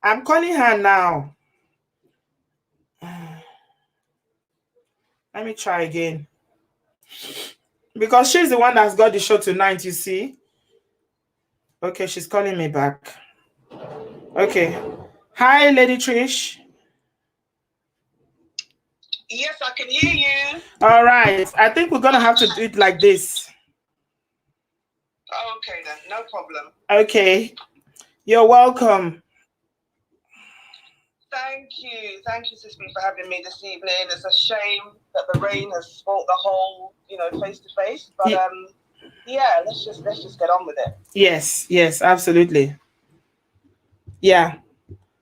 I'm calling her now. Let me try again. Because she's the one that's got the show tonight, you see. Okay, she's calling me back. Okay. Hi, Lady Trish. Yes, I can hear you. All right. I think we're going to have to do it like this. Okay, then. No problem. Okay. You're welcome. Thank you. Thank you, Sister, for having me this evening. It's a shame that the rain has spoilt the whole, face-to-face. But, yeah, let's just get on with it. Yes, absolutely. Yeah.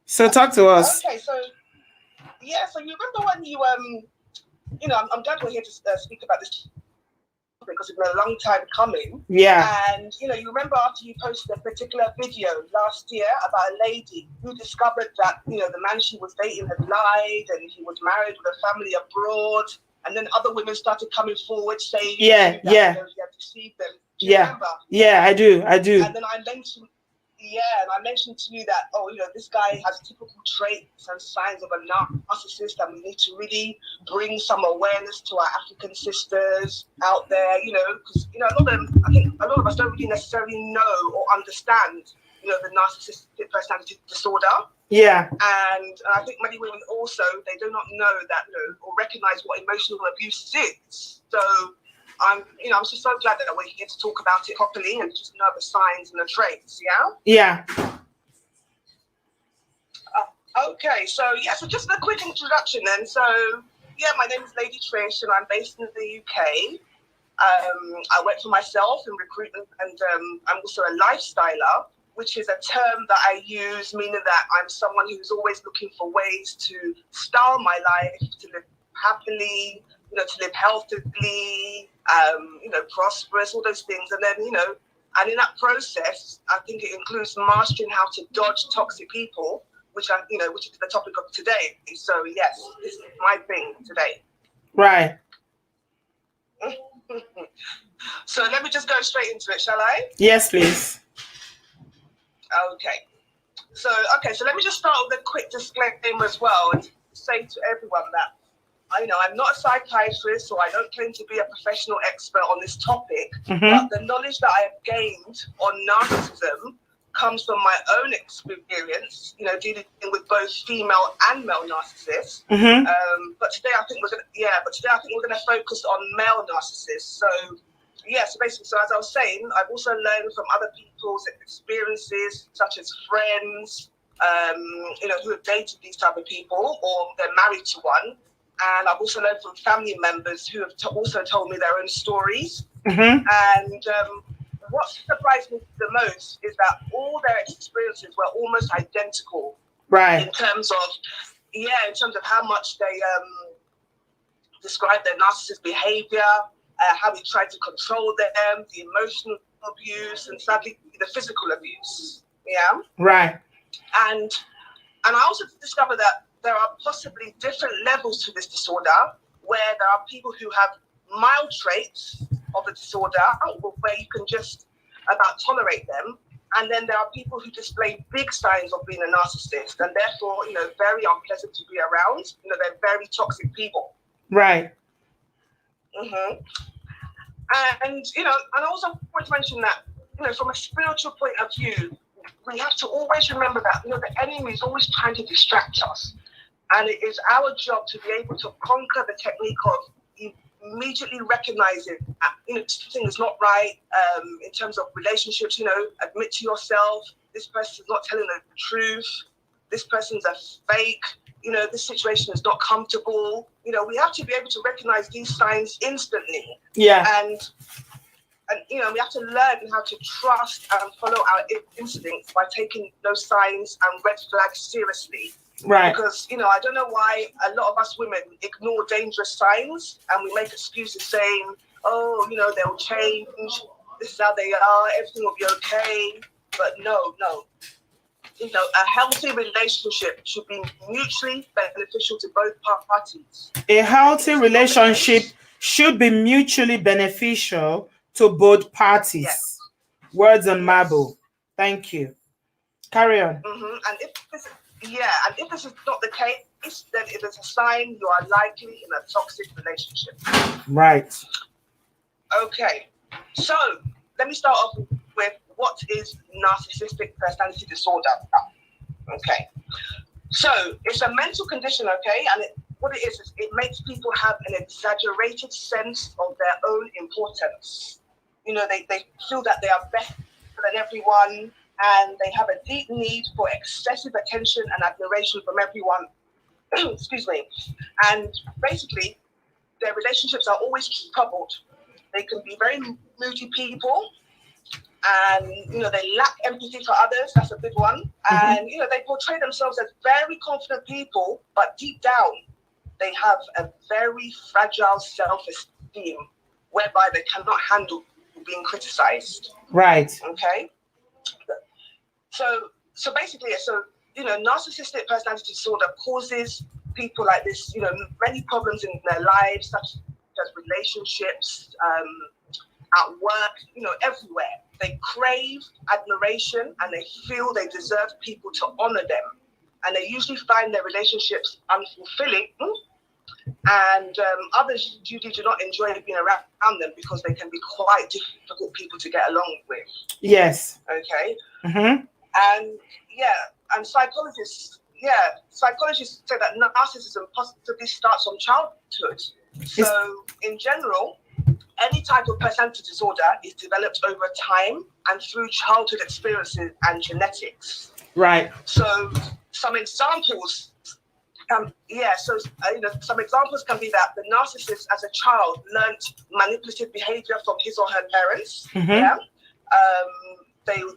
So talk to us. Okay, so you remember when you, I'm glad we're here to speak about this because it's been a long time coming. Yeah. And, you remember after you posted a particular video last year about a lady who discovered that, the man she was dating had lied and he was married with a family abroad. And then other women started coming forward saying, he had deceived them. Do you remember? Yeah, I do. And then I mentioned to you that, this guy has typical traits and signs of a narcissist, and we need to really bring some awareness to our African sisters out there, because, I think a lot of us don't really necessarily know or understand, the narcissistic personality disorder. Yeah. And I think many women also, they do not know that, or recognize what emotional abuse is. So, I'm just so glad that we're here to talk about it properly and just know the signs and the traits, yeah? Yeah. Okay, so just a quick introduction then. So, my name is Lady Trish and I'm based in the UK. I work for myself in recruitment and I'm also a lifestyler, which is a term that I use, meaning that I'm someone who's always looking for ways to style my life, to live happily, to live healthily, prosperous, all those things. And then, and in that process, I think it includes mastering how to dodge toxic people, which is the topic of today. So yes, this is my thing today. Right. So let me just go straight into it, shall I? Yes, please. Okay. So let me just start with a quick disclaimer as well and say to everyone that I'm not a psychiatrist, so I don't claim to be a professional expert on this topic, but the knowledge that I have gained on narcissism comes from my own experience, dealing with both female and male narcissists. But today I think we're gonna focus on male narcissists. So basically, as I was saying, I've also learned from other people's experiences, such as friends, who have dated these type of people or they're married to one. And I've also learned from family members who have also told me their own stories. And what surprised me the most is that all their experiences were almost identical. Right. In terms of how much they describe their narcissist behavior, how we tried to control them, the emotional abuse, and sadly the physical abuse. Yeah. Right. And I also discovered that there are possibly different levels to this disorder, where there are people who have mild traits of the disorder, where you can just about tolerate them. And then there are people who display big signs of being a narcissist and therefore, very unpleasant to be around. They're very toxic people. Right. And, and I also want to mention that, from a spiritual point of view, we have to always remember that, the enemy is always trying to distract us. And it is our job to be able to conquer the technique of immediately recognizing something is not right in terms of relationships. Admit to yourself, this person is not telling the truth. This person's a fake. This situation is not comfortable. We have to be able to recognize these signs instantly. Yeah. And we have to learn how to trust and follow our instincts by taking those signs and red flags seriously. Right. Because, I don't know why a lot of us women ignore dangerous signs and we make excuses saying, oh, they'll change. This is how they are. Everything will be okay. But no. A healthy relationship should be mutually beneficial to both parties. A healthy relationship should be mutually beneficial to both parties. Yes. Words on marble. Thank you. Carry on. And Yeah, and if this is not the case, then it is a sign you are likely in a toxic relationship. Right. Okay, so let me start off with what is narcissistic personality disorder. Okay, so it's a mental condition, okay, and what it is it makes people have an exaggerated sense of their own importance. You know, they feel that they are better than everyone, and they have a deep need for excessive attention and admiration from everyone. Excuse me. And basically, their relationships are always troubled. They can be very moody people, and you know, they lack empathy for others. That's a big one. And you know, they portray themselves as very confident people, but deep down they have a very fragile self-esteem, whereby they cannot handle being criticized. Right. Okay. So basically, you know, narcissistic personality disorder causes people like this, you know, many problems in their lives, such as relationships, at work, you know, everywhere. They crave admiration and they feel they deserve people to honor them. And they usually find their relationships unfulfilling. And others usually do not enjoy being around them because they can be quite difficult people to get along with. Yes. Okay. Mm-hmm. And psychologists say that narcissism possibly starts from childhood. So in general, any type of personality disorder is developed over time and through childhood experiences and genetics. Right. So some examples. Some examples can be that the narcissist as a child learned manipulative behavior from his or her parents. Mm-hmm. Yeah.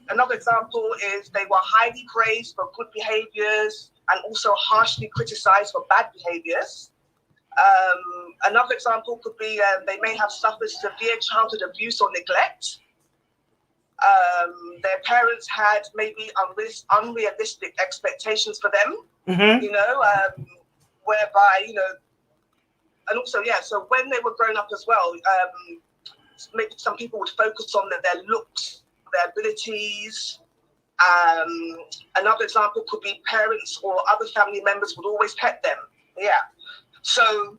Another example is they were highly praised for good behaviors and also harshly criticized for bad behaviors. Another example could be they may have suffered severe childhood abuse or neglect. Their parents had maybe unrealistic expectations for them, you know, whereby, you know, and also, so when they were growing up as well, maybe some people would focus on their looks, their abilities. Another example could be parents or other family members would always pet them. Yeah. So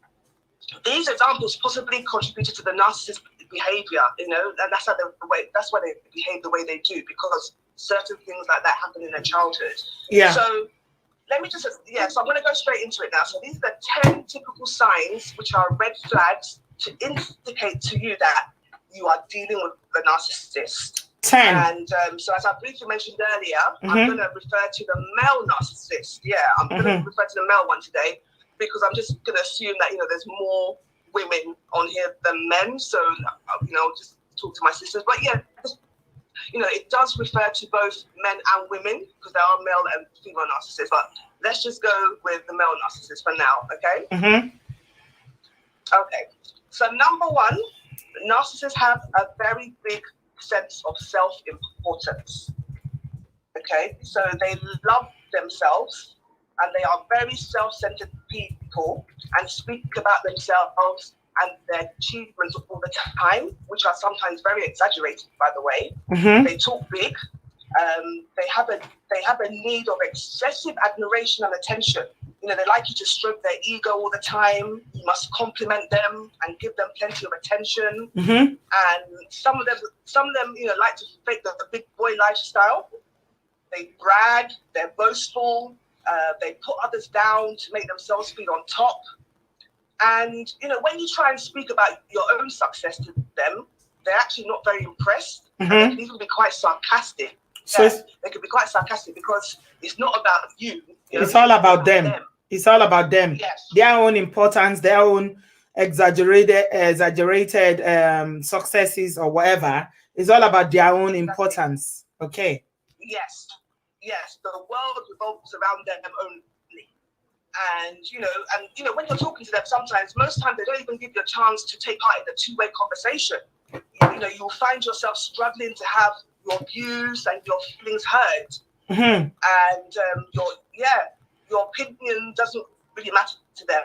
these examples possibly contributed to the narcissistic behavior, you know, and that's why they behave the way they do, because certain things like that happen in their childhood. Yeah. So let me just, so I'm going to go straight into it now. So these are the 10 typical signs which are red flags to indicate to you that you are dealing with the narcissist. 10. And so as I briefly mentioned earlier, I'm going to refer to the male narcissist. Yeah, I'm going to refer to the male one today, because I'm just going to assume that, you know, there's more women on here than men. So, you know, just talk to my sisters. But yeah, you know, it does refer to both men and women, because there are male and female narcissists. But let's just go with the male narcissist for now, okay? Okay. So number one, narcissists have a very big sense of self-importance. Okay? So they love themselves, and they are very self-centered people and speak about themselves and their achievements all the time, which are sometimes very exaggerated, by the way. They talk big. They have a need of excessive admiration and attention. You know, they like you to stroke their ego all the time. You must compliment them and give them plenty of attention. And some of them, you know, like to fake the big boy lifestyle. They brag. They're boastful. They put others down to make themselves feel on top. And, you know, when you try and speak about your own success to them, they're actually not very impressed. And they can even be quite sarcastic. So they can be quite sarcastic because it's not about you. It's all about them. It's all about them. Yes. Their own importance, their own exaggerated successes or whatever. It's all about their own importance. Okay. Yes. Yes. The world revolves around them only. And you know, when you're talking to them, most times they don't even give you a chance to take part in the two-way conversation. You know, you'll find yourself struggling to have your views and your feelings heard. And your opinion doesn't really matter to them.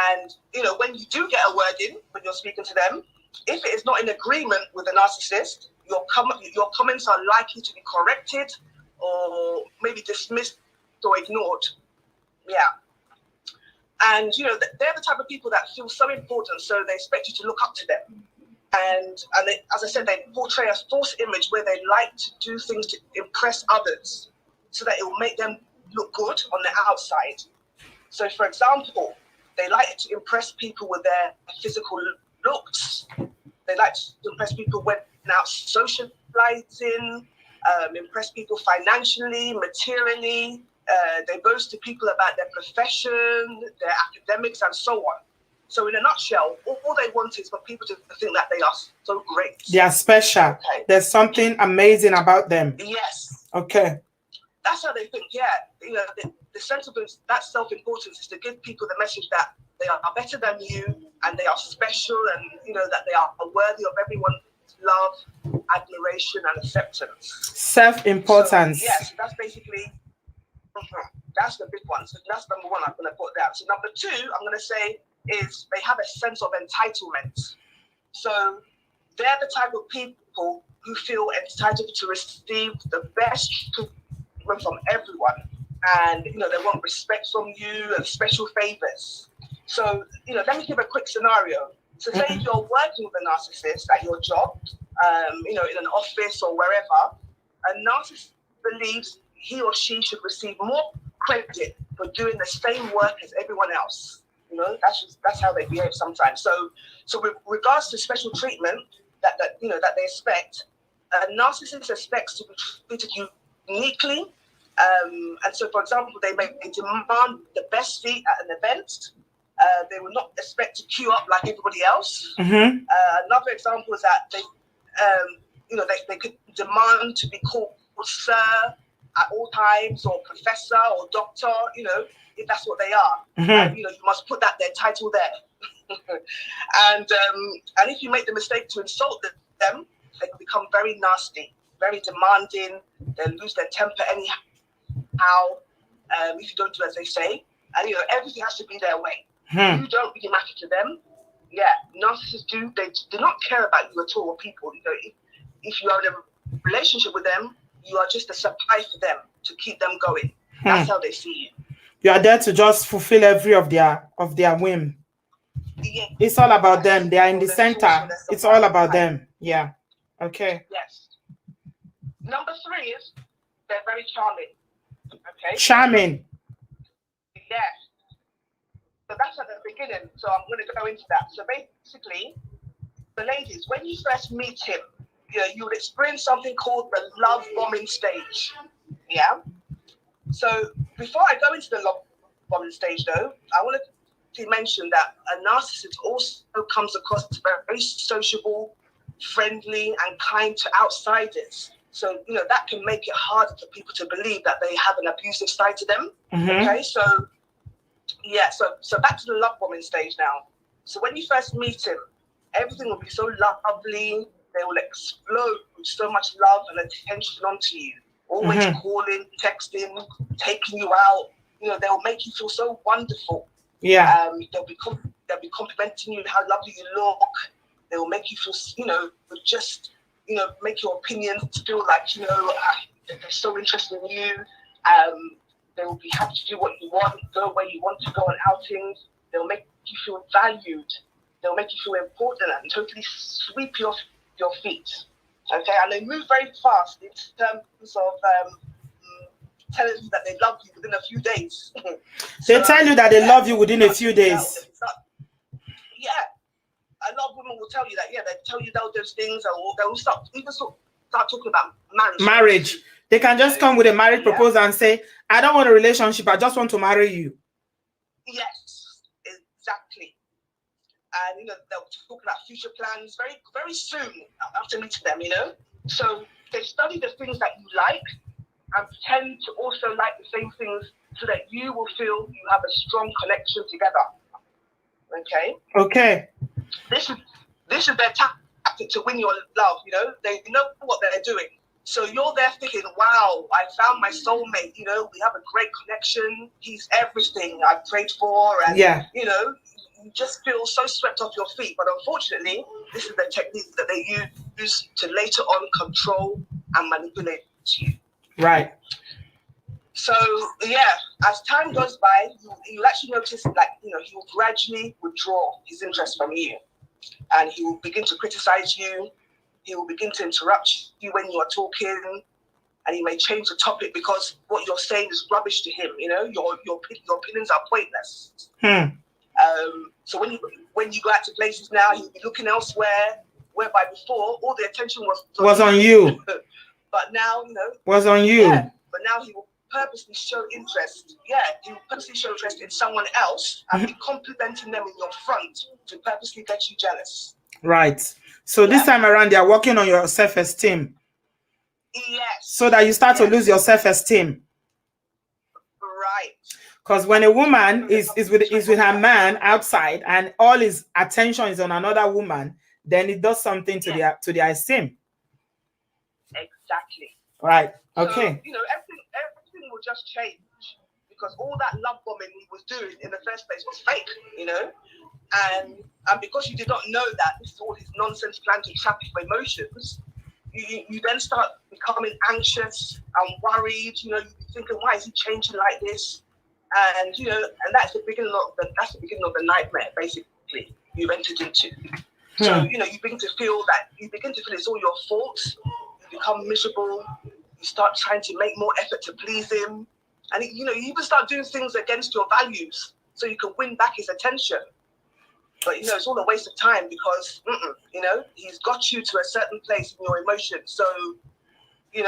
And you know, when you do get a word in, when you're speaking to them, if it is not in agreement with the narcissist, your comments are likely to be corrected or maybe dismissed or ignored. Yeah. And, you know, they're the type of people that feel so important, so they expect you to look up to them. And they, as I said, they portray a false image where they like to do things to impress others so that it will make them look good on the outside. So, for example, they like to impress people with their physical looks. They like to impress people when out socializing, impress people financially, materially. They boast to people about their profession, their academics, and so on. So in a nutshell, all they want is for people to think that they are so great. They are special. Okay. There's something amazing about them. Yes. Okay. That's how they think, yeah. You know, the sense of that self-importance is to give people the message that they are better than you and they are special and, you know, that they are worthy of everyone's love, admiration, and acceptance. Self-importance. So, yes, that's basically, that's the big one. So that's number one I'm going to put down. So number two, I'm going to say is they have a sense of entitlement. So they're the type of people who feel entitled to receive the best treatment from everyone. And, you know, they want respect from you and special favors. So, you know, let me give a quick scenario. So say if you're working with a narcissist at your job, you know, in an office or wherever, a narcissist believes he or she should receive more credit for doing the same work as everyone else. You know, that's how they behave sometimes. So with regards to special treatment that you know that they expect, a narcissist expects to be treated uniquely. And so, for example, they may demand the best seat at an event. They will not expect to queue up like everybody else. Another example is that they, you know, they could demand to be called sir at all times, or professor, or doctor. You know, if that's what they are. And, you know, you must put their title there. And if you make the mistake to insult them, they can become very nasty, very demanding. They'll lose their temper anyhow. If you don't do as they say, and you know everything has to be their way. You don't really matter to them. Yeah, narcissists they do not care about you at all, or people. You know, if you are in a relationship with them, you are just a supply for them to keep them going. That's how they see you. You are there to just fulfill every of their whim. Yeah. It's all about them. They are in the center. It's all about them. Yeah. Okay. Yes. Number three is they're very charming. Okay. Charming. Yes. So that's at the beginning. So I'm going to go into that. So basically, the ladies, when you first meet him, you know, you would experience something called the love bombing stage. Yeah. So before I go into the love bombing stage, though, I want to mention that a narcissist also comes across very sociable, friendly, and kind to outsiders. So, you know, that can make it harder for people to believe that they have an abusive side to them. Okay, so, yeah, so back to the love bombing stage now. So when you first meet him, everything will be so lovely. They will explode with so much love and attention onto you. Always calling, texting, taking you out. You know, they'll make you feel so wonderful. Yeah. They'll be complimenting you how lovely you look. They will make you feel, you know, just, you know, make your opinions feel like, you know, they're so interested in you. They will be happy to do what you want, go where you want to go on outings. They'll make you feel valued. They'll make you feel important and totally sweep your feet. Okay, and they move very fast in terms of telling you that they love you within a few days. They tell you that they love you within a few days. Yeah. A lot of women will tell you that, yeah, they tell you those things, or they'll start talking about marriage. They can just come with a marriage proposal and say, I don't want a relationship, I just want to marry you. Yes, exactly. And, you know, they'll talk about future plans very, very soon after meeting them, you know. So they study the things that you like and tend to also like the same things so that you will feel you have a strong connection together. Okay? Okay. This is their tactic to win your love, you know. They know what they're doing. So you're there thinking, wow, I found my soulmate, you know, we have a great connection. He's everything I prayed for. And, you know, you just feel so swept off your feet. But unfortunately, this is the technique that they use to later on control and manipulate you. Right. So yeah, as time goes by, you actually notice that he will gradually withdraw his interest from you, and he will begin to criticize you. He will begin to interrupt you when you are talking, and he may change the topic because what you're saying is rubbish to him. Your opinions are pointless. So when you go out to places now, he'll be looking elsewhere, whereby before all the attention was on you. But now, was on you. Yeah, but now he will purposely show interest. Yeah, he will purposely show interest in someone else and be complimenting them in your front to purposely get you jealous. Right. So this time around, they are working on your self-esteem. Yes. So that you start to lose your self-esteem. Right. Because when a woman is with her man outside and all his attention is on another woman, then it does something to their esteem. Exactly. Right. So, okay. Everything will just change because all that love bombing he was doing in the first place was fake, and because you did not know that this is all his nonsense plan to trap you for emotions, you then start becoming anxious and worried. You're thinking, why is he changing like this? And and that's the beginning of the nightmare. Basically, you've entered into. So you begin to feel it's all your fault. You become miserable. You start trying to make more effort to please him, and you even start doing things against your values so you can win back his attention. But it's all a waste of time because he's got you to a certain place in your emotions. So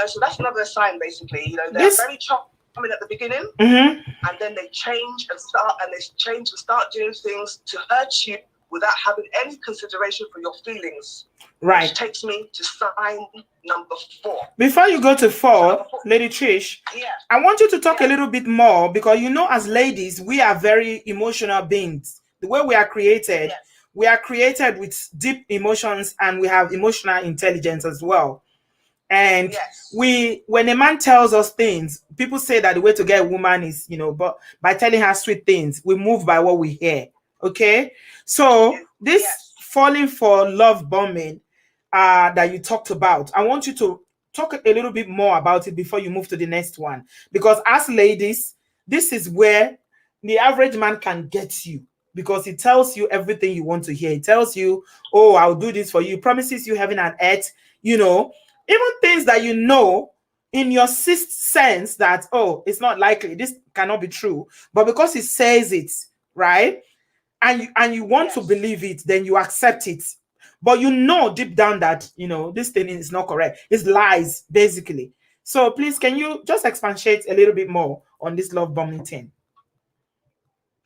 so that's another sign. Basically, they're very charming at the beginning, and then they change and start doing things to hurt you without having any consideration for your feelings. Right. Which takes me to sign number 4. Before you go to 4, Lady Trish, I want you to talk a little bit more because as ladies, we are very emotional beings. The way we are created, we are created with deep emotions and we have emotional intelligence as well. And when a man tells us things, people say that the way to get a woman is, but by telling her sweet things, we move by what we hear. Okay. So this falling for love bombing that you talked about, I want you to talk a little bit more about it before you move to the next one. Because as ladies, this is where the average man can get you because he tells you everything you want to hear. He tells you, oh, I'll do this for you. Promises you heaven and earth, even things that in your sixth sense that, oh, it's not likely, this cannot be true. But because he says it, right? And you want to believe it, then you accept it. But deep down that, this thing is not correct. It's lies, basically. So please, can you just expatiate a little bit more on this love bombing thing?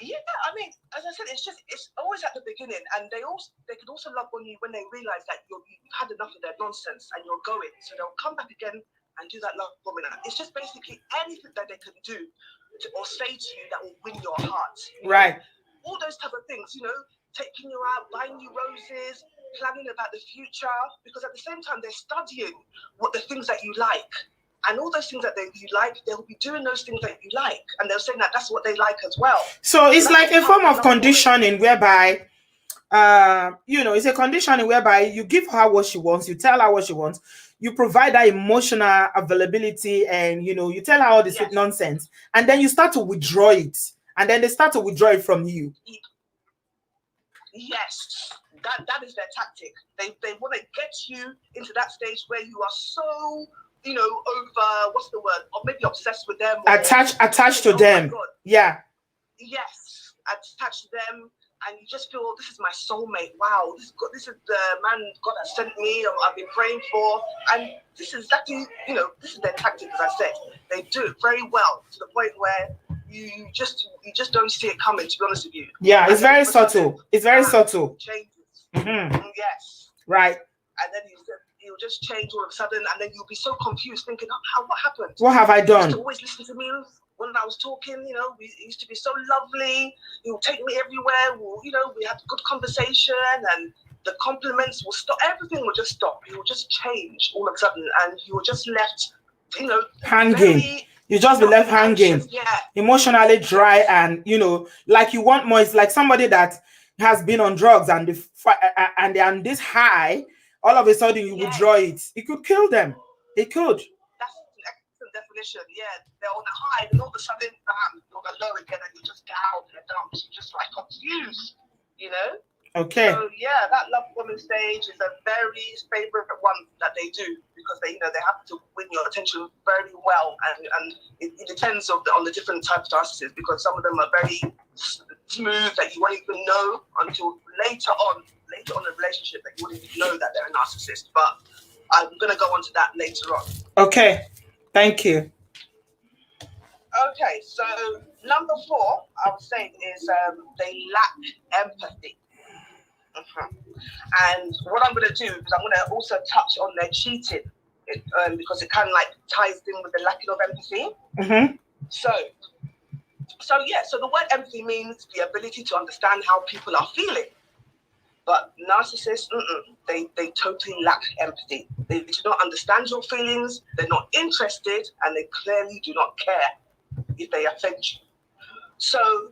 Yeah, I mean, as I said, it's always at the beginning, and they could also love on you when they realize that you've had enough of their nonsense and you're going. So they'll come back again and do that love bombing. It's just basically anything that they can do or say to you that will win your heart. Right. All those type of things, taking you out, buying you roses, planning about the future, because at the same time they're studying what the things that you like. And all those things that you like, they'll be doing those things that you like. And they'll say that that's what they like as well. So it's like a form of conditioning whereby, it's a conditioning whereby you give her what she wants, you tell her what she wants, you provide her emotional availability, and, you tell her all this nonsense. And then you start to withdraw it. And then they start to withdraw it from you. Yes, that is their tactic. They want to get you into that stage where you are so... over, what's the word? Or maybe obsessed with them. Attached to them. Yeah. Yes, attached to them. And you just feel, this is my soulmate. Wow, this is the man God has sent me. I've been praying for. And this is exactly, this is their tactic, as I said. They do it very well to the point where you just don't see it coming, to be honest with you. Yeah, it's very subtle. It's very subtle. Changes. Yes. Right. And then he'll just change all of a sudden, and then you'll be so confused, thinking, what happened? What have I done? He used to always listen to me when I was talking, we used to be so lovely. He would take me everywhere. We had a good conversation, and the compliments will stop. Everything will just stop. He will just change all of a sudden, and you were just left, hanging. You just be left hanging, emotionally dry, and, like you want more. It's like somebody that has been on drugs and they're on this high. All of a sudden, you withdraw it. It could kill them. It could. That's an excellent definition. Yeah, they're on a high, and all of a sudden, bam, you're on a low again, and you're just down in the dumps. You're just like confused, you know. Okay. So yeah, that love woman stage is a very favorite one that they do, because they have to win your attention very well, and it depends on the different types of narcissists, because some of them are very smooth that you won't even know until later on in the relationship that you wouldn't even know that they're a narcissist. But I'm going to go on to that later on. Okay, thank you. Okay, so number 4, I would say, is they lack empathy. And what I'm going to do is I'm going to also touch on their cheating, because it kind of like ties in with the lacking of empathy. So the word empathy means the ability to understand how people are feeling. But narcissists, they totally lack empathy. They do not understand your feelings, they're not interested, and they clearly do not care if they offend you. So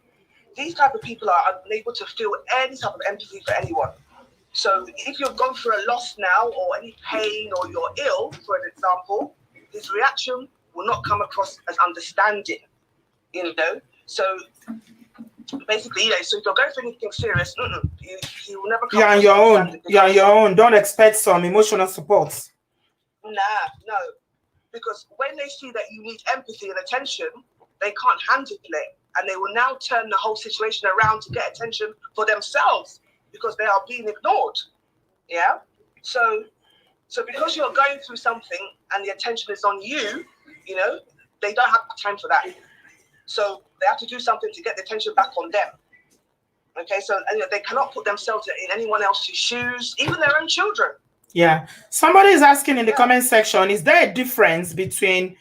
these type of people are unable to feel any type of empathy for anyone. So if you've gone through a loss now, or any pain, or you're ill, for an example, his reaction will not come across as understanding, you know. So basically, so if you're going through anything serious, you will never come. You're on your own. You're on your own. Don't expect some emotional support. No, because when they see that you need empathy and attention, they can't handle it, and they will now turn the whole situation around to get attention for themselves, because they are being ignored. Yeah. So because you're going through something and the attention is on you, you know, they don't have time for that. So they have to do something to get the attention back on them. Okay, so they cannot put themselves in anyone else's shoes, even their own children. Yeah. Somebody is asking in the comment section, is there a difference between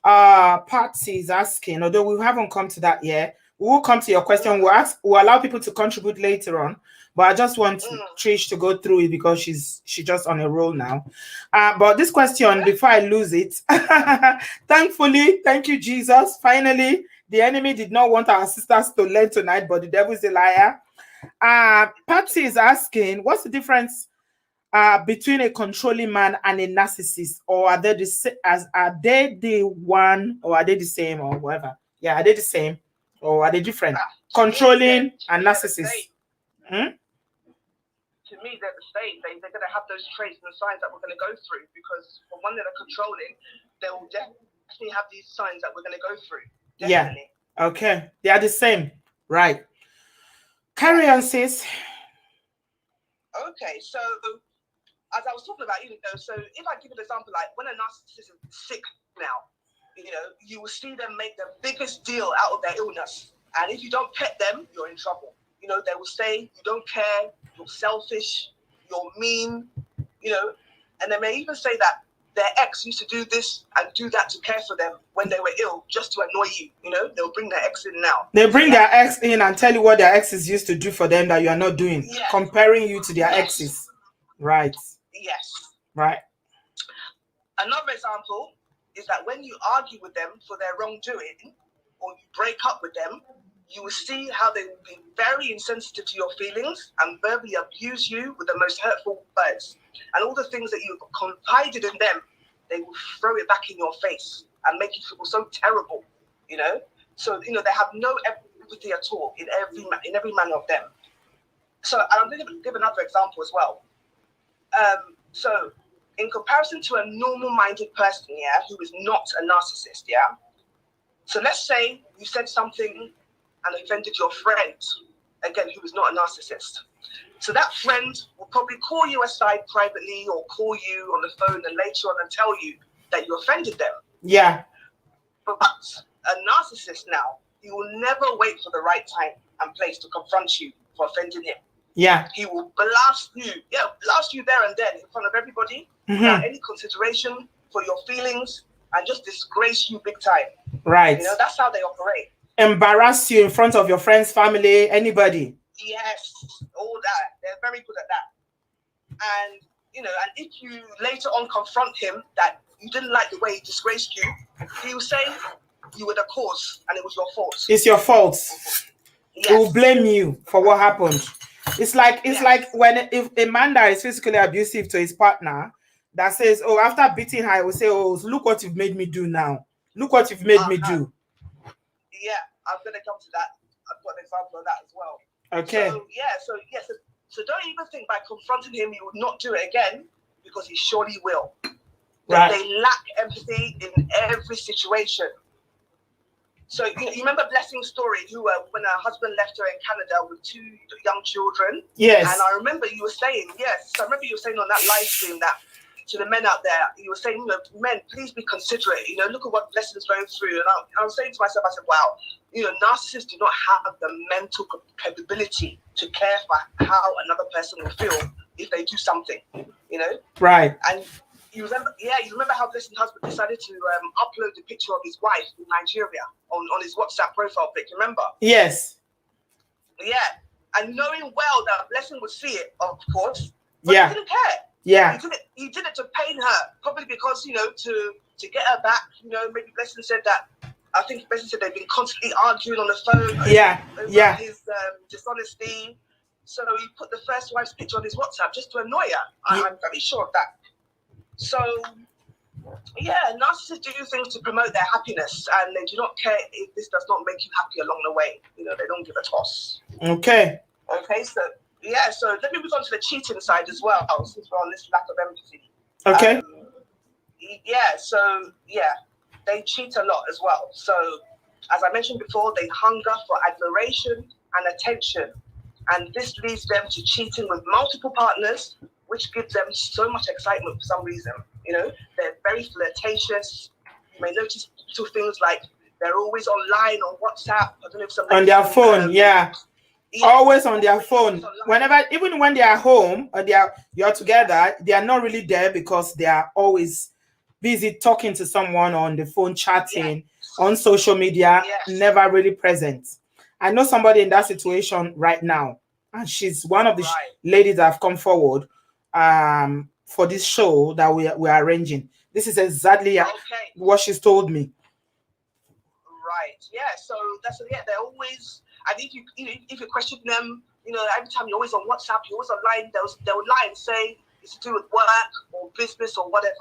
Patsy is asking, although we haven't come to that yet. We will come to your question. We'll allow people to contribute later on. But I just want Trish to go through it because she's just on a roll now. But this question, before I lose it, thankfully, thank you, Jesus. Finally, the enemy did not want our sisters to learn tonight, but the devil is a liar. Patsy is asking, what's the difference between a controlling man and a narcissist? Or are they the one, or are they the same, or whatever? Yeah, are they the same, or are they different? Controlling and narcissist. To me, they're the same. They're going to have those traits and signs that we're going to go through, because for one that are controlling, they will definitely have these signs that we're going to go through. Definitely. Yeah. Okay. They are the same. Right. Carry on, sis. Okay. So, as I was talking about, so if I give an example, like when a narcissist is sick now, you will see them make the biggest deal out of their illness. And if you don't pet them, you're in trouble. They will say, you don't care, you're selfish, you're mean, and they may even say that their ex used to do this and do that to care for them when they were ill, just to annoy you. They'll bring their ex in now. They bring their ex in and tell you what their exes used to do for them that you are not doing, comparing you to their exes. Right. Yes. Right. Another example is that when you argue with them for their wrongdoing, or you break up with them, you will see how they will be very insensitive to your feelings and verbally abuse you with the most hurtful words. And all the things that you've confided in them, they will throw it back in your face and make you feel so terrible, So, they have no empathy at all in every manner of them. So I'm going to give another example as well. So in comparison to a normal-minded person, who is not a narcissist, So let's say you said something and offended your friend, again, who is not a narcissist. So that friend will probably call you aside privately or call you on the phone and later on and tell you that you offended them. Yeah. But a narcissist now, he will never wait for the right time and place to confront you for offending him. Yeah. He will blast you there and then in front of everybody without any consideration for your feelings and just disgrace you big time. Right. That's how they operate. Embarrass you in front of your friends, family, anybody. Yes, all that. They're very good at that. And, and if you later on confront him that you didn't like the way he disgraced you, he will say you were the cause and it was your fault. It's your fault. Yes. He will blame you for what happened. It's like if a man that is physically abusive to his partner that says, oh, after beating her, he will say, oh, look what you've made me do now. Look what you've made me do. Yeah, I'm going to come to that. I've got an example of that as well. Okay. So don't even think by confronting him you will not do it again, because he surely will. Right. They lack empathy in every situation. So you remember Blessing's story, who when her husband left her in Canada with 2 young children. Yes. And I remember you were saying, on that live stream that to the men out there, you were saying, men, please be considerate. Look at what Blessing's going through. And I was saying to myself, I said, wow, narcissists do not have the mental capability to care for how another person will feel if they do something. Right. And you remember how Blessing's husband decided to upload the picture of his wife in Nigeria on his WhatsApp profile pic, remember? Yes. Yeah. And knowing well that Blessing would see it, of course, but yeah. he didn't care. Yeah. He did it to pain her, probably because, to get her back, maybe Blessing said that, I think Blessing said they've been constantly arguing on the phone over his dishonesty. So he put the first wife's picture on his WhatsApp just to annoy her. I'm very sure of that. So, narcissists do things to promote their happiness, and they do not care if this does not make you happy along the way. They don't give a toss. Okay. So let me move on to the cheating side as well, since we're on this lack of empathy. Okay. They cheat a lot as well. So, as I mentioned before, they hunger for admiration and attention. And this leads them to cheating with multiple partners, which gives them so much excitement for some reason. They're very flirtatious. You may notice little things like they're always online on WhatsApp. I don't know if some on their phone, always on their phone. Whenever, even when they are home or you're together, they are not really there because they are always busy talking to someone on the phone, chatting on social media, never really present. I know somebody in that situation right now, and she's one of the ladies that have come forward for this show that we are arranging. This is exactly what she's told me. Right. Yeah. So they're always, and if you question them, every time you're always on WhatsApp, you're always online, they'll lie and say it's to do with work or business or whatever,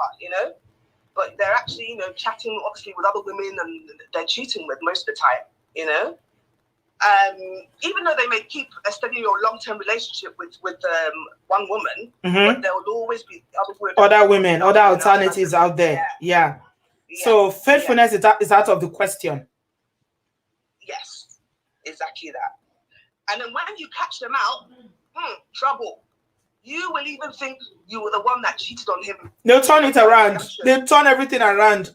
But they're actually, chatting obviously with other women, and they're cheating with most of the time, even though they may keep a steady or long-term relationship with one woman, but there will always be other women, other alternatives out there. Yeah. So faithfulness is out of the question. Yes, exactly that. And then when you catch them out, trouble. You will even think you were the one that cheated on him. They'll turn it around. They'll turn everything around.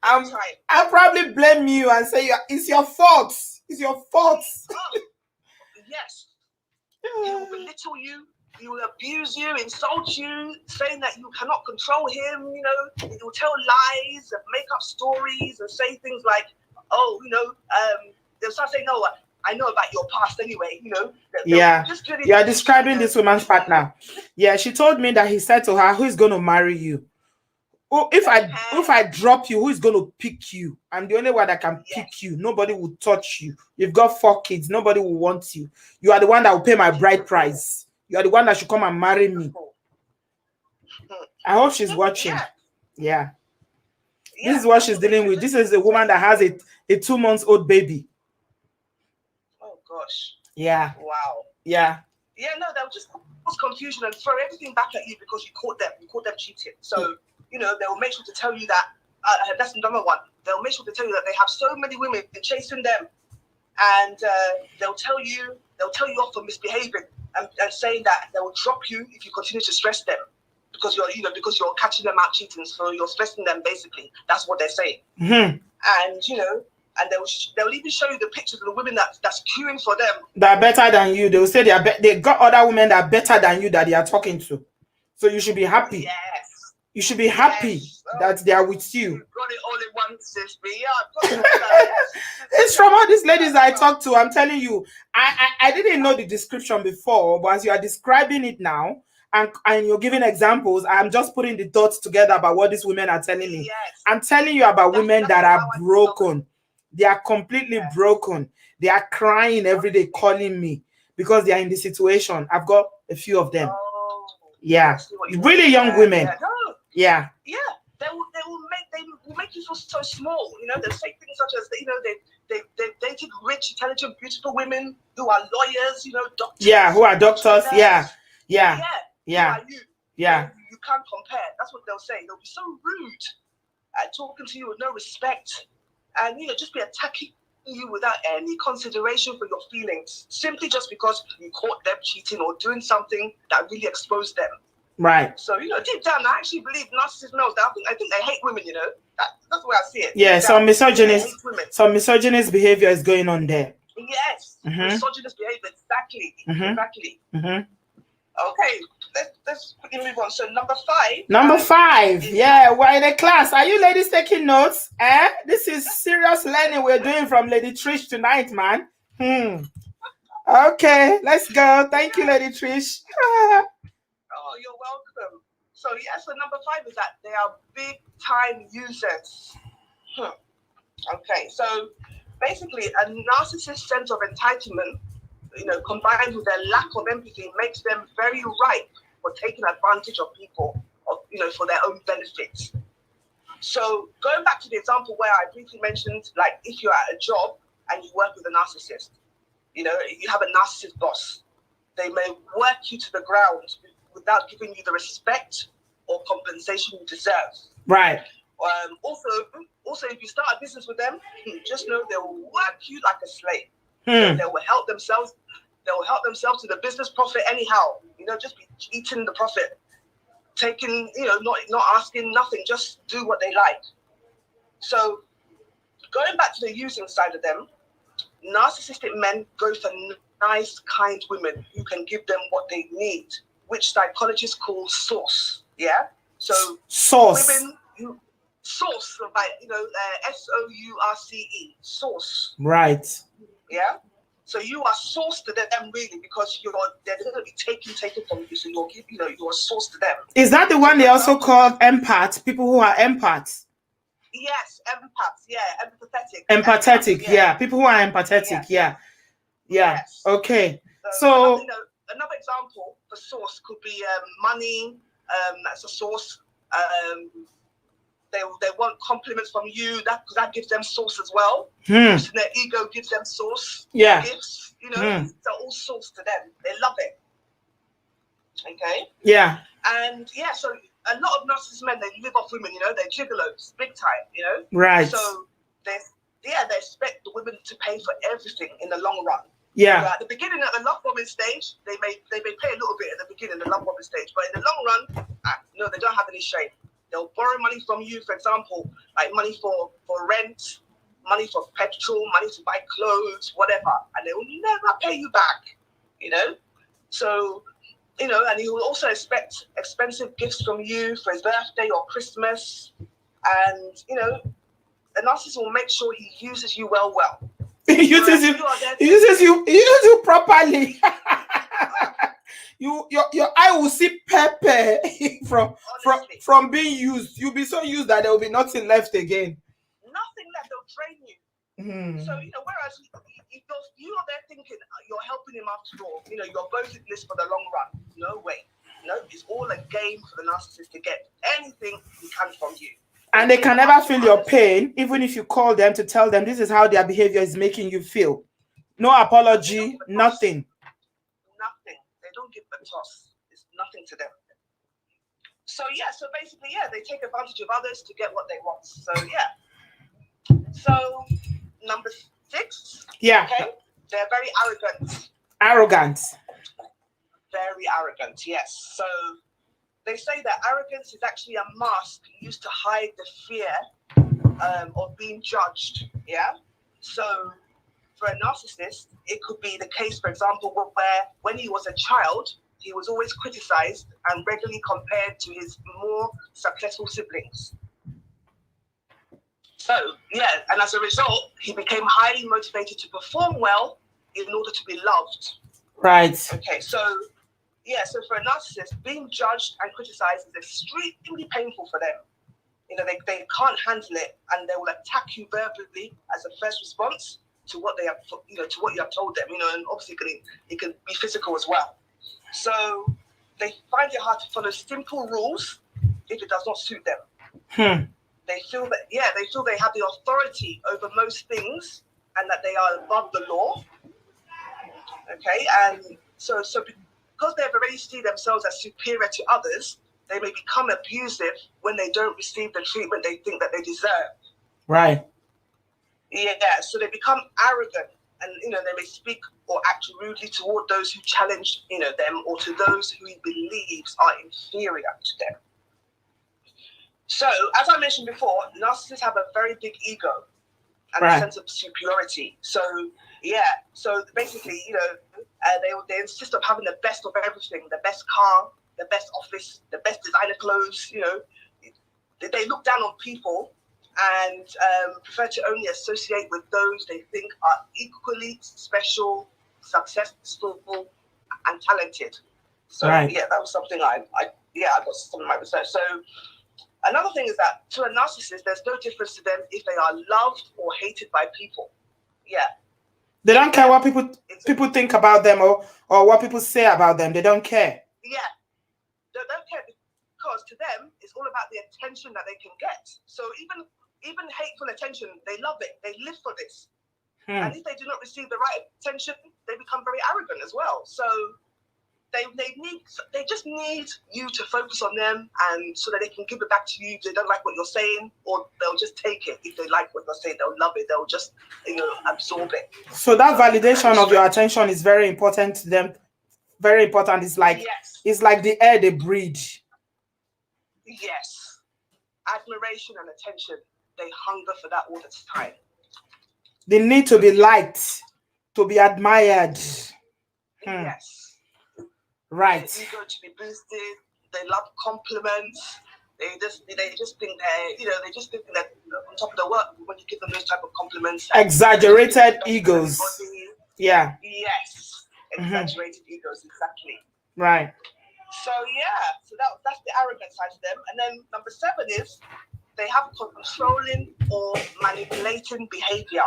I'll probably blame you and say it's your fault. It's your fault. Yes. He will belittle you. He will abuse you, insult you, saying that you cannot control him. He will tell lies and make up stories and say things like, they'll start saying, "No, I know about your past anyway." You are describing this woman's partner. Yeah, she told me that he said to her, "Who's going to marry you? Oh, if I drop you, who is going to pick you? I'm the only one that can pick you. Nobody will touch you. You've got 4 kids. Nobody will want you. You are the one that will pay my bride price. You are the one that should come and marry me." I hope she's watching. Yeah. This is what she's dealing with. This is a woman that has a 2-month-old baby. Oh gosh. Yeah. Wow. Yeah. Yeah, no, they'll just cause confusion and throw everything back at you because you caught them cheating. So, they'll make sure to tell you that, that's number one. They'll make sure to tell you that they have so many women chasing them, and they'll tell you off for misbehaving and saying that they will drop you if you continue to stress them because you're catching them out cheating, so you're stressing them basically. That's what they're saying. Mm-hmm. And and they'll even show you the pictures of the women that's queuing for them. That are better than you. They'll say they got other women that are better than you that they are talking to. So you should be happy. Yes. You should be happy that they are with you. You've got it all in one, sis. Yeah, it's from all these ladies I talked to. I'm telling you, I didn't know the description before, but as you are describing it now, and you're giving examples, I'm just putting the dots together about what these women are telling me. Yes. I'm telling you about women that are broken. They are completely broken. They are crying every day, calling me because they are in the situation. I've got a few of them. Oh, really young women. Yeah. Yeah. Yeah. They will make will make you feel so small. You know, they say things such as, you know, they've dated rich, intelligent, beautiful women who are lawyers, you know, doctors. Yeah, who are doctors. Yeah. Who are you? Yeah. You can't compare. That's what they'll say. They'll be so rude at talking to you with no respect, and, you know, just be attacking you without any consideration for your feelings, simply just because you caught them cheating or doing something that really exposed them. Right. So, you know, deep down, I actually believe narcissists know that. I think they hate women, you know. That's the way I see it. Yeah, some misogynist behavior is going on there. Yes, misogynist behavior, exactly. Exactly. Okay, let's quickly move on. So number 5. Yeah, we're in a class. Are you ladies taking notes? This is serious learning we're doing from Lady Trish tonight, man. Okay, let's go. Thank you, Lady Trish. Oh, you're welcome. So so number 5 is that they are big time users. Okay, so basically a narcissist's sense of entitlement, you know, combined with their lack of empathy, makes them very ripe for taking advantage of people, you know, for their own benefit. So going back to the example where I briefly mentioned, like if you're at a job and you work with a narcissist, you know, you have a narcissist boss, they may work you to the ground without giving you the respect or compensation you deserve. Right. Also, if you start a business with them, just know they will work you like a slave. They will help themselves. They will help themselves to the business profit anyhow. You know, just be eating the profit, taking, you know, not asking nothing, just do what they like. So, going back to the using side of them, narcissistic men go for nice, kind women who can give them what they need, which psychologists call source. Yeah. So source. Women who source, like, you know, SOURCE, source. Right. Yeah. So you are sourced to them really, because they're going to be taking from you. So you're sourced to them. Is that the one they also call empaths? People who are empaths. Yes, empaths. Yeah, empathetic. Empathetic. Yeah. People who are empathetic. Yeah. Yes. Okay. So another example for source could be money. That's a source. They want compliments from you, because that gives them source as well. Their ego gives them source. Yeah. Gifts, you know, they're all source to them. They love it. Okay. Yeah. And so a lot of narcissist men, they live off women. You know, they're gigolos, big time. You know. Right. So they expect the women to pay for everything in the long run. Yeah. So at the beginning, at the love bombing stage, they may pay a little bit at the beginning, the love bombing stage, but in the long run, no, they don't have any shame. They'll borrow money from you, for example, like money for rent, money for petrol, money to buy clothes, whatever, and they will never pay you back, you know? So, you know, and he will also expect expensive gifts from you for his birthday or Christmas, and, you know, the narcissist will make sure he uses you well. He uses you properly. Your eye will see pepper from being used. You'll be so used that there will be nothing left again. Nothing left. They'll drain you. So, you know, whereas if you are there thinking you're helping him after all, you know, you're both in this for the long run. No way. No, it's all a game for the narcissist to get anything he can from you. And they can never feel your pain, even if you call them to tell them this is how their behavior is making you feel. No apology, nothing. Nothing. They don't give a toss. It's nothing to them. So basically, they take advantage of others to get what they want. So So number 6. Yeah. Okay. They're very arrogant. Arrogant. Very arrogant. Yes. So they say that arrogance is actually a mask used to hide the fear of being judged. Yeah. So for a narcissist, it could be the case, for example, where when he was a child, he was always criticized and regularly compared to his more successful siblings. So, and as a result, he became highly motivated to perform well in order to be loved. Right. Okay, so for a narcissist, being judged and criticized is extremely painful for them. You know, they can't handle it, and they will attack you verbally as a first response to what they have, to what you have told them. You know, and obviously it can be physical as well. So they find it hard to follow simple rules if it does not suit them. they feel that they have the authority over most things and that they are above the law. Okay, and so because they've already seen themselves as superior to others, they may become abusive when they don't receive the treatment they think that they deserve. Right. Yeah, so they become arrogant, and they may speak or act rudely toward those who challenge them, or to those who he believes are inferior to them. So, as I mentioned before, narcissists have a very big ego and a sense of superiority. So, so basically, they insist on having the best of everything, the best car, the best office, the best designer clothes. They look down on people and prefer to only associate with those they think are equally special, successful, and talented. So, that was something I got some of my research. So, another thing is that to a narcissist, there's no difference to them if they are loved or hated by people. Yeah. They don't care what people think about them or what people say about them. They don't care. Yeah. They don't care because to them, it's all about the attention that they can get. So even hateful attention, they love it. They live for this. And if they do not receive the right attention, they become very arrogant as well. So they just need you to focus on them, and so that they can give it back to you if they don't like what you're saying, or they'll just take it. If they like what you're saying, they'll love it. They'll just absorb it. So that validation of your attention is very important to them. Very important. It's like it's like the air they breathe. Yes, admiration and attention. They hunger for that all the time. They need to be liked, to be admired. Yes. Right. Their ego to be boosted. They love compliments. They just think that on top of the world when you give them those type of compliments. Exaggerated egos. Yeah. Yes. Exaggerated egos, exactly. Right. So that's the arrogant side of them. And then number 7 is they have controlling or manipulating behavior.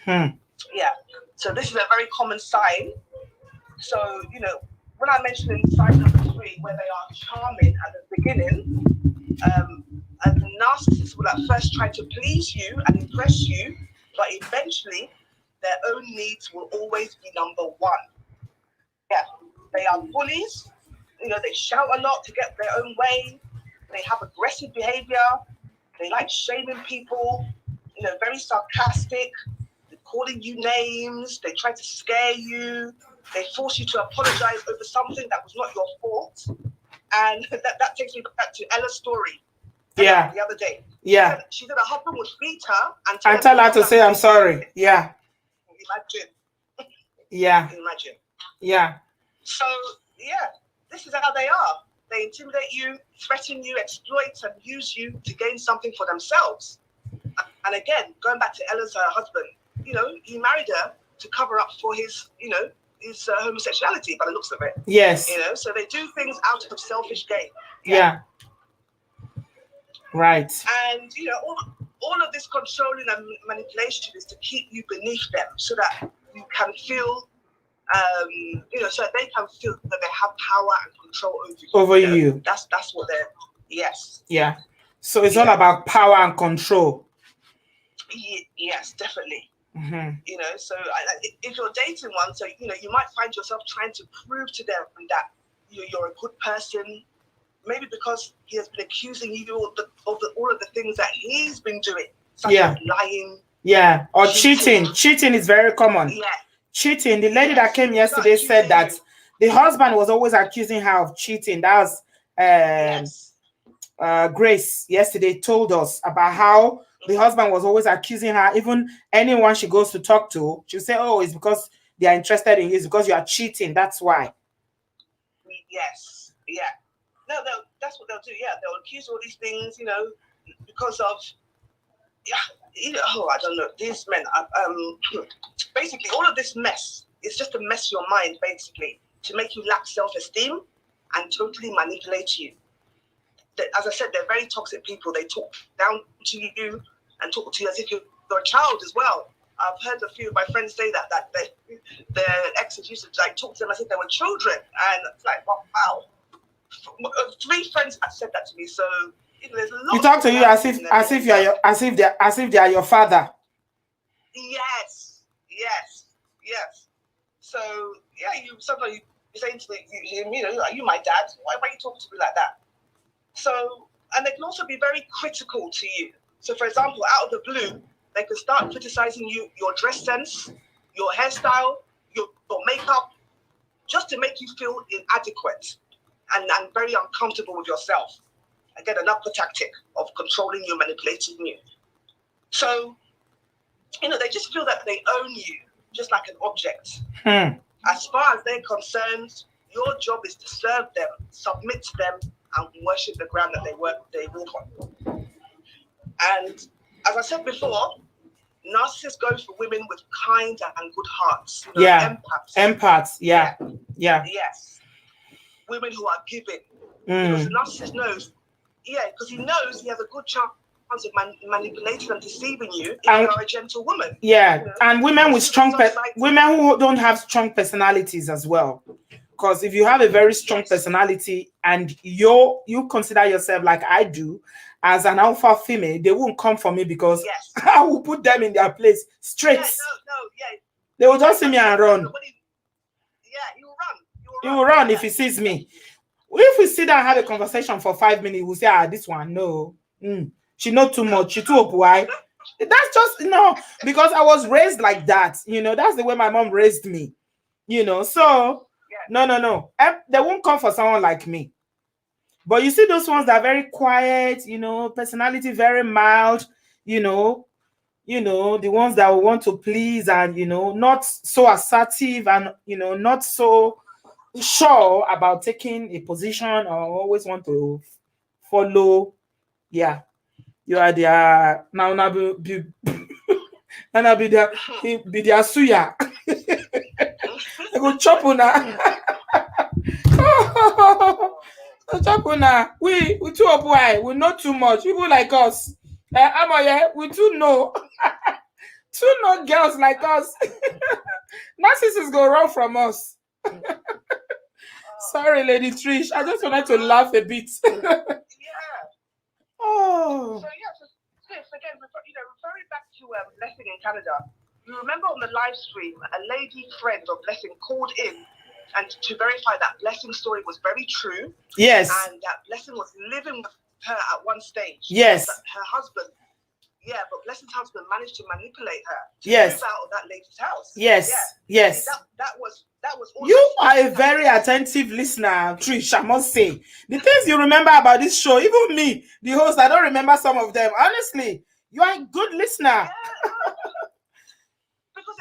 Yeah. So this is a very common sign. So, when I mentioned in sign number 3, where they are charming at the beginning, a narcissist will at first try to please you and impress you, but eventually their own needs will always be number 1. Yeah. They are bullies. They shout a lot to get their own way. They have aggressive behavior. They like shaming people, very sarcastic. They're calling you names. They try to scare you. They force you to apologize over something that was not your fault. And that takes me back to Ella's story. The other day. Yeah. She said her husband would beat her and tell her to say, I'm sorry. Yeah. Imagine. Yeah. Imagine. Yeah. So, this is how they are. They intimidate you, threaten you, exploit and use you to gain something for themselves. And again, going back to Ella's husband, he married her to cover up for his, his homosexuality by the looks of it. Yes. So they do things out of selfish gain. Yeah. Right. And, all of this controlling and manipulation is to keep you beneath them so that you can feel, so that they can feel that they have power and control over you. That's what they're, yes. Yeah. So it's all about power and control. Yes, definitely. So if you're dating one, so, you might find yourself trying to prove to them that you're a good person, maybe because he has been accusing you of all of the things that he's been doing, such as lying. Yeah, or cheating. Cheating is very common. Yeah. Cheating. The lady that came yesterday said that the husband was always accusing her of cheating. That was Grace yesterday told us about how the husband was always accusing her. Even anyone she goes to talk to, she'll say, oh, it's because they are interested in you. It's because you are cheating. That's why. Yes. Yeah. No, that's what they'll do. Yeah, they'll accuse all these things, because of, I don't know, these men. Basically, all of this mess is just to mess your mind, basically, to make you lack self-esteem and totally manipulate you. As I said, they're very toxic people. They talk down to you and talk to you as if you're a child as well. I've heard a few of my friends say that their exes used to talk to them as if they were children, and it's like, wow. 3 friends have said that to me. So there's a lot. You talk to you as if they are your father. Yes. So yeah, sometimes you say to are you my dad? Why are you talking to me like that? So, and they can also be very critical to you. So, for example, out of the blue, they can start criticizing you, your dress sense, your hairstyle, your makeup, just to make you feel inadequate and very uncomfortable with yourself. Again, another tactic of controlling you, manipulating you. So, they just feel that they own you, just like an object. As far as they're concerned, your job is to serve them, submit to them, and worship the ground that they walk on. And as I said before, narcissists go for women with kind and good hearts. Empaths. Yeah. Yes. Women who are giving. Because the narcissist knows, because he knows he has a good chance of manipulating and deceiving you if you are a gentle woman. Yeah, and women with women who don't have strong personalities as well. Because if you have a very strong personality and you consider yourself like I do as an alpha female, they won't come for me because I will put them in their place straight. They will just see me and run. He will run if he sees me. If we sit down and have a conversation for 5 minutes, we'll say, this one, no. She know too much. She too why? That's just because I was raised like that. That's the way my mom raised me. So no. They won't come for someone like me. But you see those ones that are very quiet, personality very mild, the ones that will want to please and not so assertive and not so sure about taking a position or always want to follow. Yeah. You are their now be their suya. I go chop una. Chop una. We too up why we know too much. People like us. We too know. Too know girls like us. Narcissists go run from us. Sorry, Lady Trish. I just wanted to laugh a bit. Oh. So again, referring back to Blessing in Canada, you remember on the live stream, a lady friend of Blessing called in and to verify that Blessing's story was very true. Yes. And that Blessing was living with her at one stage. Yes. Her husband. Yeah, but Blessing's husband managed to manipulate her to move out of that lady's house. Yes. Yeah. Yes. That was you are a very attentive listener, Trish, I must say. The things you remember about this show, even me, the host, I don't remember some of them. Honestly, you are a good listener. Because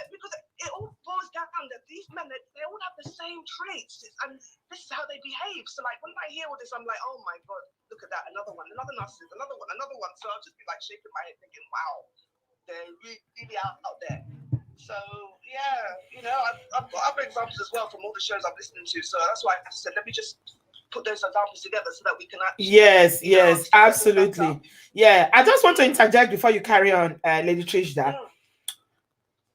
it all boils down that these men, they all have the same traits, and this is how they behave. So like when I hear all this, I'm like, oh my God, look at that, another one, another narcissist, another one. So I'll just be like shaking my head thinking, wow, they're really out there. So I've got other examples as well from all the shows I'm listening to. So that's why I said, let me just put those examples together so that we can actually. Yes, absolutely. Yeah, I just want to interject before you carry on, Lady Trish, that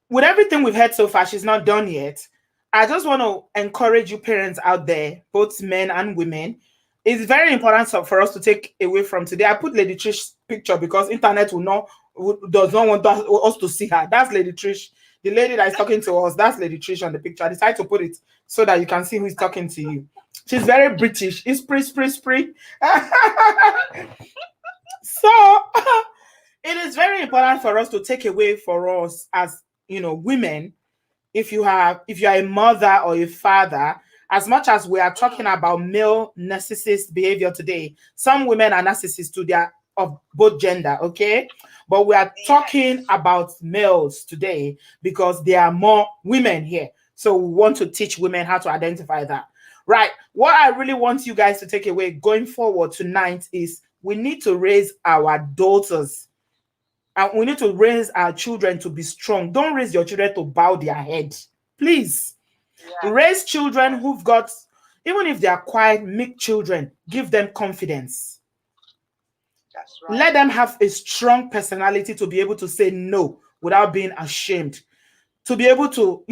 with everything we've heard so far, she's not done yet. I just want to encourage you parents out there, both men and women. It's very important for us to take away from today. I put Lady Trish's picture because internet does not want us to see her. That's Lady Trish. The lady that is talking to us, that's Lady Trish on the picture. I decided to put it so that you can see who is talking to you. She's very British. It's spree. So it is very important for us to take away for us as women. If you are a mother or a father, as much as we are talking about male narcissist behavior today, some women are narcissists too. They are of both gender, okay? But we are talking about males today because there are more women here. So we want to teach women how to identify that. Right. What I really want you guys to take away going forward tonight is we need to raise our daughters. And we need to raise our children to be strong. Don't raise your children to bow their head. Please. Yeah. Raise children who've got, even if they are quiet, meek children, give them confidence. That's right. Let them have a strong personality to be able to say no without being ashamed. To be able to,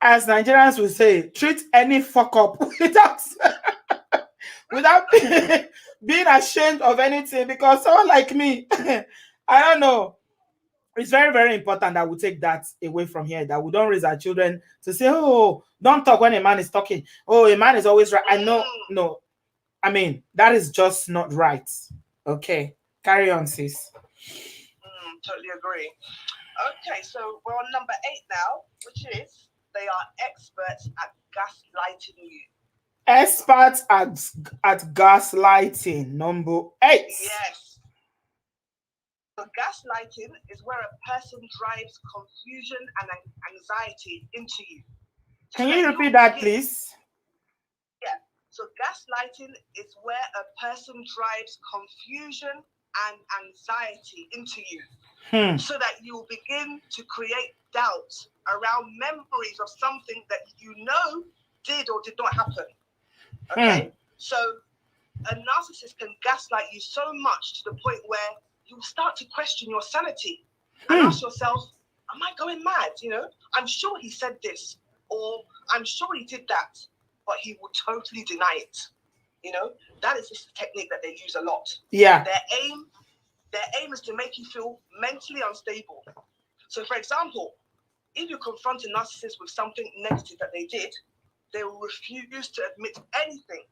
as Nigerians will say, treat any fuck up without being ashamed of anything, because someone like me, I don't know. It's very, very important that we take that away from here, that we don't raise our children to say, oh, don't talk when a man is talking. Oh, a man is always right. I know, no. I mean, that is just not right. Okay. Carry on, sis. Totally agree. Okay, so we're on number 8 now, which is they are experts at gaslighting you. Experts at gaslighting. Number 8. Yes. So gaslighting is where a person drives confusion and anxiety into you. Can you repeat that, please? Yeah. So gaslighting is where a person drives confusion and anxiety into you, so that you will begin to create doubts around memories of something that you know did or did not happen. Okay? So a narcissist can gaslight you so much to the point where you start to question your sanity and ask yourself, am I going mad? You know, I'm sure he said this, or I'm sure he did that, but he will totally deny it. You know, that is just a technique that they use a lot. Yeah. Their aim is to make you feel mentally unstable. So, for example, if you confront a narcissist with something negative that they did, they will refuse to admit anything,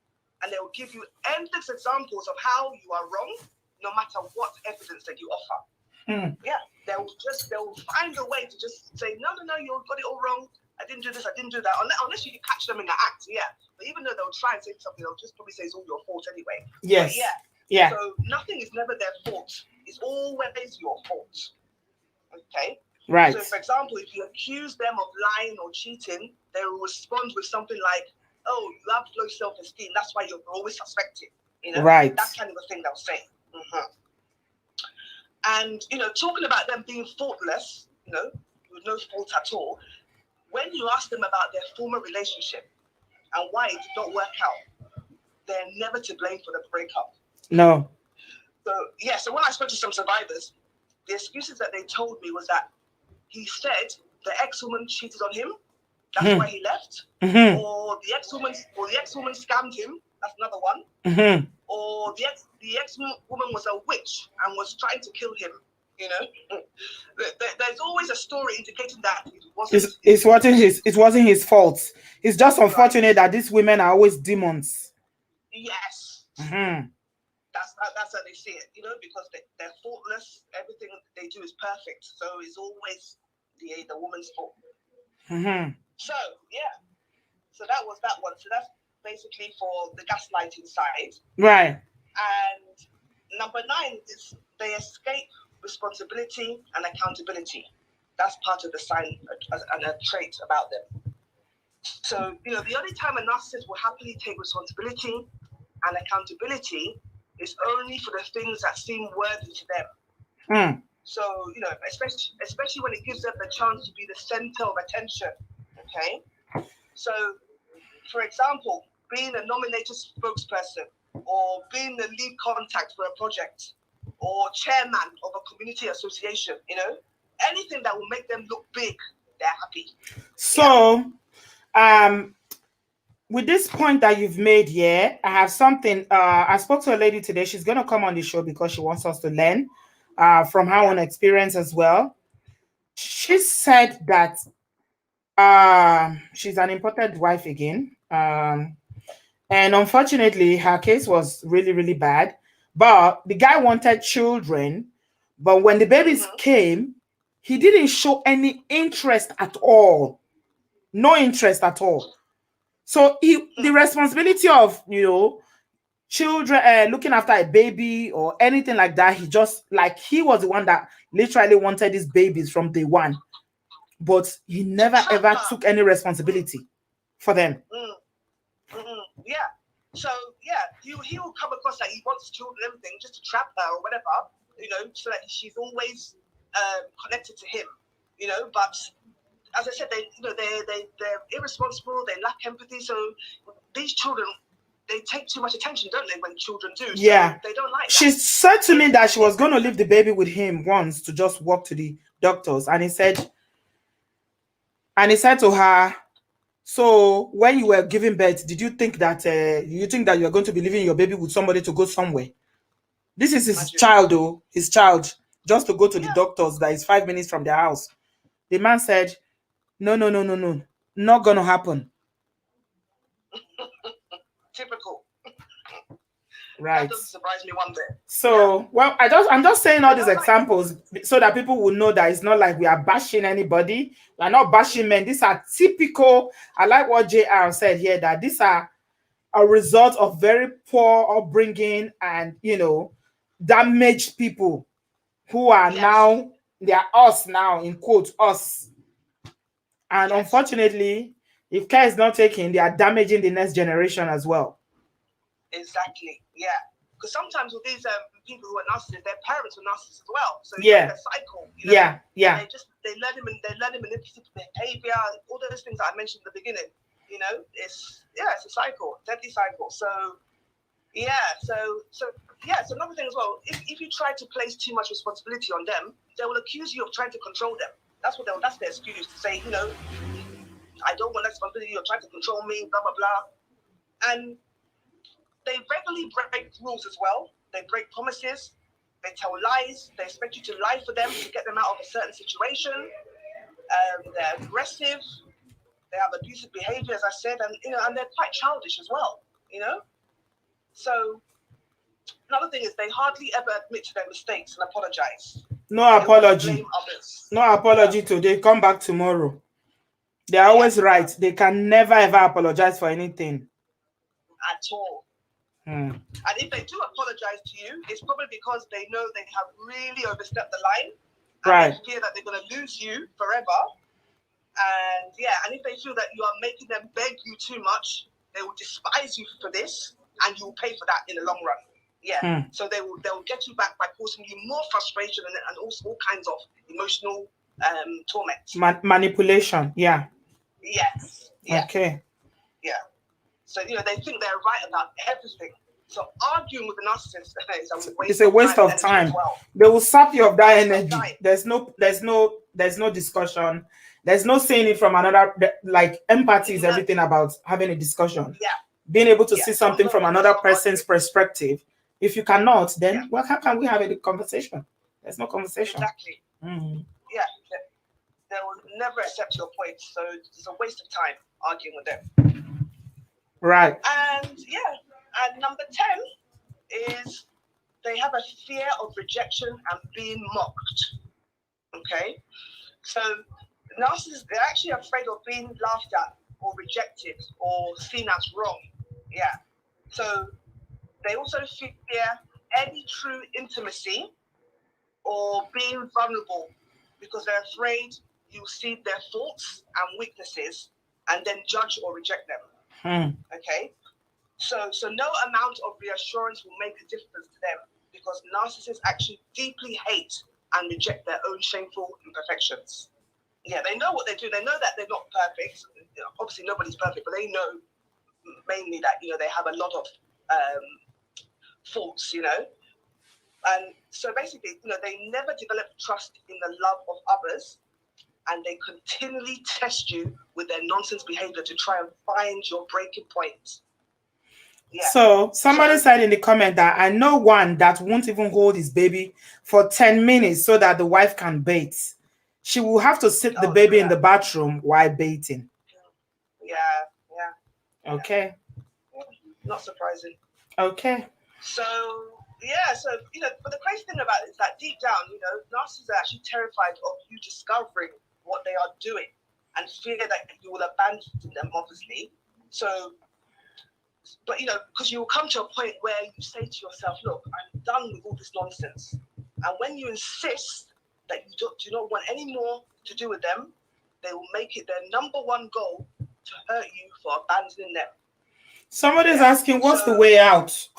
and they will give you endless examples of how you are wrong, no matter what evidence that you offer. Yeah, they will find a way to just say, no, you got it all wrong. I didn't do this, I didn't do that. Unless you catch them in the act, yeah. But even though they'll try and say something, they'll just probably say it's all your fault anyway. Yes. But yeah. So nothing is never their fault. It's always your fault. Okay? Right. So, for example, if you accuse them of lying or cheating, they will respond with something like, oh, you have low self-esteem. That's why you're always suspected. You know? Right. That kind of a thing they'll say. And, you know, talking about them being faultless, you know, with no fault at all, when you ask them about their former relationship and why it did not work out, they're never to blame for the breakup. No. So, yeah, so when I spoke to some survivors, the excuses that they told me was that he said the ex-woman cheated on him, that's why he left, or the ex-woman scammed him, that's another one, or the ex-woman was a witch and was trying to kill him. You know, there's always a story indicating that it wasn't his fault. It's just unfortunate that these women are always demons. Yes. That's how they see it, you know, because they're faultless. Everything they do is perfect, so it's always the woman's fault. So yeah, so that was that one. So that's basically for the gaslighting side, right? And number 9 is they escape responsibility and accountability. That's part of the sign and a trait about them. So, you know, the only time a narcissist will happily take responsibility and accountability is only for the things that seem worthy to them. So, you know, especially when it gives them the chance to be the center of attention. Okay? So, for example, being a nominated spokesperson, or being the lead contact for a project, or chairman of a community association, you know, anything that will make them look big, they're happy. So, with this point that you've made here, I have something. I spoke to a lady today. She's going to come on the show because she wants us to learn from her own experience as well. She said that she's an imported wife again. And unfortunately, her case was really, really bad. But the guy wanted children. But when the babies came, he didn't show any interest at all. No interest at all. So the responsibility of, you know, children, looking after a baby or anything like that, he was the one that literally wanted these babies from day one. But he never ever took any responsibility for them. Yeah. So yeah, he will come across like he wants children and everything just to trap her or whatever, you know, so that she's always connected to him, you know. But as I said, they're irresponsible, they lack empathy. So these children, they take too much attention, don't they? When children do, yeah, so they don't like that. She said to me that she was going to leave the baby with him once to just walk to the doctors, and he said to her, So when you were giving birth, did you think that you are going to be leaving your baby with somebody to go somewhere? This is his child, though. His child, just to go to the doctors that is 5 minutes from their house. The man said, no, no, no, no, no, not gonna happen. Typical. Right. That doesn't surprise me one bit. So, well, I'm just saying all these examples so that people will know that it's not like we are bashing anybody. We are not bashing men. These are typical. I like what JR said here, that these are a result of very poor upbringing and, damaged people who are now, they are us now, in quotes, us. And unfortunately, if care is not taken, they are damaging the next generation as well. Exactly, yeah. Because sometimes with these people who are narcissists, their parents were narcissists as well. So it's like a cycle. Yeah. They learn manipulative behavior, all those things that I mentioned in the beginning. It's a cycle, deadly cycle. So another thing as well. If you try to place too much responsibility on them, they will accuse you of trying to control them. That's their excuse to say, I don't want responsibility. You're trying to control me, blah blah blah, and they regularly break rules as well. They break promises. They tell lies. They expect you to lie for them to get them out of a certain situation. They're aggressive. They have abusive behavior, as I said, and they're quite childish as well. So another thing is they hardly ever admit to their mistakes and apologize. No apology. No apology today. Come back tomorrow. They're always right. They can never ever apologize for anything at all. And if they do apologize to you, it's probably because they know they have really overstepped the line. And they fear that they're going to lose you forever. And if they feel that you are making them beg you too much, they will despise you for this, and you will pay for that in the long run. So they'll get you back by causing you more frustration and also all kinds of emotional torment. Manipulation. Yes. Okay. Yeah. So, they think they're right about everything. So arguing with a narcissist is a waste of time. Well. They will sap you of that energy. There's no discussion. There's no saying it from another, like empathy is everything about having a discussion. Yeah. Being able to see something from another person's perspective. If you cannot, then how can we have a conversation? There's no conversation. Exactly. Yeah. They will never accept your point. So it's a waste of time arguing with them. Right. And number 10 is they have a fear of rejection and being mocked. Okay, so narcissists, they're actually afraid of being laughed at or rejected or seen as wrong. Yeah. So they also fear any true intimacy or being vulnerable because they're afraid you'll see their faults and weaknesses and then judge or reject them. Okay, so no amount of reassurance will make a difference to them because narcissists actually deeply hate and reject their own shameful imperfections. Yeah, they know what they do. They know that they're not perfect. Obviously, nobody's perfect, but they know mainly that they have a lot of faults. And so basically, they never develop trust in the love of others. And they continually test you with their nonsense behavior to try and find your breaking point. Yeah. So somebody said in the comment that I know one that won't even hold his baby for 10 minutes so that the wife can bait. She will have to sit the baby in the bathroom while baiting. Yeah. Okay. Not surprising. Okay. So but the crazy thing about it is that deep down, narcissists are actually terrified of you discovering what they are doing and fear that you will abandon them, obviously. So, but because you will come to a point where you say to yourself, look, I'm done with all this nonsense. And when you insist that you do not want any more to do with them, they will make it their number one goal to hurt you for abandoning them. Somebody's asking, what's the way out?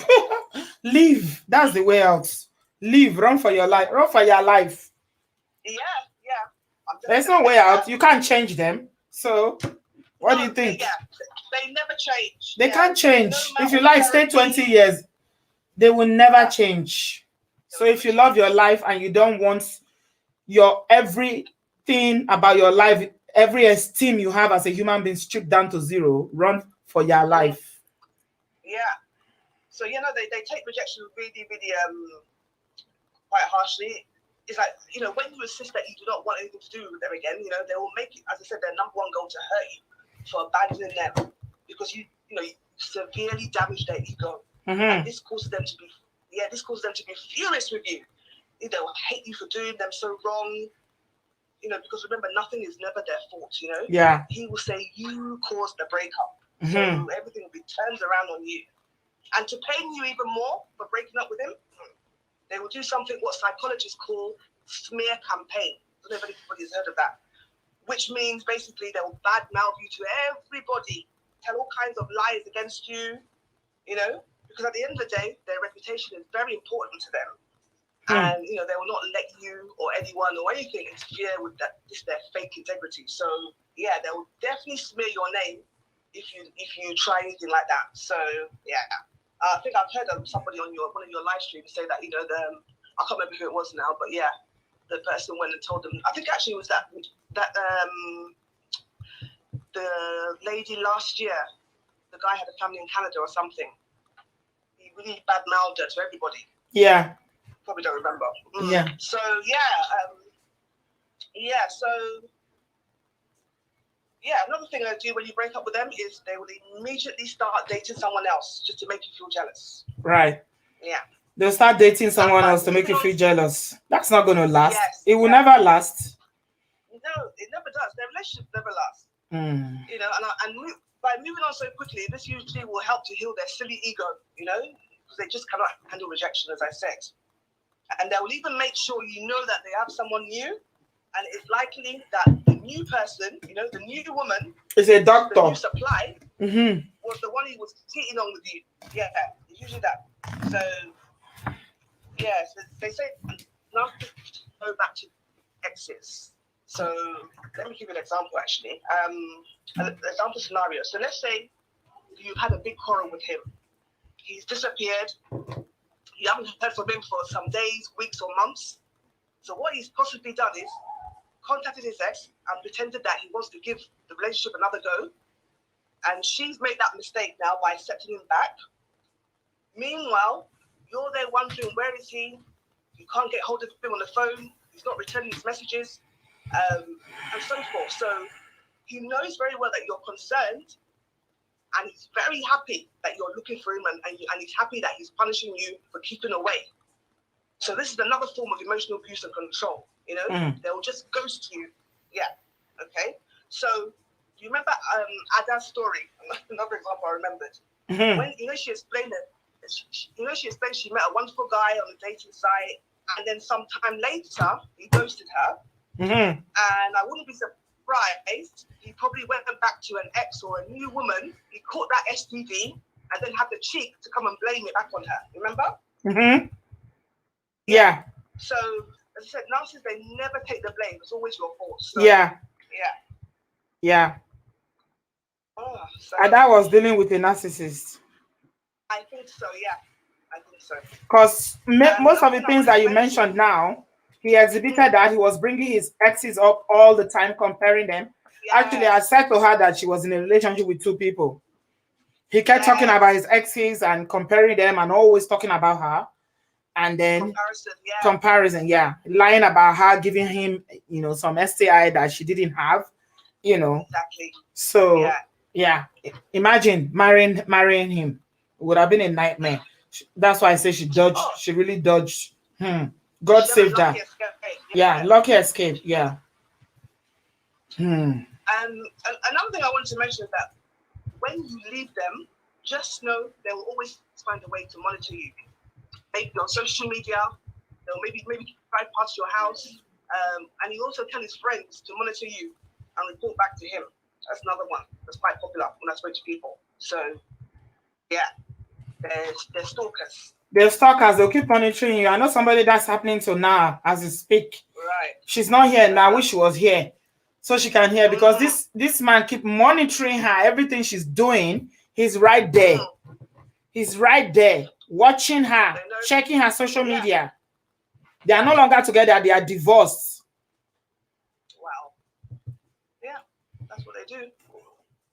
Leave. That's the way out. Leave. Run for your life. Run for your life. Yeah. There's no way out. You can't change them. So, what do you think? Yeah, they never change. They can't change. No, if you like, stay 20 years. They will never change. So if you love your life and you don't want your everything about your life every esteem you have as a human being stripped down to zero. Run for your life. Yeah. So you know they take rejection really, really quite harshly. It's like, you know, when you insist that you do not want anything to do with them again, you know, they will make it, as I said, their number one goal to hurt you for abandoning them, because you severely damage their ego. And this causes them to be furious with you. They will hate you for doing them so wrong. You know, because remember, nothing is never their fault, you know? Yeah. He will say you caused the breakup. So everything will be turned around on you. And to pain you even more for breaking up with him, they will do something what psychologists call smear campaign. I don't know if anybody's heard of that. Which means basically they will badmouth you to everybody, tell all kinds of lies against you, you know? Because at the end of the day, their reputation is very important to them. And, you know, they will not let you or anyone or anything interfere with their fake integrity. So, yeah, they will definitely smear your name if you try anything like that. So, yeah. I think I've heard of somebody on one of your live streams say that, you know, I can't remember who it was now, but yeah, the person went and told them. I think actually it was that the lady last year, the guy had a family in Canada or something. He really badmouthed her to everybody. Yeah. Probably don't remember. Yeah. So another thing they do when you break up with them is they will immediately start dating someone else just to make you feel jealous. Right. Yeah. They'll start dating someone else to make you feel jealous. That's not going to last. Yes, it will never last. No, it never does. Their relationship never lasts. You know, and by moving on so quickly, this usually will help to heal their silly ego, you know, because they just cannot handle rejection, as I said. And they will even make sure you know that they have someone new, and it's likely that the new person, you know, the new woman, is a doctor. The new supply was the one he was cheating on with you. Yeah, it's usually that. So, yeah, so they say now go back to exes. So let me give you an example, actually. An example scenario. So let's say you've had a big quarrel with him. He's disappeared. You haven't heard from him for some days, weeks, or months. So what he's possibly done is contacted his ex and pretended that he wants to give the relationship another go. And she's made that mistake now by accepting him back. Meanwhile, you're there wondering, where is he? You can't get hold of him on the phone. He's not returning his messages, and so forth. So he knows very well that you're concerned, and he's very happy that you're looking for him, and he's happy that he's punishing you for keeping away. So this is another form of emotional abuse and control. You know, they'll just ghost you. Yeah. Okay. So you remember Ada's story? Another example I remembered. When she explained it. She explained she met a wonderful guy on a dating site, and then sometime later he ghosted her. And I wouldn't be surprised he probably went back to an ex or a new woman. He caught that STD and then had the cheek to come and blame it back on her. Remember? Yeah. So as I said, narcissists, they never take the blame. It's always your fault. So, yeah. Oh, so Ada was dealing with a narcissist. I think so, yeah. I think so. Because most of the things that you mentioned now, he exhibited that he was bringing his exes up all the time, comparing them. Yes. Actually, I said to her that she was in a relationship with two people. He kept talking about his exes and comparing them and always talking about her. And then comparison, lying about her, giving him, some STI that she didn't have, Exactly. So, imagine marrying him. It would have been a nightmare. That's why I say she dodged. Oh. She really dodged. God saved her. Lucky escape. Yeah. And another thing I wanted to mention is that when you leave them, just know they will always find a way to monitor you. Maybe on social media, they'll maybe drive past your house, and he also tell his friends to monitor you and report back to him. That's another one that's quite popular when I speak to people. So, they're stalkers. They're stalkers. They'll keep monitoring you. I know somebody that's happening to now as we speak. Right. She's not here now. I wish she was here so she can hear, because this man keep monitoring her. Everything she's doing, he's right there. He's right there, watching her, checking her social media. They are no longer together. They are divorced. Wow. Yeah. That's what they do.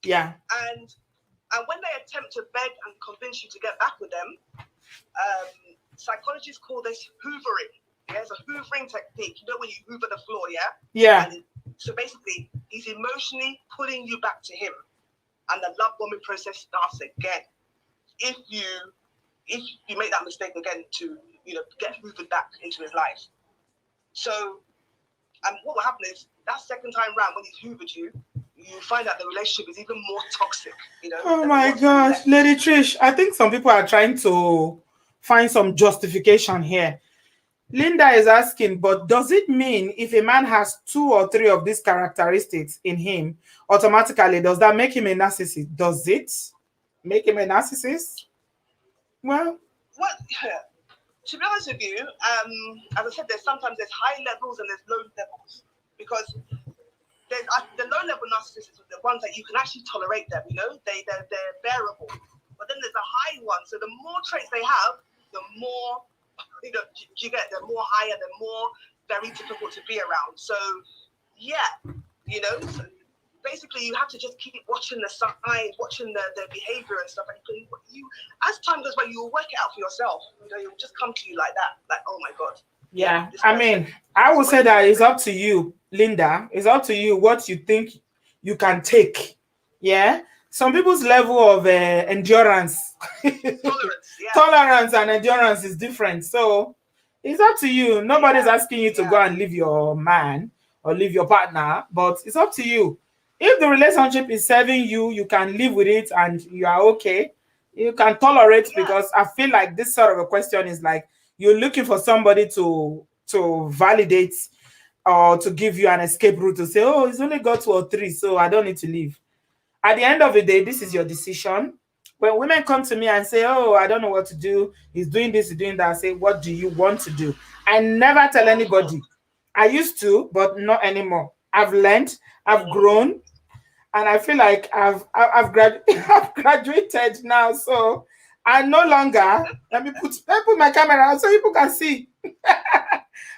Yeah. And when they attempt to beg and convince you to get back with them, psychologists call this hoovering. Yeah, it's a hoovering technique. You know when you hoover the floor, yeah? Yeah. And so basically, he's emotionally pulling you back to him, and the love bombing process starts again. If you make that mistake again to get hoovered back into his life. So, what will happen is that second time round when he's hoovered you, you find out the relationship is even more toxic. Oh my gosh, Lady Trish, I think some people are trying to find some justification here. Linda is asking, but does it mean if a man has 2 or 3 of these characteristics in him, automatically, does that make him a narcissist? Does it make him a narcissist? Well, to be honest with you, as I said, sometimes there's high levels and there's low levels, because there's the low level narcissists are the ones that you can actually tolerate them. They're bearable. But then there's a high one. So the more traits they have, the more you get. They're more higher. They're more very difficult to be around. So so basically you have to just keep watching the signs, watching the behavior and stuff. And you as time goes by, you will work it out for yourself. You'll just come to you like that. Like, oh my God. Yeah, I mean, I would say that it's up to you, Linda. It's up to you what you think you can take. Yeah, some people's level of endurance, tolerance and endurance is different. So it's up to you. Nobody's asking you to go and leave your man or leave your partner, but it's up to you. If the relationship is serving you, you can live with it and you are okay. You can tolerate, because I feel like this sort of a question is like, you're looking for somebody to validate or to give you an escape route to say, oh, it's only got 2 or 3, so I don't need to leave. At the end of the day, this is your decision. When women come to me and say, oh, I don't know what to do, he's doing this, he's doing that, I say, what do you want to do? I never tell anybody. I used to, but not anymore. I've learned, I've grown, and I feel like I've graduated now, so I no longer, let me put my camera on so people can see.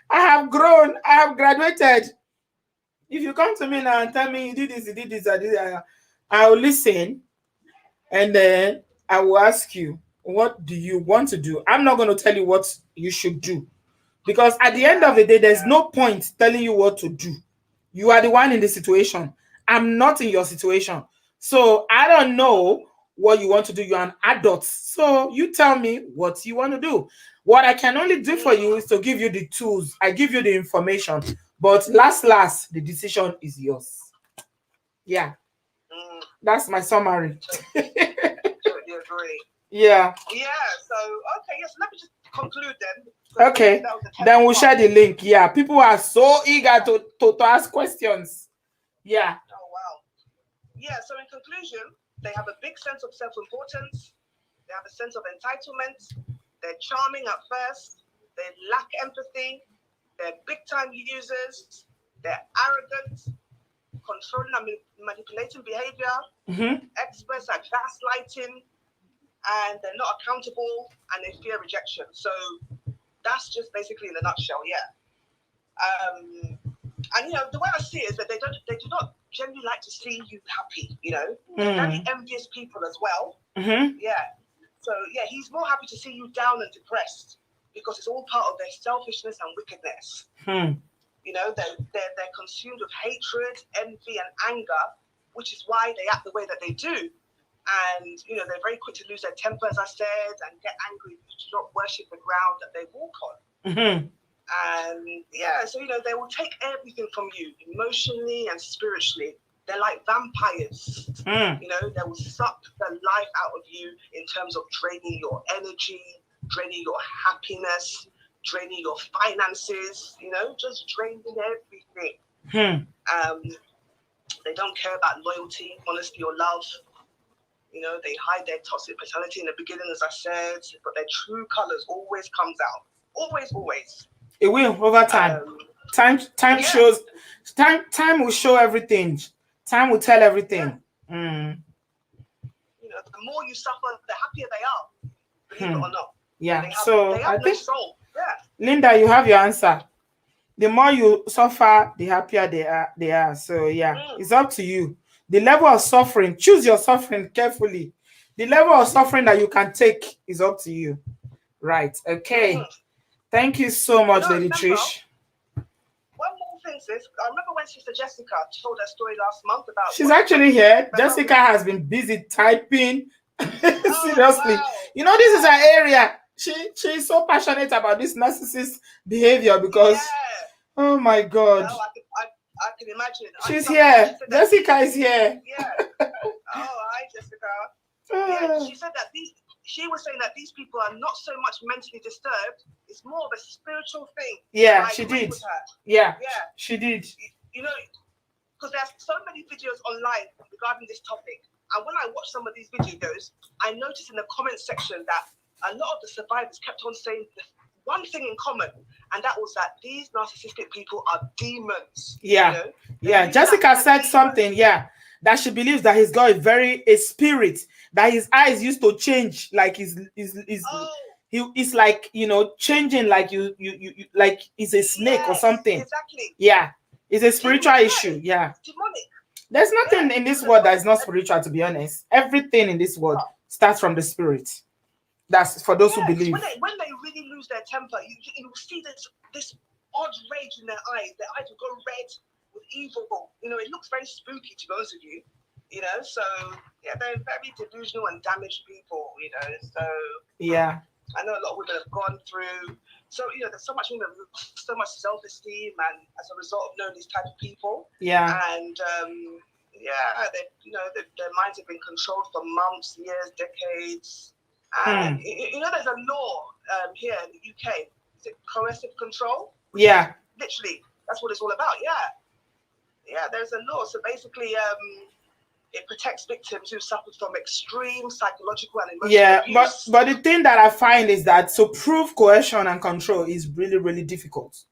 I have grown, I have graduated. If you come to me now and tell me you did this, I did that, I will listen, and then I will ask you, what do you want to do? I'm not going to tell you what you should do, because at the end of the day, there's no point telling you what to do. You are the one in the situation. I'm not in your situation. So I don't know what you want to do. You're an adult. So you tell me what you want to do. What I can only do for you is to give you the tools. I give you the information. But last, the decision is yours. Yeah. That's my summary. Totally agree. Yeah. Yeah. So, okay. Yes. Let me just conclude then. Okay. Then we'll share the link. Yeah. People are so eager to ask questions. Yeah. Oh, wow. Yeah. So in conclusion, they have a big sense of self-importance. They have a sense of entitlement. They're charming at first. They lack empathy. They're big-time users. They're arrogant, controlling and manipulating behavior. Experts at gaslighting, and they're not accountable, and they fear rejection. So that's just basically in a nutshell. Yeah. And the way I see it is that they do not generally like to see you happy. They're very envious people as well. Yeah. So yeah, he's more happy to see you down and depressed, because it's all part of their selfishness and wickedness. They're consumed with hatred, envy, and anger, which is why they act the way that they do. And they're very quick to lose their temper, as I said, and get angry if you do not worship the ground that they walk on. And yeah, so they will take everything from you, emotionally and spiritually. They're like vampires. They will suck the life out of you in terms of draining your energy, draining your happiness, draining your finances, just draining everything. They don't care about loyalty, honesty, or love. They hide their toxic personality in the beginning, as I said, but their true colors always comes out. Always. It will over time. Time shows. Time will show everything. Time will tell everything. The more you suffer, the happier they are. Believe it or not. Yeah. They have no soul. Yeah. Linda, you have your answer. The more you suffer, the happier they are. So yeah, it's up to you. The level of suffering, choose your suffering carefully. The level of suffering that you can take is up to you. Right. Okay. Thank you so much, Lady Trish. One more thing, sis. I remember when Sister Jessica told her story last month about... She's actually here. Jessica has been busy typing. Seriously. Wow. You know, this is her area. She's so passionate about this narcissist behavior because, oh my God. No, I can imagine. She's here. Jessica is here. Yeah. Oh, hi, Jessica. Yeah, she said that she was saying that these people are not so much mentally disturbed. It's more of a spiritual thing. Yeah, she did. Yeah, she did. You know, because there's so many videos online regarding this topic. And when I watch some of these videos, I noticed in the comment section that a lot of the survivors kept on saying one thing in common, and that was that these narcissistic people are demons. Yeah, you know? Yeah. Jessica said something, that she believes that he's got a spirit, that his eyes used to change, like he's like, you know, changing like you like he's a snake or something. Exactly. Yeah, it's a spiritual issue. Yeah. Demonic. There's nothing in this world that is not spiritual, to be honest. Everything in this world starts from the spirit. That's for those who believe. When they really lose their temper, you see this odd rage in their eyes. Their eyes will go red with evil. You know, it looks very spooky, to be honest with you. You know, so yeah, they're very delusional and damaged people. You know, so yeah, I know a lot of women have gone through. So you know, there's so much women, so much self-esteem, and as a result of knowing these type of people. Yeah, and their minds have been controlled for months, years, decades. And you know, there's a law here in the UK. Is it coercive control? Yeah. Literally, that's what it's all about. Yeah, there's a law. So basically, it protects victims who suffered from extreme psychological and emotional abuse. but the thing that I find is that to prove coercion and control is really, really difficult.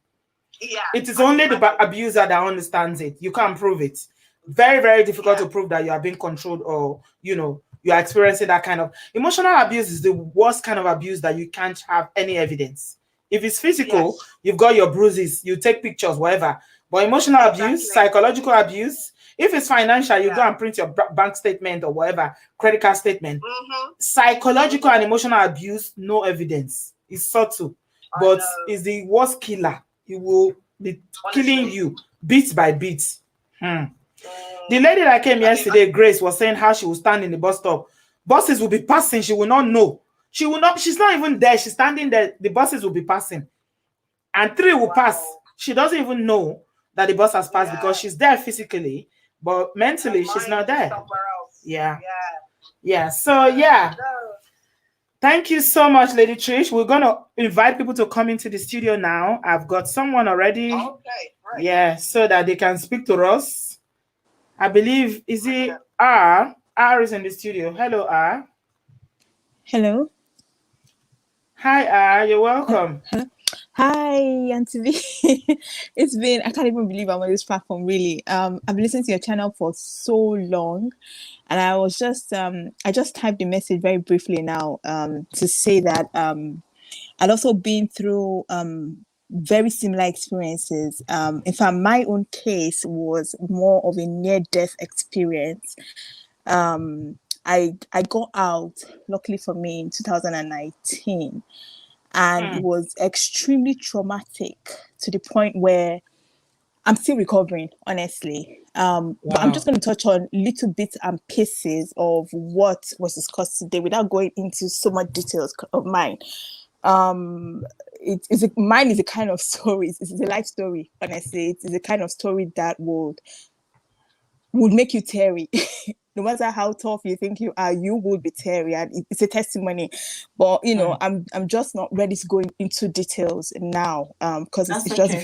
Yeah. It is only the abuser that understands it. You can't prove it. Very, very difficult to prove that you are being controlled, or, you know, you are experiencing that kind of emotional abuse. Is the worst kind of abuse that you can't have any evidence. If it's physical, you've got your bruises, you take pictures, whatever. But emotional abuse, psychological abuse, if it's financial, you go and print your bank statement or whatever, credit card statement. Psychological and emotional abuse, no evidence. It's subtle, but it's the worst killer. It will be killing you bit by bit. The lady that came yesterday, Grace, was saying how she will stand in the bus stop. Buses will be passing. She will not know. She will not. She's not even there. She's standing there. The buses will be passing. And 3 will pass. She doesn't even know that the bus has passed because she's there physically, but mentally she's not there. Yeah. So, thank you so much, Lady Trish. We're going to invite people to come into the studio now. I've got someone already. Okay, right. Yeah, so that they can speak to us. I believe, is it R? R is in the studio. Hello, R. Hello. Hi, R. You're welcome. Hi, Auntie V. It's been, I can't even believe I'm on this platform, really. I've been listening to your channel for so long. And I was just, I just typed a message very briefly now to say that I'd also been through very similar experiences. In fact, my own case was more of a near-death experience. I got out, luckily for me, in 2019, and it was extremely traumatic to the point where I'm still recovering, honestly. But I'm just going to touch on little bits and pieces of what was discussed today without going into so much details of mine. Mine is a kind of story. It's a life story, honestly. It's a kind of story that would make you teary. No matter how tough you think you are, you will be teary, and it's a testimony. But you know, I'm just not ready to go into details now, because it's just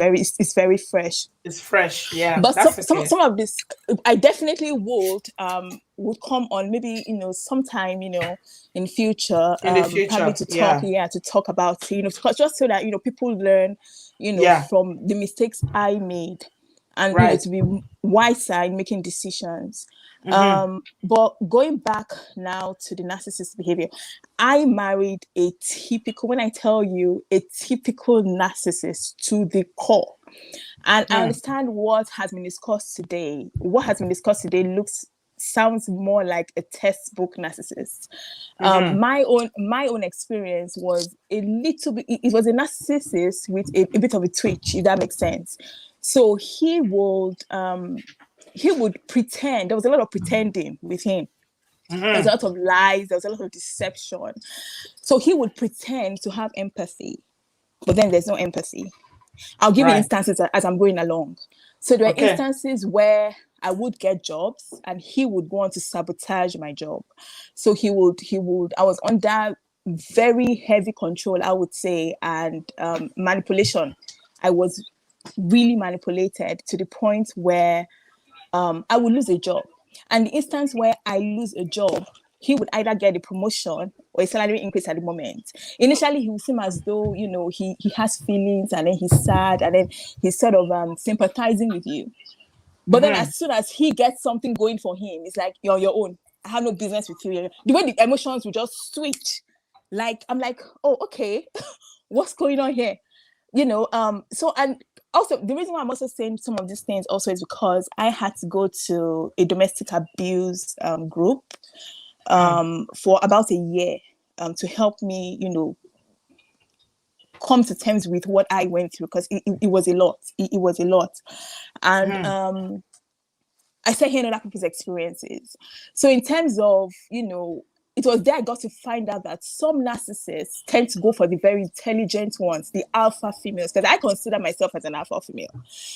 very fresh. It's fresh, yeah. But some of this, I definitely would come on maybe, you know, sometime, you know, in future, probably to talk about it, you know, just so that, you know, people learn, you know, from the mistakes I made, and you know, to be wiser in making decisions. But going back now to the narcissist behavior, I married a typical, when I tell you, a typical narcissist to the core. And I understand what has been discussed today. What has been discussed today looks sounds more like a textbook narcissist. My own experience was a little bit. It was a narcissist with a bit of a twitch, if that makes sense. So he would pretend. There was a lot of pretending with him. There was a lot of lies. There was a lot of deception. So he would pretend to have empathy, but then there's no empathy. I'll give you instances as I'm going along. So there are instances where I would get jobs and he would go on to sabotage my job. So he would, I was under very heavy control, I would say, and manipulation. I was really manipulated to the point where I would lose a job. And the instance where I lose a job, he would either get a promotion or a salary increase at the moment. Initially, he would seem as though, you know, he has feelings, and then he's sad, and then he's sort of sympathizing with you. But then as soon as he gets something going for him, it's like, you're on your own. I have no business with you. The way the emotions will just switch. Like, I'm like, oh, okay, what's going on here? You know, so, and also the reason why I'm also saying some of these things also is because I had to go to a domestic abuse group for about a year to help me, you know, come to terms with what I went through, because it was a lot. It was a lot. And I started hearing other people's experiences. So in terms of, you know, it was there I got to find out that some narcissists tend to go for the very intelligent ones, the alpha females, because I consider myself as an alpha female.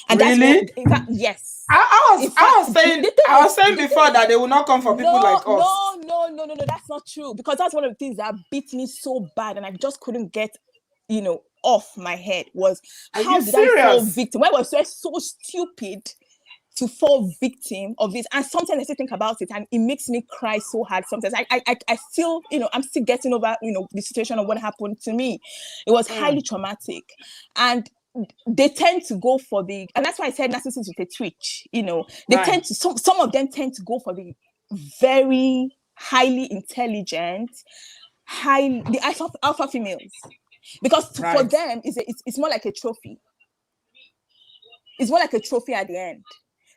And really? That's what, in fact, yes. I was saying before that they will not come for people like us. No, that's not true. Because that's one of the things that beat me so bad, and I just couldn't get, you know, off my head was, how did I fall victim? Why was I so stupid to fall victim of this? And sometimes I still think about it and it makes me cry so hard. Sometimes I feel, you know, I'm still getting over, you know, the situation of what happened to me. It was highly traumatic. And they tend to go for the, and that's why I said narcissists with a twitch, you know, they tend to, some of them tend to go for the very highly intelligent, the alpha females. Because for them, it's more like a trophy. It's more like a trophy at the end.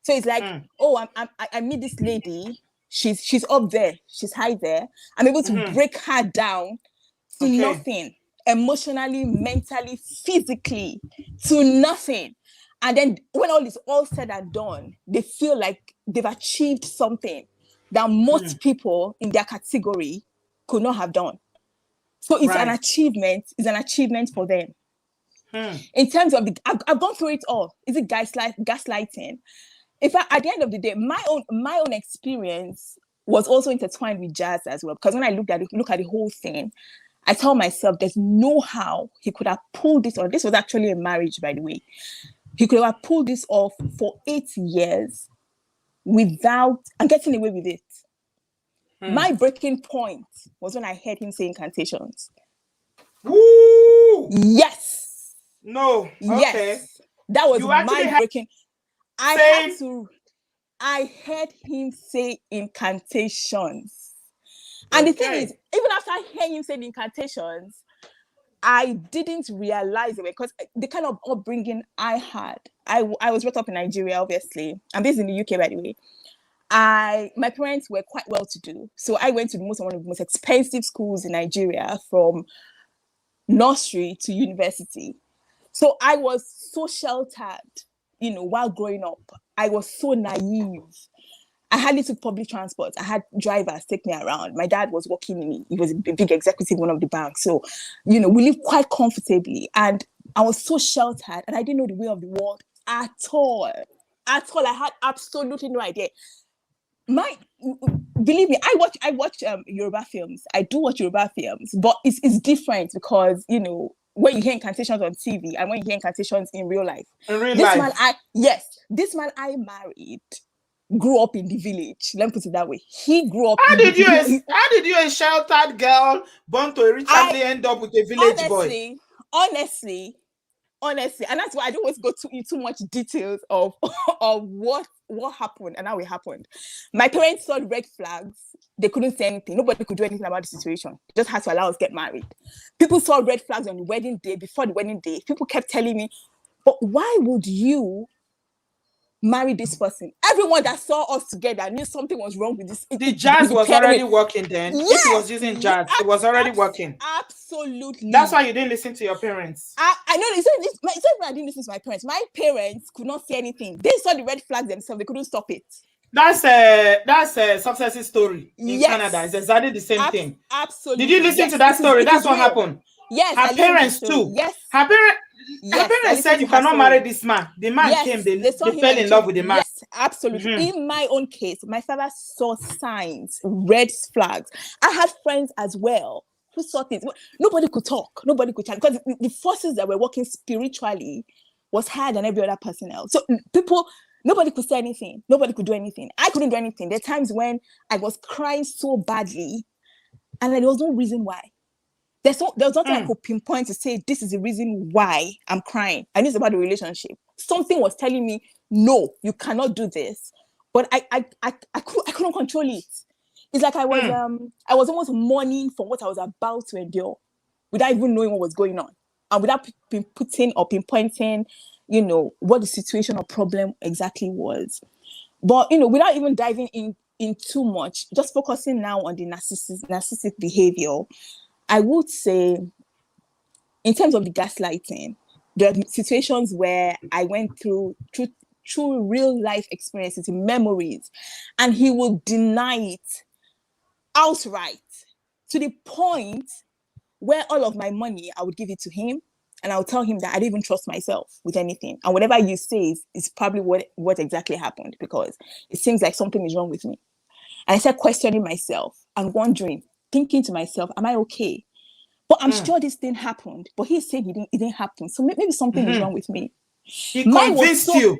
So it's like, oh, I meet this lady. She's up there. She's high there. I'm able to break her down to nothing, emotionally, mentally, physically, to nothing. And then when all is all said and done, they feel like they've achieved something that most people in their category could not have done. So it's an achievement. It's an achievement for them. In terms of I've gone through it all. Is it gaslighting? In fact, at the end of the day, my own experience was also intertwined with Jazz as well. Because when I look at the whole thing, I tell myself there's no how he could have pulled this off. This was actually a marriage, by the way. He could have pulled this off for 8 years without and getting away with it. My breaking point was when I heard him say incantations. Woo! Yes. No. Okay. Yes. That was my breaking. I heard him say incantations. And the thing is, even after I heard him say the incantations, I didn't realize it, because the kind of upbringing I had, I was brought up in Nigeria, obviously. I'm based in the UK, by the way. My parents were quite well to do. So I went to one of the most expensive schools in Nigeria, from nursery to university. So I was so sheltered, you know, while growing up. I was so naive. I hardly took public transport. I had drivers take me around. My dad was working he was a big executive in one of the banks. So, you know, we lived quite comfortably. And I was so sheltered, and I didn't know the way of the world at all. At all. I had absolutely no idea. Believe me, I watch Yoruba films. I do watch Yoruba films, but it's different, because, you know, when you hear incantations on TV and when you hear incantations in real life. This man I married grew up in the village. Let me put it that way. He grew up. How did you, a sheltered girl born to a rich family, end up with a village boy? Honestly, and that's why I don't always go into too much details of what happened and how it happened. My parents saw red flags. They couldn't say anything. Nobody could do anything about the situation. They just had to allow us to get married. People saw red flags on the wedding day, before the wedding day. People kept telling me, but why would you marry this person. Everyone that saw us together knew something was wrong with this. The jazz was already working then. Yes, if he was using jazz, it was already working. Absolutely. That's why you didn't listen to your parents. I know it's not even I didn't listen to my parents. My parents could not say anything. They saw the red flags themselves. They couldn't stop it. That's a success story in Canada. It's exactly the same thing. Absolutely. Did you listen to that story? That's what happened. Yes. Her parents too. Yes. Her parents said you cannot marry this man. The man came. They fell in love with the man. Yes, absolutely. In my own case, my father saw signs, red flags. I had friends as well who saw things. Nobody could talk. Nobody could chat because the forces that were working spiritually was higher than every other person else. So nobody could say anything. Nobody could do anything. I couldn't do anything. There are times when I was crying so badly and there was no reason why. There was nothing I could pinpoint to say, this is the reason why I'm crying. I knew it's about the relationship. Something was telling me, no, you cannot do this. But I couldn't control it. It's like I was almost mourning for what I was about to endure without even knowing what was going on. And without putting or pinpointing, what the situation or problem exactly was. But, without even diving in too much, just focusing now on the narcissistic behavior, I would say, in terms of the gaslighting, there are situations where I went through real life experiences, memories, and he would deny it outright to the point where all of my money, I would give it to him, and I would tell him that I didn't even trust myself with anything. And whatever you say is probably what exactly happened, because it seems like something is wrong with me. And I started questioning myself and wondering, thinking to myself, am I okay? But I'm sure this thing happened. But he said it didn't happen. So maybe something is wrong with me. He convinced you.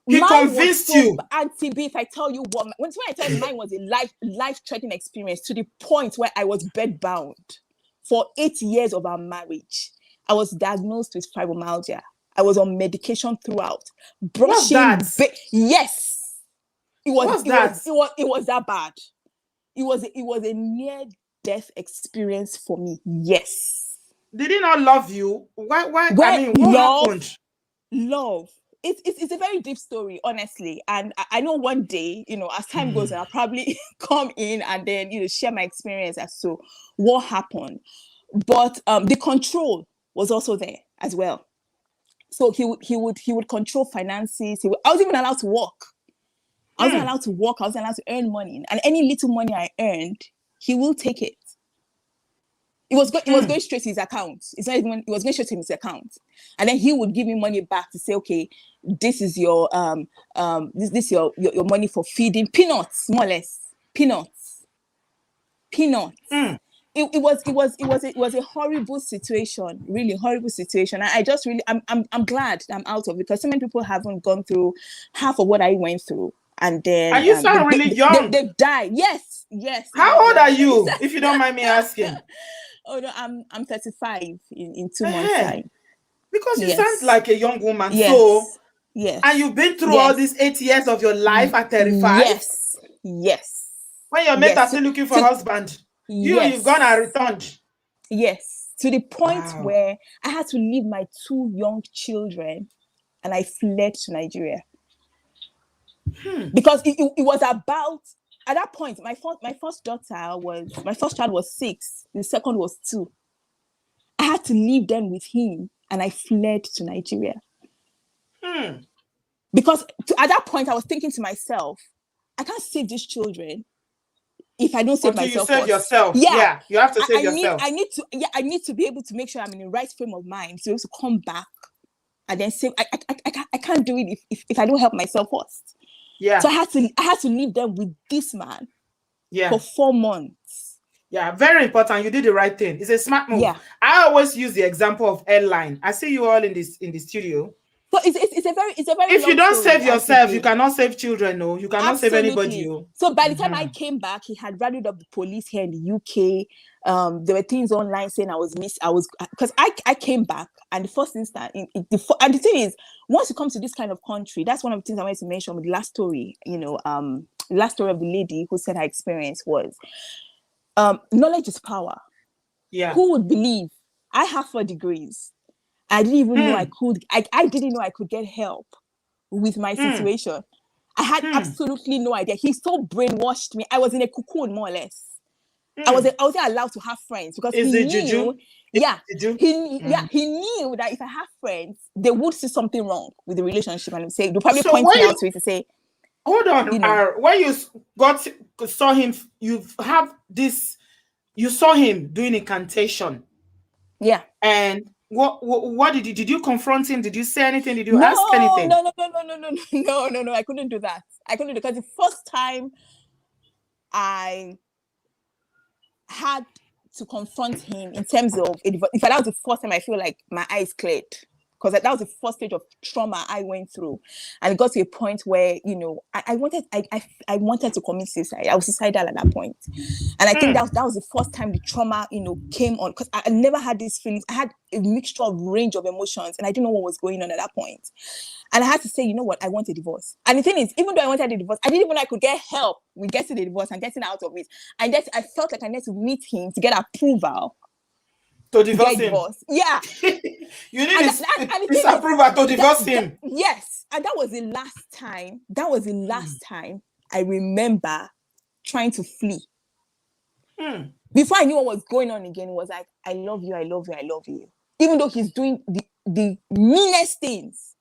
He convinced you. Auntie B, if I tell you when I tell you mine was a life-threatening experience to the point where I was bedbound for 8 years of our marriage. I was diagnosed with fibromyalgia. I was on medication throughout. Brushing. Yes. It was that bad. It was a near death experience for me. Yes. Did he not love you? Why? I mean, what happened? Love. It's a very deep story, honestly. And I know one day, as time goes on, I'll probably come in and then, share my experience as to what happened. But the control was also there as well. So he would control finances. I wasn't even allowed to work. I wasn't allowed to work. I wasn't allowed to earn money. And any little money I earned, he will take it. It was going straight to his account. It was going straight to his account. And then he would give me money back to say, okay, this is your this your money for feeding peanuts, more or less. Peanuts. It was a horrible situation, really horrible situation. I just really I'm glad I'm out of it, because so many people haven't gone through half of what I went through. And then and you sound really young. They've died. Yes. How old are you, if you don't mind me asking? Oh no, I'm 35 in 2 months time. Because you sound like a young woman. Yes. So yes. And you've been through all these 8 years of your life at 35. Yes. When your mates are still looking for a husband, you've gone and returned. Yes. To the point where I had to leave my 2 young children and I fled to Nigeria. Because it was about, at that point, my first child was 6, the second was 2. I had to leave them with him and I fled to Nigeria. Because at that point I was thinking to myself, I can't save these children if I don't save myself. You save yourself. Yeah, you have to save yourself. I need to be able to make sure I'm in the right frame of mind to be able to come back and then save. I can't do it if I don't help myself first. Yeah. So I had to leave them with this man for 4 months. Yeah, very important. You did the right thing. It's a smart move. Yeah. I always use the example of airline. I see you all in the studio. So it's a very if you don't save yourself, you cannot save children. No, you cannot save anybody. No. So by the time I came back, he had rallied up the police here in the UK. There were things online saying I was because I came back, and the first instant and the thing is, once you come to this kind of country, that's one of the things I wanted to mention with the last story. The last story of the lady who said her experience was knowledge is power. Yeah. Who would believe? I have 4 degrees. I didn't even know I could. I didn't know I could get help with my situation. I had absolutely no idea. He so brainwashed me. I was in a cocoon, more or less. I wasn't allowed to have friends because Is he it knew, juju? he knew that if I have friends, they would see something wrong with the relationship and say they'll probably So point when me you out to it to say, hold on, you know, when you saw him, you have this, you saw him doing incantation. yeah. And what did you confront him? Did you say anything? Did you No, ask anything? no. I couldn't do that. I couldn't, because the first time I had to confront him in terms of, if that was the first time I feel like my eyes cleared, because that was the first stage of trauma I went through, and it got to a point where, you know, I wanted to commit suicide. I was suicidal at that point, and I think that was the first time the trauma, you know, came on, because I never had these feelings. I had a mixture of range of emotions, and I didn't know what was going on at that point. And I had to say, you know what, I want a divorce. And the thing is, even though I wanted a divorce, I didn't even know I could get help with getting the divorce and getting out of it. And I felt like I needed to meet him to get approval to divorce to get him. Divorce. Yeah. You need his approval to divorce him. Yes. And that was the last time. That was the last time I remember trying to flee. Before I knew what was going on again, it was like, I love you, I love you, I love you. Even though he's doing the meanest things.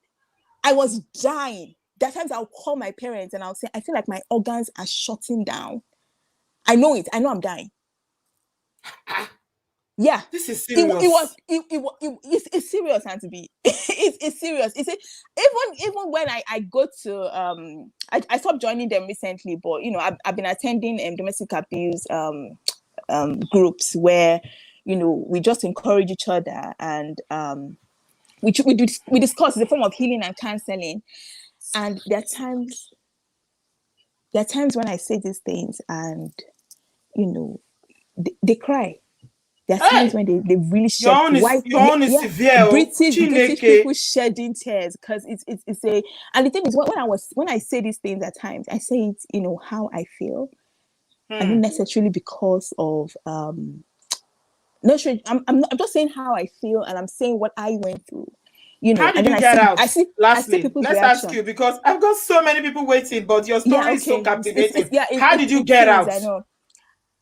I was dying. There are times I'll call my parents and I'll say, I feel like my organs are shutting down. I know it. I know I'm dying. Yeah. This is serious. It's serious, and to be. It's serious. It's even when I go to I stopped joining them recently, but you know, I've been attending domestic abuse groups where, you know, we just encourage each other, and we discuss the form of healing and counseling. And there are times when I say these things and, you know, they cry. There are times when they really shed. Your own is severe. British people shedding tears, because it's a, and the thing is, when I say these things at times, I say it, you know, how I feel, and not necessarily because of no, sure. I'm just saying how I feel, and I'm saying what I went through. You know, how did you get out? Lastly, let's ask you, because I've got so many people waiting, but your story is so captivating. How did you get out? I know.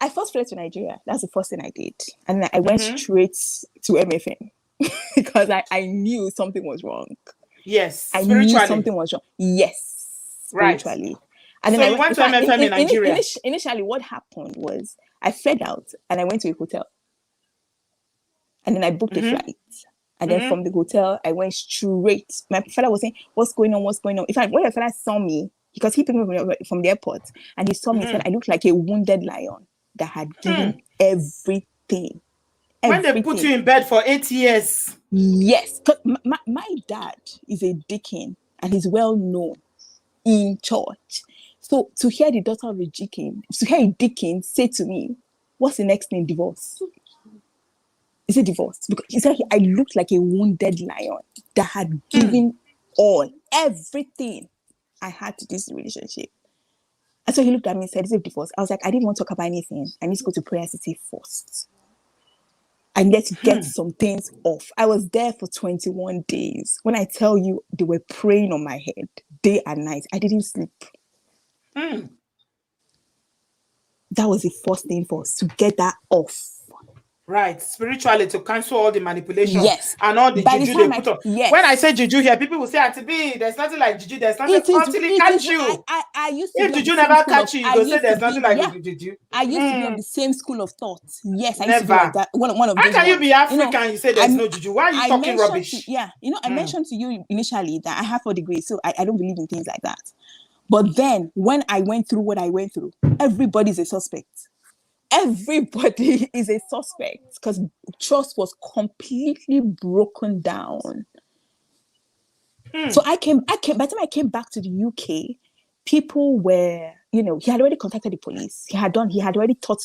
I first fled to Nigeria. That's the first thing I did, and I went straight to MFM because I knew something was wrong. Yes, I knew something was wrong. Yes, spiritually. Right. And then I went to MFM in Nigeria. Initially, what happened was I fled out and I went to a hotel. And then I booked a flight. And then from the hotel, I went straight. My father was saying, what's going on? In fact, when my father saw me, because he picked me from the airport, and he saw me and said, I looked like a wounded lion that had given everything. When they put you in bed for 8 years. Yes. My dad is a deacon, and he's well known in church. So to hear the daughter of a deacon, say to me, what's the next thing? Divorce. Is it divorce? Because he said I looked like a wounded lion that had given everything I had to this relationship. And so he looked at me and said, is it divorce? I was like, I didn't want to talk about anything. I need to go to prayer city first. I need to get some things off. I was there for 21 days. When I tell you, they were praying on my head day and night. I didn't sleep. That was the first thing for us, to get that off. Right, spiritually, to cancel all the manipulation, and all the By juju the they put on. When I say juju here, people will say, Auntie B, there's nothing like juju. There's nothing until it catch you. I used to if juju never catch you, you go say there's nothing like juju. I used to be of the same school of thought. Yes, I never. used to be like that. One of How those can you ones. be African? You say there's no juju. Why are you talking rubbish? I mentioned to you initially that I have 4 degrees, so I don't believe in things like that. But then when I went through what I went through, everybody's a suspect. Everybody is a suspect, because trust was completely broken down. So I came. By the time I came back to the UK, people were, you know, he had already contacted the police. He had already thought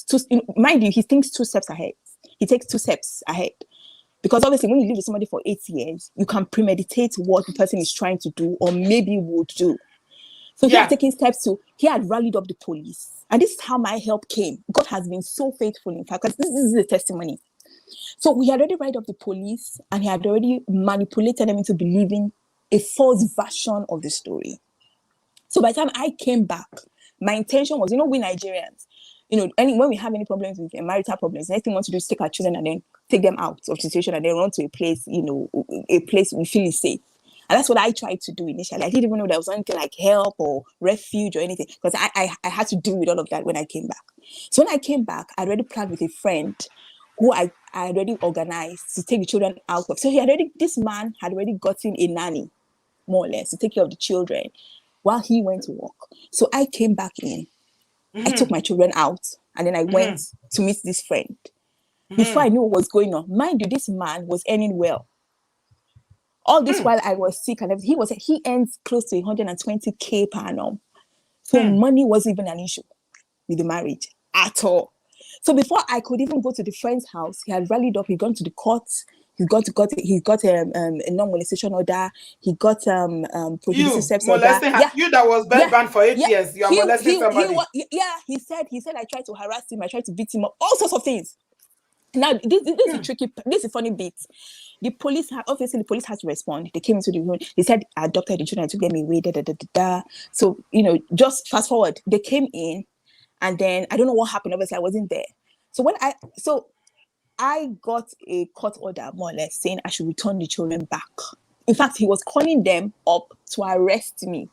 mind you, he thinks 2 steps ahead. He takes 2 steps ahead. Because obviously when you live with somebody for 8 years, you can premeditate what the person is trying to do or maybe would do. So he had taken steps he had rallied up the police. And this is how my help came. God has been so faithful, in fact, because this is a testimony. So we had already rallied up the police, and he had already manipulated them into believing a false version of the story. So by the time I came back, my intention was, we Nigerians, when we have any problems with marital problems, the next thing we want to do is take our children and then take them out of the situation and then run to a place, a place we feel is safe. And that's what I tried to do initially. I didn't even know there was anything like help or refuge or anything, because I had to deal with all of that when I came back. So when I came back, I already planned with a friend who I already organized to take the children out of. So this man had already gotten a nanny, more or less, to take care of the children while he went to work. So I came back in. I took my children out, and then I went to meet this friend. Before I knew what was going on, mind you, this man was earning well. All this while I was sick, and he earns close to 120K per annum. So money wasn't even an issue with the marriage at all. So before I could even go to the friend's house, he had rallied up. He'd gone to the courts. He got a non-molestation order. He got prohibited sex order. Yeah. You that was banned for 8 years. You are molesting somebody. He said I tried to harass him. I tried to beat him up. All sorts of things. Now this is tricky. This is a funny bit. The police had to respond. They came into the room. They said, I adopted the children to get me away. So just fast forward. They came in, and then I don't know what happened. Obviously, I wasn't there. So I got a court order, more or less, saying I should return the children back. In fact, he was calling them up to arrest me.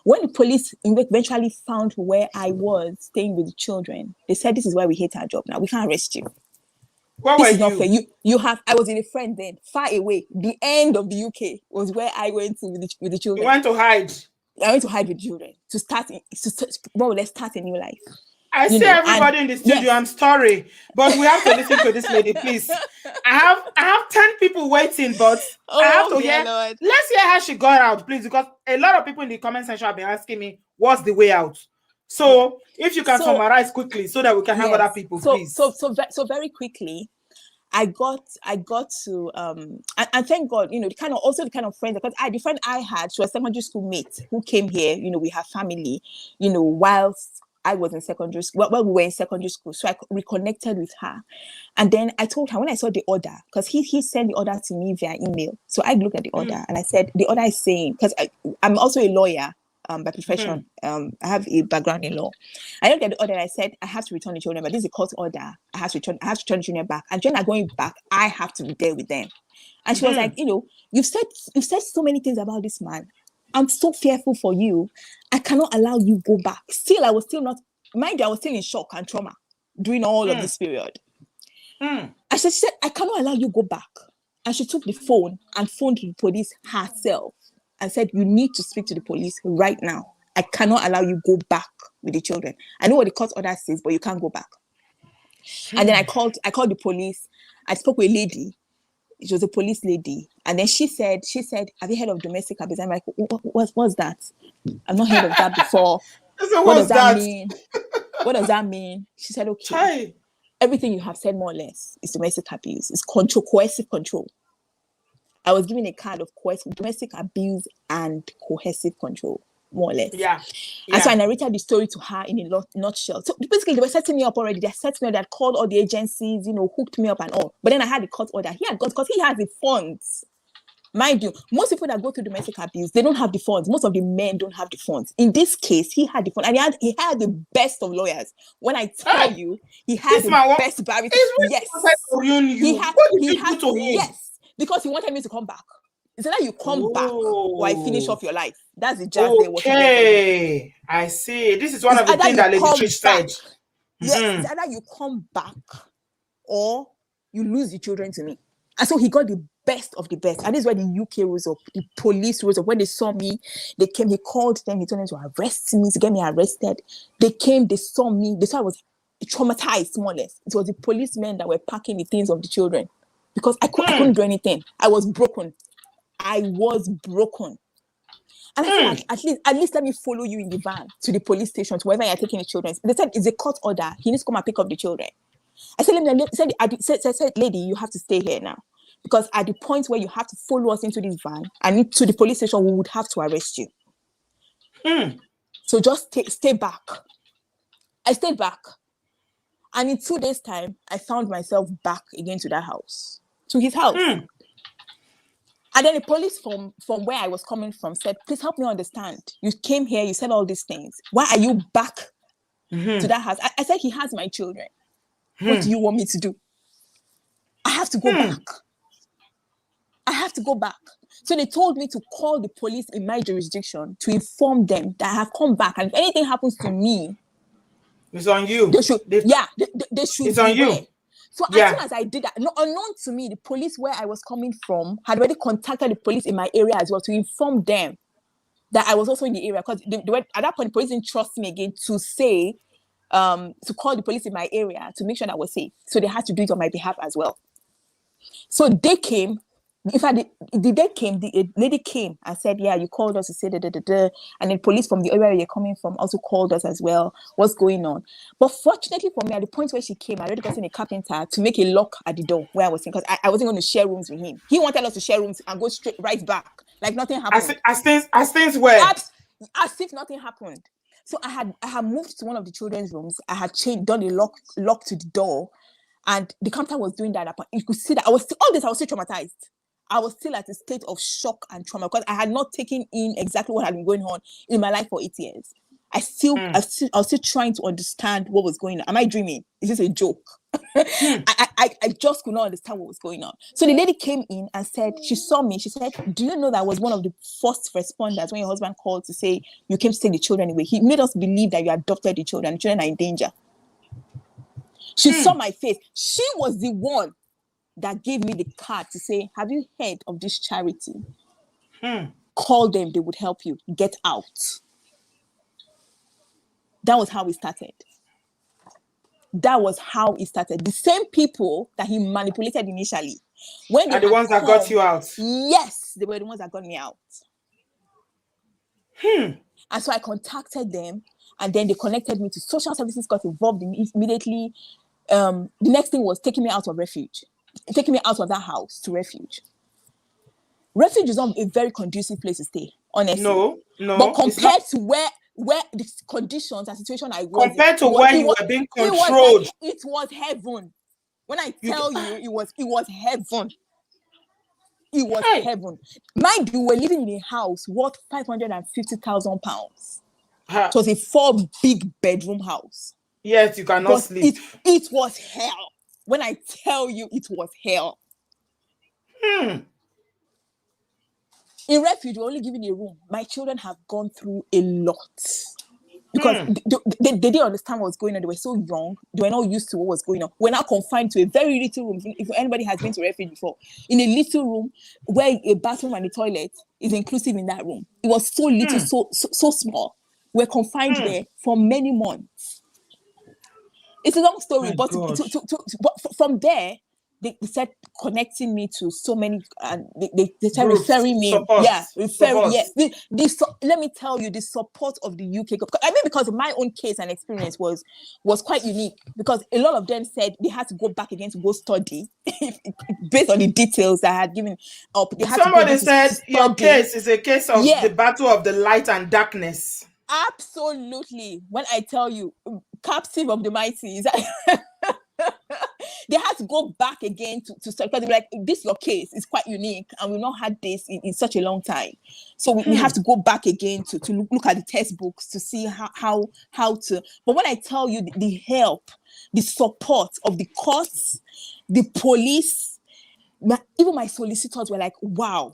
When the police eventually found where I was staying with the children, they said, this is why we hate our job now. We can't arrest you. This is not fair. I was with a friend then, far away. The end of the UK was where I went to with the children. You went to hide? I went to hide with the children to start a new life. I see everybody in the studio. Yes. I'm sorry, but we have to listen to this lady, please. I have 10 people waiting, but I have to hear. Lord. Let's hear how she got out, please, because a lot of people in the comment section have been asking me, what's the way out? So if you can summarize quickly so that we can have other people, please. So very quickly, I got to and thank God, the kind of friends, because the friend I had, she was a secondary school mate who came here, we have family, whilst I was in secondary school. Well, we were in secondary school, so I reconnected with her. And then I told her when I saw the order, because he sent the order to me via email. So I looked at the order and I said, the order is saying, because I'm also a lawyer by profession. I have a background in law. I looked at the order and I said, I have to return the children, but this is a court order. I have to return the children back. And when I'm going back, I have to be there with them. And she was like, you've said so many things about this man. I'm so fearful for you. I cannot allow you go back. Still, I was still in shock and trauma during all of this period. And she said, I cannot allow you go back. And she took the phone and phoned the police herself and said, you need to speak to the police right now. I cannot allow you go back with the children. I know what the court order says, but you can't go back. And then I called the police. I spoke with a lady. It was a police lady. And then she said, have you heard of domestic abuse? I'm like, what's that? I've not heard of that before. So what does that mean? What does that mean? She said, okay, everything you have said more or less is domestic abuse. It's coercive control. I was given a card of domestic abuse and coercive control, more or less. Yeah. And so I narrated the story to her in a nutshell. So basically, they were setting me up already. They set me up. They had called all the agencies, hooked me up and all. But then I had the court order. Because he has the funds. Mind you, most people that go through domestic abuse, they don't have the funds. Most of the men don't have the funds. In this case, he had the funds. And he had the best of lawyers. When I tell you, he had the best barrister. Yes. Yes. Because he wanted me to come back. He said that you come back or I finish off your life. That's the jazz they were. Okay, I see. This is one of the things that Lady Trish said. Yes, it's either you come back or you lose the children to me. And so he got the best of the best. And this is where the UK rose up, the police rose up. When they saw me, they came, he called them, he told them to arrest me, to get me arrested. They came, they saw me, they saw I was traumatized, more or less. It was the policemen that were packing the things of the children. Because I couldn't do anything. I was broken. And I said, at least let me follow you in the van to the police station, to wherever you're taking the children. They said, it's a court order. He needs to come and pick up the children. I said, lady, you have to stay here now. Because at the point where you have to follow us into this van and to the police station, we would have to arrest you. So just stay back. I stayed back. And in 2 days' time, I found myself back again to that house. To his house. And then the police from where I was coming from said, please help me understand. You came here, you said all these things. Why are you back to that house? I said, he has my children. What do you want me to do? I have to go back. I have to go back. So they told me to call the police in my jurisdiction to inform them that I have come back. And if anything happens to me, it's on you. They should, they should. It's on you. So as soon as I did that, unknown to me, the police where I was coming from had already contacted the police in my area as well to inform them that I was also in the area, because they were, at that point, the police didn't trust me again to say, to call the police in my area to make sure that I was safe. So they had to do it on my behalf as well. So they came. In fact, the lady came and said, yeah, you called us to say and then police from the area you're coming from also called us as well. What's going on? But fortunately for me, at the point where she came, I already got in a carpenter to make a lock at the door where I was in, because I wasn't going to share rooms with him. He wanted us to share rooms and go straight right back, like nothing happened. As things were. As if nothing happened. So I had moved to one of the children's rooms. I had done a lock to the door, and the carpenter was doing that. You could see that I was still traumatized. I was still at a state of shock and trauma because I had not taken in exactly what had been going on in my life for 8 years. I was still trying to understand what was going on. Am I dreaming? Is this a joke? I just could not understand what was going on. So the lady came in and said, she saw me. She said, do you know that I was one of the first responders when your husband called to say, you came to take the children away? He made us believe that you adopted the children. The children are in danger. She saw my face. She was the one that gave me the card to say, have you heard of this charity? Call them, they would help you. Get out. That was how it started. The same people that he manipulated initially. When are the ones that got you out? Yes, they were the ones that got me out. And so I contacted them, and then they connected me to social services, got involved immediately. The next thing was taking me out of refuge. Taking me out of that house to refuge. Refuge is not a very conducive place to stay, honestly. No. But compared to where the conditions and situation I was compared to where you were being controlled, it was heaven. When I tell you, it was heaven. It was heaven. Mind you, we were living in a house worth £550,000. It was a 4-bedroom house. Yes, you cannot sleep. It was hell. When I tell you, it was hell. In refuge, we're only given a room. My children have gone through a lot because they didn't understand what was going on. They were so young. They were not used to what was going on. We're now confined to a very little room. If anybody has been to refuge before, in a little room where a bathroom and a toilet is inclusive in that room. It was so little, so small. We're confined there for many months. It's a long story, but from there, they started connecting me to so many, and they started referring me. Let me tell you, the support of the UK, because my own case and experience was quite unique, because a lot of them said they had to go back again to go study based on the details I had given up. Somebody said your case is a case of the battle of the light and darkness. Absolutely. When I tell you, captive of the mighty, they had to go back again to start, because they were like, this your case is quite unique and we've not had this in such a long time. So we have to go back again to look at the textbooks to see how to. But when I tell you the help, the support of the courts, the police, even my solicitors were like, wow.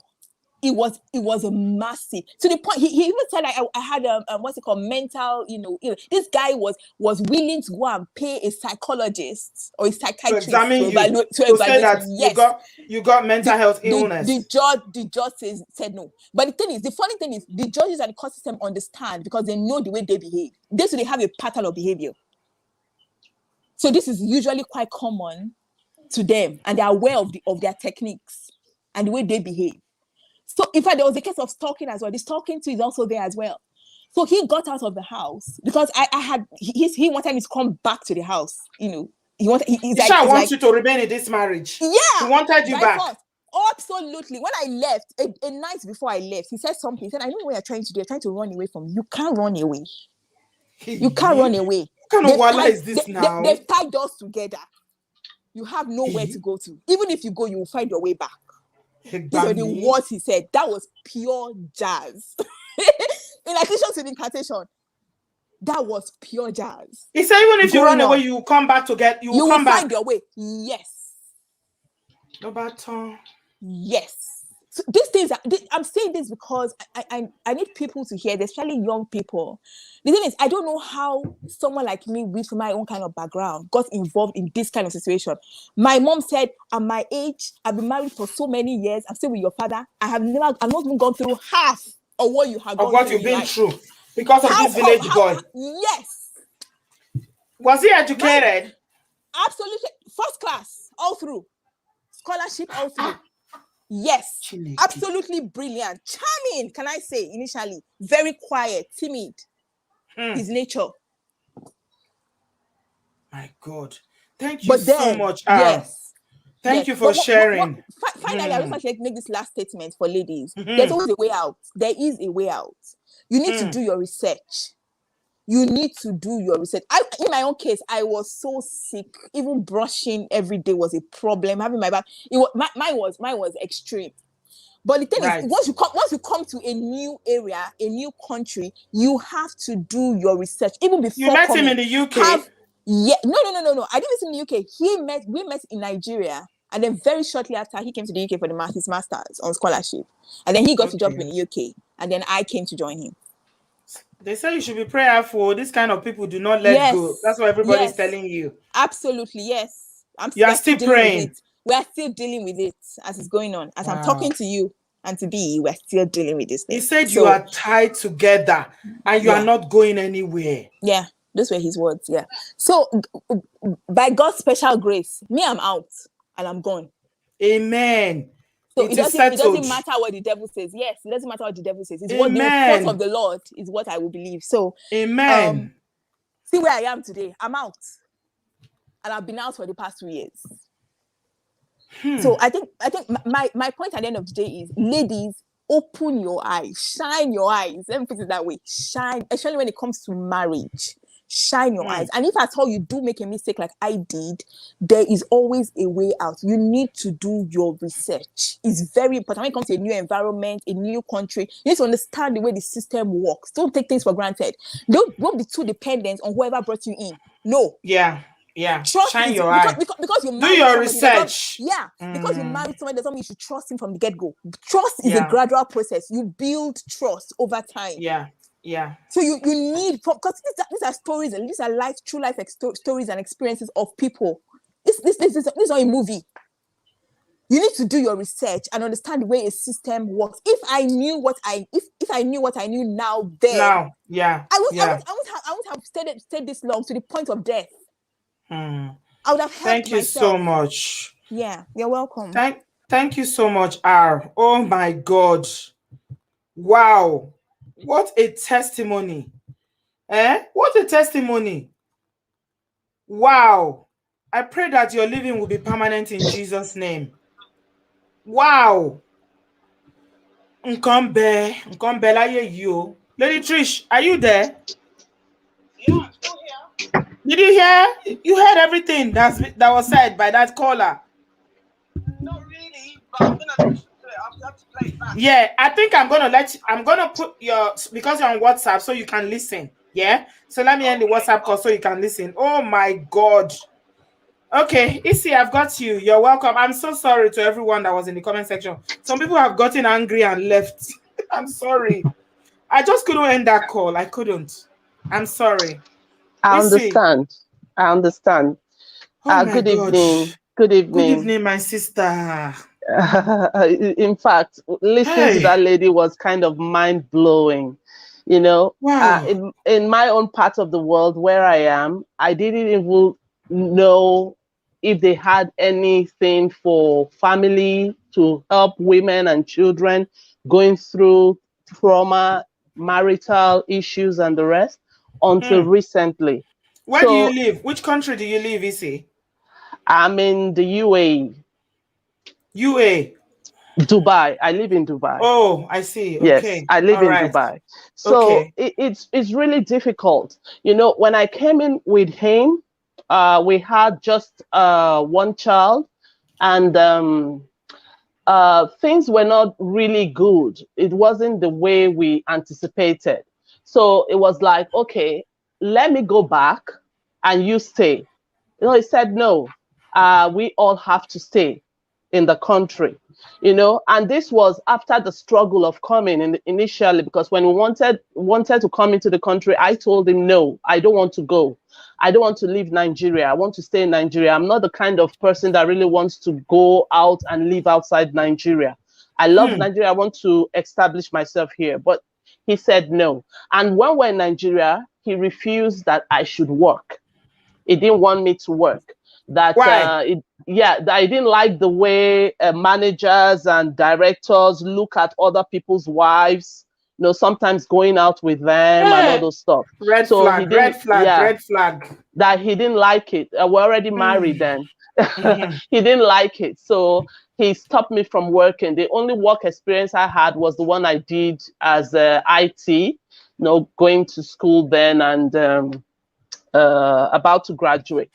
It was a massive, to the point he even said I had what's it called, mental, this guy was willing to go and pay a psychologist or a psychiatrist to evaluate say that you got mental health illness. The judge said no. But the funny thing is the judges and the court system understand, because they know the way they behave. They have a pattern of behavior. So this is usually quite common to them, and they're aware of their techniques and the way they behave. So, in fact, there was a case of stalking as well. The stalking too is also there as well. So he got out of the house because he wanted me to come back to the house. He wants you to remain in this marriage. Yeah, he wanted you back. Absolutely. When I left, a night before I left, he said something. He said, "I know what you're trying to do. You're trying to run away from me. You can't run away. You can't run away. What kind of wala is this now? They've tied us together. You have nowhere to go to. Even if you go, you will find your way back." These are the words he said. That was pure jazz. In addition to the incantation, that was pure jazz. He said, even if you run away, you will come back to get, you will come back. Find your way. Yes. No baton. Yes. So these things, I'm saying this because I need people to hear this, especially young people. The thing is, I don't know how someone like me with my own kind of background got involved in this kind of situation. My mom said, at my age, I've been married for so many years. I'm still with your father. I've not even gone through half of what you have gone through. Of what you've been through because of this village boy. Yes. Was he educated? Absolutely. First class, all through. Scholarship, all through. Yes, absolutely brilliant, charming. Can I say initially very quiet, timid? His nature. My God, thank you so much. Yes, thank you for sharing. Finally, I just want to make this last statement for ladies. There's always a way out. There is a way out. You need to do your research. You need to do your research. In my own case, I was so sick. Even brushing every day was a problem. Having my back, mine was extreme. But the thing is, once you come to a new area, a new country, you have to do your research. Even before you met him in the UK. No. I didn't meet him in the UK. We met in Nigeria, and then very shortly after, he came to the UK for his master's on scholarship, and then he got a job in the UK, and then I came to join him. They say you should be prayerful. This kind of people do not let go. That's what everybody's telling you. Absolutely, yes. You are still praying. We are still dealing with it as it's going on. As I'm talking to you and to be, we're still dealing with this thing. He said you are tied together and you are not going anywhere. Yeah, those were his words. Yeah. So by God's special grace, I'm out and I'm gone. Amen. So it doesn't matter what the devil says. Yes, it doesn't matter what the devil says. It's what the report of the Lord is what I will believe. So amen. See where I am today. I'm out. And I've been out for the past 2 years. So I think my point at the end of the day is, ladies, open your eyes, shine your eyes. Let me put it that way. Shine, especially when it comes to marriage. Shine your eyes. And if at all you do make a mistake like I did, there is always a way out. You need to do your research. It's very important. When it comes to a new environment, a new country, you need to understand the way the system works. Don't take things for granted. Don't be too dependent on whoever brought you in. No. Yeah. Trust shine your eyes. Because you do your research. Because you married someone doesn't mean you should trust him from the get-go. Trust is a gradual process. You build trust over time. Yeah. So you need, because these are stories, and these are true life stories and experiences of people. This is not a movie. You need to do your research and understand the way a system works. If I knew what I knew now, then I wouldn't have stayed this long to the point of death. I would have helped Thank you myself. so much. Yeah, you're welcome. Thank you so much, R. Oh my God. Wow. What a testimony. What a testimony. Wow. I pray that your living will be permanent in Jesus' name. Wow. Lady Trish, are you there? Yeah, I'm still here. Did you hear? You heard everything that was said by that caller? Not really, but I'm gonna listen to it. I'll have to play it back. Yeah, I think I'm gonna put because you're on WhatsApp so you can listen. Yeah. So let me end the WhatsApp call so you can listen. Oh my God. Okay, Issy, I've got you. You're welcome. I'm so sorry to everyone that was in the comment section. Some people have gotten angry and left. I'm sorry. I just couldn't end that call. I couldn't. I'm sorry. I understand. Oh good God. evening. Good evening. Good evening, my sister. In fact, listening to that lady was kind of mind-blowing. You know, wow. In my own part of the world where I am, I didn't even know if they had anything for family to help women and children going through trauma, marital issues, and the rest until recently. Where do you live? Which country do you live, Issy? I'm in the UAE. Dubai. I live in Dubai. Oh, I see. Yes, okay. I live in Dubai. So it's really difficult. You know, when I came in with him, we had just one child, and things were not really good. It wasn't the way we anticipated. So it was like, okay, let me go back and you stay. You know, he said, no, we all have to stay in the country, you know. And this was after the struggle of coming in initially, because when we wanted to come into the country, I told him, no, I don't want to go. I don't want to leave Nigeria. I want to stay in Nigeria. I'm not the kind of person that really wants to go out and live outside Nigeria. I love Nigeria. I want to establish myself here. But he said no. And when we're in Nigeria, he refused that I should work. He didn't want me to work. That Why? that I didn't like the way managers and directors look at other people's wives. You know, sometimes going out with them and all those stuff. Red So he flag, didn't, red flag, yeah, red flag. that he didn't like it. We're already married then. He didn't like it. So he stopped me from working. The only work experience I had was the one I did as IT, you know, going to school then and about to graduate.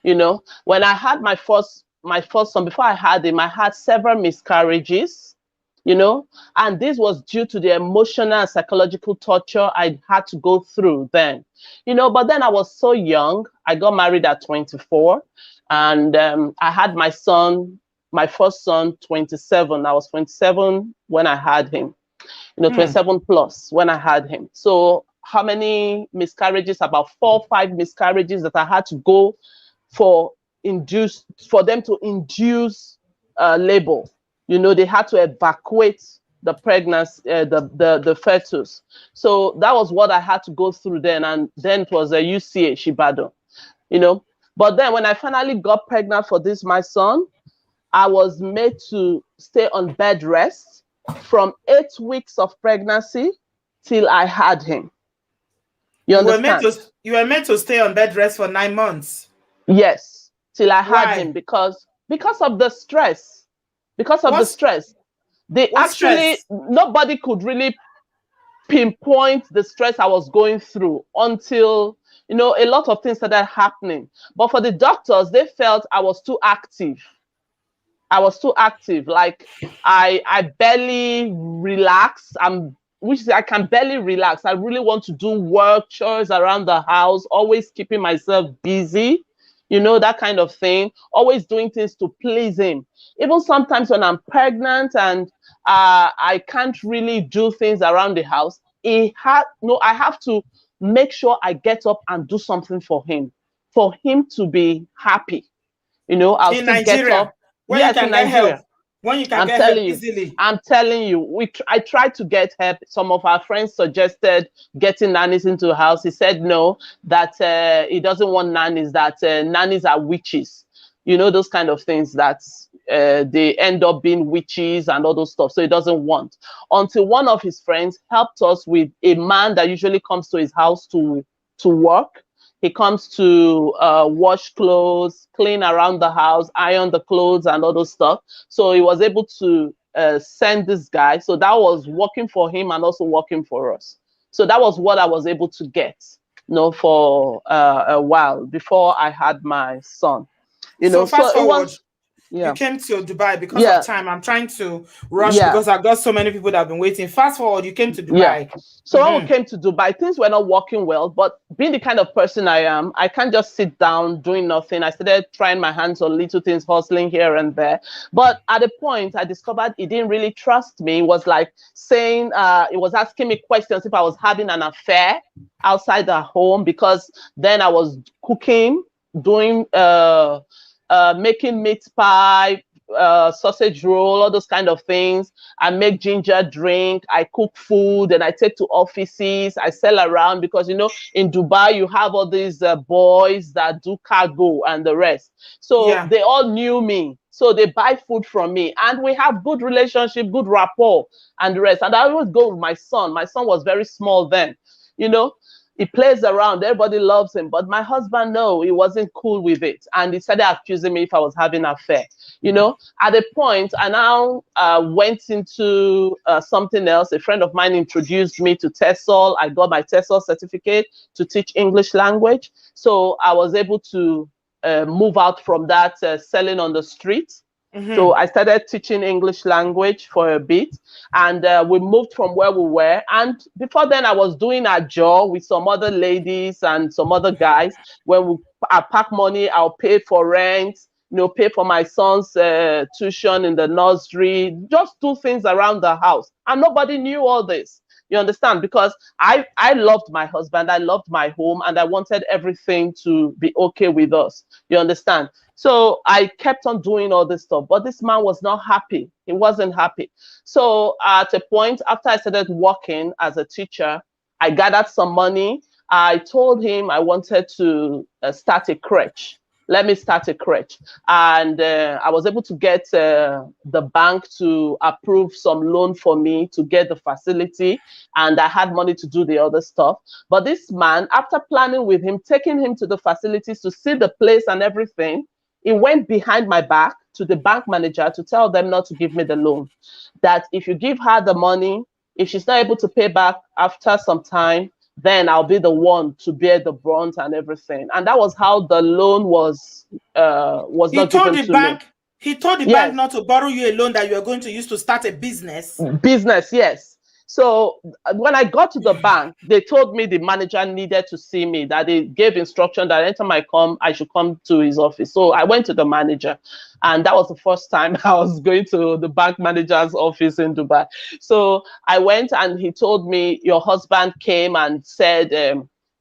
You know, when I had my first son, before I had him, I had several miscarriages, you know, and this was due to the emotional and psychological torture I had to go through then, you know. But then I was so young. I got married at 24, and I had my son, my first son, 27. I was 27 when I had him, you know, 27 plus when I had him. So how many miscarriages? About 4 or 5 miscarriages that I had to go for them to induce labor. You know, they had to evacuate the pregnancy, the fetus. So that was what I had to go through then. And then it was a UCA Shibado, you know. But then when I finally got pregnant for this, my son, I was made to stay on bed rest from 8 weeks of pregnancy till I had him. You understand? You were meant to stay on bed rest for 9 months. Yes, till I had Why? him because of the stress. Because of the stress. They what actually, stress? nobody could really pinpoint the stress I was going through until, you know, a lot of things started happening. But for the doctors, they felt I was too active. I was too active. Like I barely relax. I can barely relax. I really want to do work, chores around the house, always keeping myself busy, you know, that kind of thing. Always doing things to please him. Even sometimes when I'm pregnant and I can't really do things around the house, I have to make sure I get up and do something for him to be happy. You know, I'll In still get Nigeria, up. when you Yes, in can get help, Nigeria. when you can I'm get help telling you. easily. I'm telling you. I tried to get help. Some of our friends suggested getting nannies into the house. He said no, that he doesn't want nannies, that nannies are witches. You know, those kind of things that they end up being witches and all those stuff. So he doesn't want. Until one of his friends helped us with a man that usually comes to his house to work. He comes to wash clothes, clean around the house, iron the clothes and all those stuff. So he was able to send this guy. So that was working for him and also working for us. So that was what I was able to get, you know, for a while before I had my son. You know, So fast so it forward, was, you yeah, came to Dubai because of yeah, time. I'm trying to rush yeah. because I've got so many people that have been waiting. Fast forward, you came to Yeah. Dubai. So when we came to Dubai, things were not working well. But being the kind of person I am, I can't just sit down doing nothing. I started trying my hands on little things, hustling here and there. But at a point, I discovered he didn't really trust me. He was like saying, he was asking me questions if I was having an affair outside the home, because then I was cooking, doing, making meat pie, sausage roll, all those kind of things. I make ginger drink, I cook food, and I take to offices, I sell around, because, you know, in Dubai, you have all these boys that do cargo and the rest. So Yeah. they all knew me. So they buy food from me, and we have good relationship, good rapport and the rest. And I always go with my son. My son was very small then, you know. He plays around, everybody loves him. But my husband, no, he wasn't cool with it. And he started accusing me if I was having an affair. You know, at a point, I now went into something else. A friend of mine introduced me to TESOL. I got my TESOL certificate to teach English language. So I was able to move out from that selling on the street. So I started teaching English language for a bit, and we moved from where we were. And before then, I was doing a job with some other ladies and some other guys. When I pack money, I'll pay for rent, pay for my son's tuition in the nursery, just do things around the house. And nobody knew all this. You understand? Because I loved my husband, I loved my home, and I wanted everything to be okay with us. You understand? So I kept on doing all this stuff, but this man was not happy. He wasn't happy. So at a point, after I started working as a teacher, I gathered some money. I told him I wanted to start a crèche. Let me start a crèche. And I was able to get the bank to approve some loan for me to get the facility. And I had money to do the other stuff. But this man, after planning with him, taking him to the facilities to see the place and everything, he went behind my back to the bank manager to tell them not to give me the loan. That if you give her the money, if she's not able to pay back after some time, then I'll be the one to bear the brunt and everything. And that was how the loan was not given to me. He told the bank not to borrow you a loan that you are going to use to start a business. Business, yes. So when I got to the bank, they told me the manager needed to see me, that they gave instruction that anytime I come, I should come to his office. So I went to the manager, and that was the first time I was going to the bank manager's office in Dubai. So I went, and he told me, your husband came and said,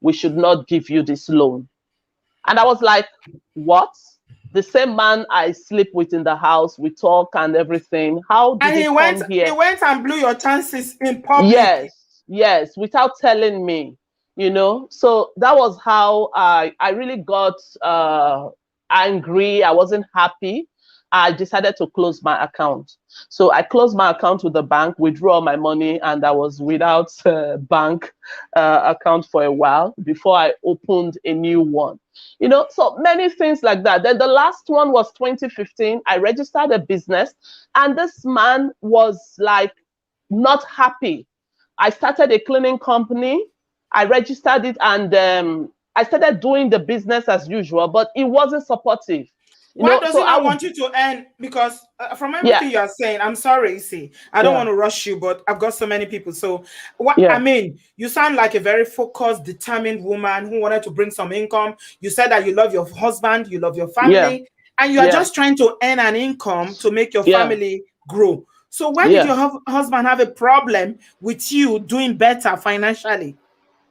we should not give you this loan. And I was like, what? The same man I sleep with in the house, we talk and everything. How did he come here? He went and blew your chances in public. Yes, without telling me, So that was how I really got angry. I wasn't happy. I decided to close my account. So I closed my account with the bank, withdrew all my money, and I was without a bank account for a while before I opened a new one. So many things like that. Then the last one was 2015. I registered a business, and this man was like not happy. I started a cleaning company. I registered it, and I started doing the business as usual, but it wasn't supportive. Why does he not want you to earn? Because from everything you are saying, I'm sorry, I don't want to rush you, but I've got so many people. So I mean, you sound like a very focused, determined woman who wanted to bring some income. You said that you love your husband, you love your family, and you are just trying to earn an income to make your family grow. So why did your husband have a problem with you doing better financially?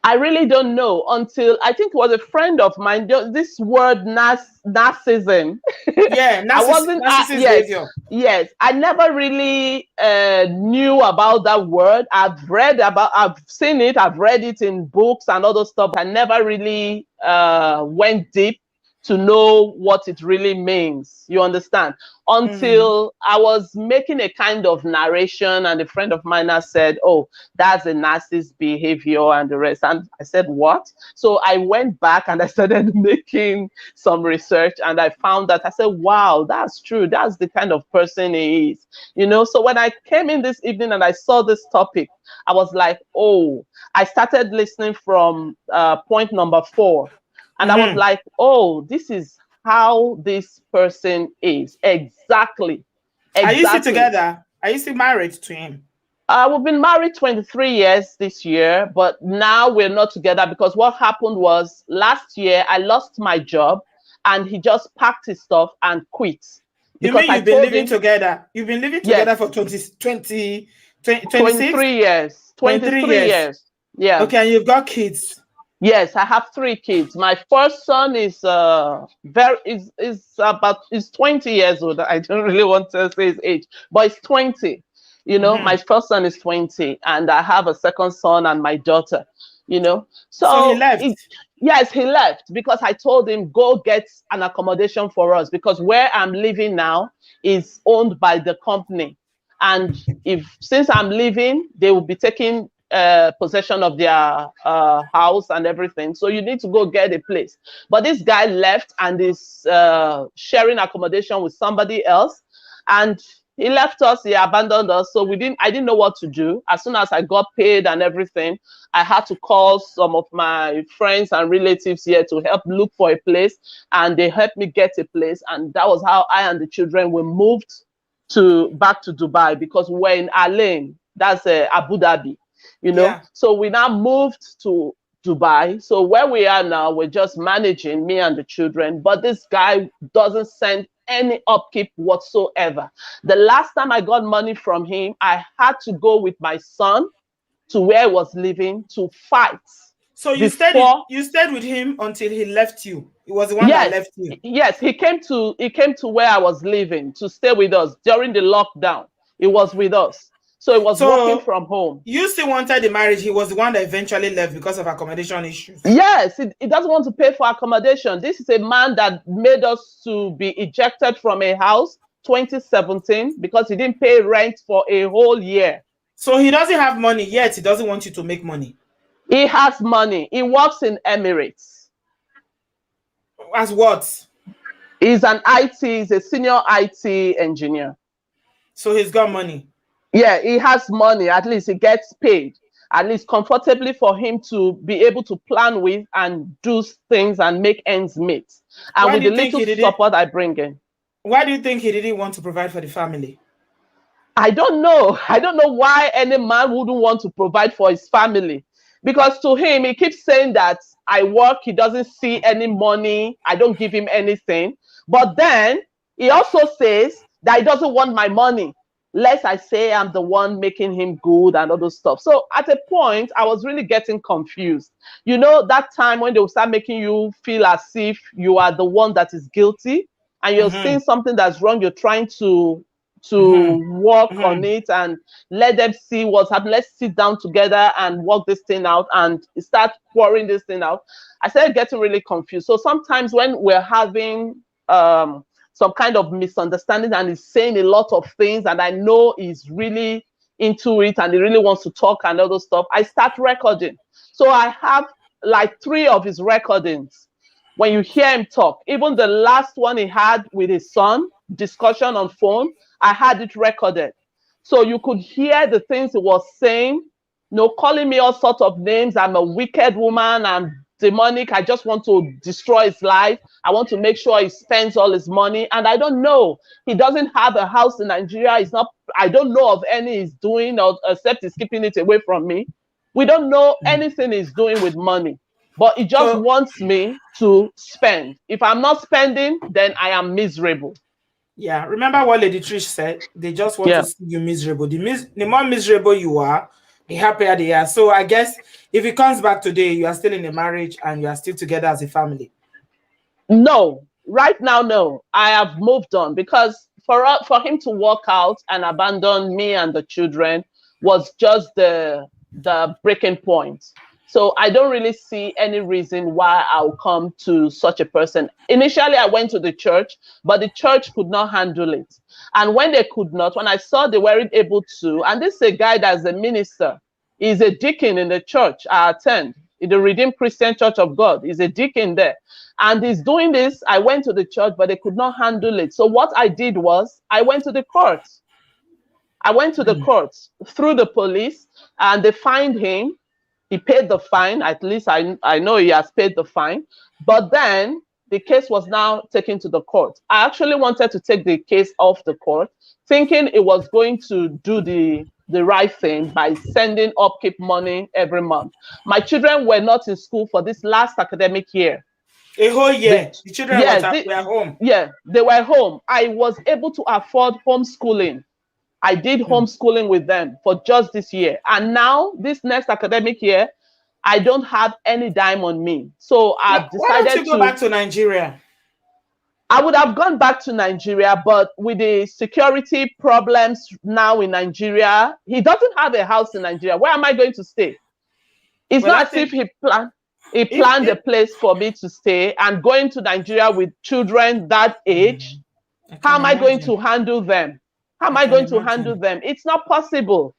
I really don't know until I think it was a friend of mine. This word narcissism. Yeah, narcissism. Yes, I never really knew about that word. I've seen it, I've read it in books and other stuff. I never really went deep to know what it really means. You understand? Until I was making a kind of narration, and a friend of mine has said, oh, that's a narcissist behavior and the rest. And I said, what? So I went back and I started making some research, and I found that. I said, wow, that's true. That's the kind of person he is. So when I came in this evening and I saw this topic, I was like, oh, I started listening from point number 4. And I was like, oh, this is how this person is. Exactly. Are you still together? Are you still married to him? We've been married 23 years this year, but now we're not together because what happened was last year I lost my job and he just packed his stuff and quit. You mean you've been living together? You've been living together for 23 years. 23 years. Yeah. Okay, and you've got kids. Yes, I have 3 kids. My first son is 20 years old. I don't really want to say his age, but he's 20. My first son is 20, and I have a second son and my daughter. So he left. Yes, he left because I told him go get an accommodation for us because where I'm living now is owned by the company, and since I'm leaving, they will be taking possession of their house and everything. So you need to go get a place. But this guy left and is sharing accommodation with somebody else. And He left us, he abandoned us. So I didn't know what to do. As soon as I got paid and everything, I had to call some of my friends and relatives here to help look for a place. And they helped me get a place. And that was how I and the children were moved back to Dubai, because we're in Alain, that's Abu Dhabi, you know. Yeah. So we now moved to Dubai. So where we are now, we're just managing, me and the children. But this guy doesn't send any upkeep whatsoever. The last time I got money from him, I had to go with my son to where I was living to fight. So you stayed with him until he left you. He was the one that left you. Yes, he came to where I was living to stay with us during the lockdown. He was with us. So he was working from home. You still wanted the marriage. He was the one that eventually left because of accommodation issues. Yes, he doesn't want to pay for accommodation. This is a man that made us to be ejected from a house 2017 because he didn't pay rent for a whole year. So he doesn't have money yet. He doesn't want you to make money. He has money. He works in Emirates. As what? He's he's a senior IT engineer. So he's got money. Yeah, he has money. At least he gets paid. At least comfortably for him to be able to plan with and do things and make ends meet. And with the little support I bring in. Why do you think he didn't want to provide for the family? I don't know. I don't know why any man wouldn't want to provide for his family. Because to him, he keeps saying that I work, he doesn't see any money, I don't give him anything. But then he also says that he doesn't want my money, lest I say I'm the one making him good and all those stuff. So at a point, I was really getting confused. You know, that time when they will start making you feel as if you are the one that is guilty and you're seeing something that's wrong, you're trying to work on it and let them see what's happening. Let's sit down together and work this thing out and start pouring this thing out. I started getting really confused. So sometimes when we're having some kind of misunderstanding and he's saying a lot of things and I know he's really into it and he really wants to talk and all those stuff, I start recording. So I have like 3 of his recordings. When you hear him talk, even the last one he had with his son, discussion on phone, I had it recorded. So you could hear the things he was saying, calling me all sorts of names. I'm a wicked woman. I'm demonic. I just want to destroy his life. I want to make sure he spends all his money. And I don't know. He doesn't have a house in Nigeria. I don't know of any he's doing, except he's keeping it away from me. We don't know anything he's doing with money. But he just wants me to spend. If I'm not spending, then I am miserable. Yeah, remember what Lady Trish said? They just want to see you miserable. The more miserable you are, the happier they are. So I guess if it comes back today, you are still in a marriage and you are still together as a family. No, right now, no. I have moved on because for him to walk out and abandon me and the children was just the breaking point. So I don't really see any reason why I'll come to such a person. Initially, I went to the church, but the church could not handle it. And when they could not, when I saw they weren't able to, and this is a guy that's a minister, he's a deacon in the church I attend, in the Redeemed Christian Church of God. He's a deacon there. And he's doing this. I went to the church, but they could not handle it. So what I did was I went to the courts. I went to the courts through the police, and they fined him. He paid the fine. At least I know he has paid the fine. But then the case was now taken to the court. I actually wanted to take the case off the court, thinking it was going to do the right thing by sending upkeep money every month. My children were not in school for this last academic year. A whole year. The children were home. Yeah, they were home. I was able to afford homeschooling. I did homeschooling with them for just this year. And now, this next academic year, I don't have any dime on me. So I've decided why don't you go back to Nigeria? I would have gone back to Nigeria, but with the security problems now in Nigeria, he doesn't have a house in Nigeria. Where am I going to stay? It's not as if he planned a place for me to stay, and going to Nigeria with children that age, how am I going to handle them? How am I going to handle them? It's not possible.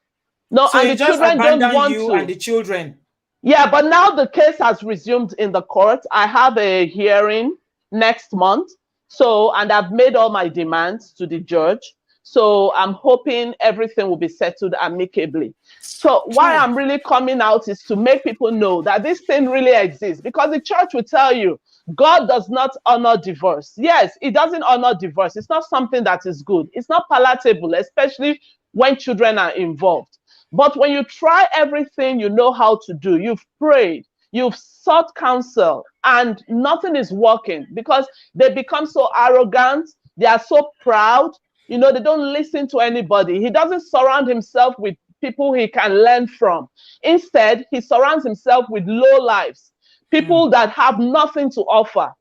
No, so and the children don't want to. And the children. Yeah, but now the case has resumed in the court. I have a hearing next month. So, and I've made all my demands to the judge. So I'm hoping everything will be settled amicably. So why I'm really coming out is to make people know that this thing really exists, because the church will tell you God does not honor divorce. Yes, it doesn't honor divorce. It's not something that is good. It's not palatable, especially when children are involved. But when you try everything you know how to do, you've prayed, you've sought counsel, and nothing is working because they become so arrogant, they are so proud, you know, they don't listen to anybody. He doesn't surround himself with people he can learn from. Instead, he surrounds himself with low lives, people that have nothing to offer.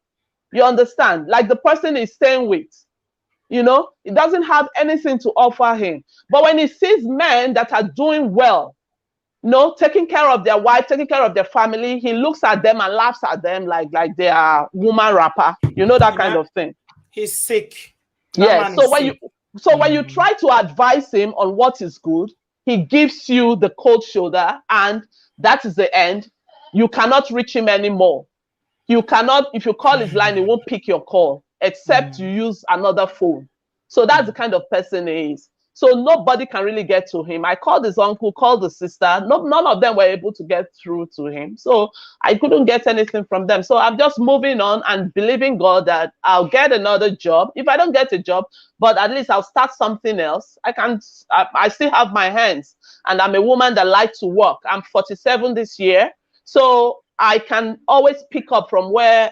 You understand? Like the person he's staying with, you know, it doesn't have anything to offer him. But when he sees men that are doing well, you know, taking care of their wife, taking care of their family, he looks at them and laughs at them like they are woman rapper, you know, that kind of thing. He's sick. Yes. So when you try to advise him on what is good, he gives you the cold shoulder, and that is the end. You cannot reach him anymore. You cannot, if you call his line, he won't pick your call except you use another phone. So that's the kind of person he is. So nobody can really get to him. I called his uncle, called the sister. None of them were able to get through to him. So I couldn't get anything from them. So I'm just moving on and believing God that I'll get another job. If I don't get a job, but at least I'll start something else. I still have my hands, and I'm a woman that likes to work. I'm 47 this year. So I can always pick up from where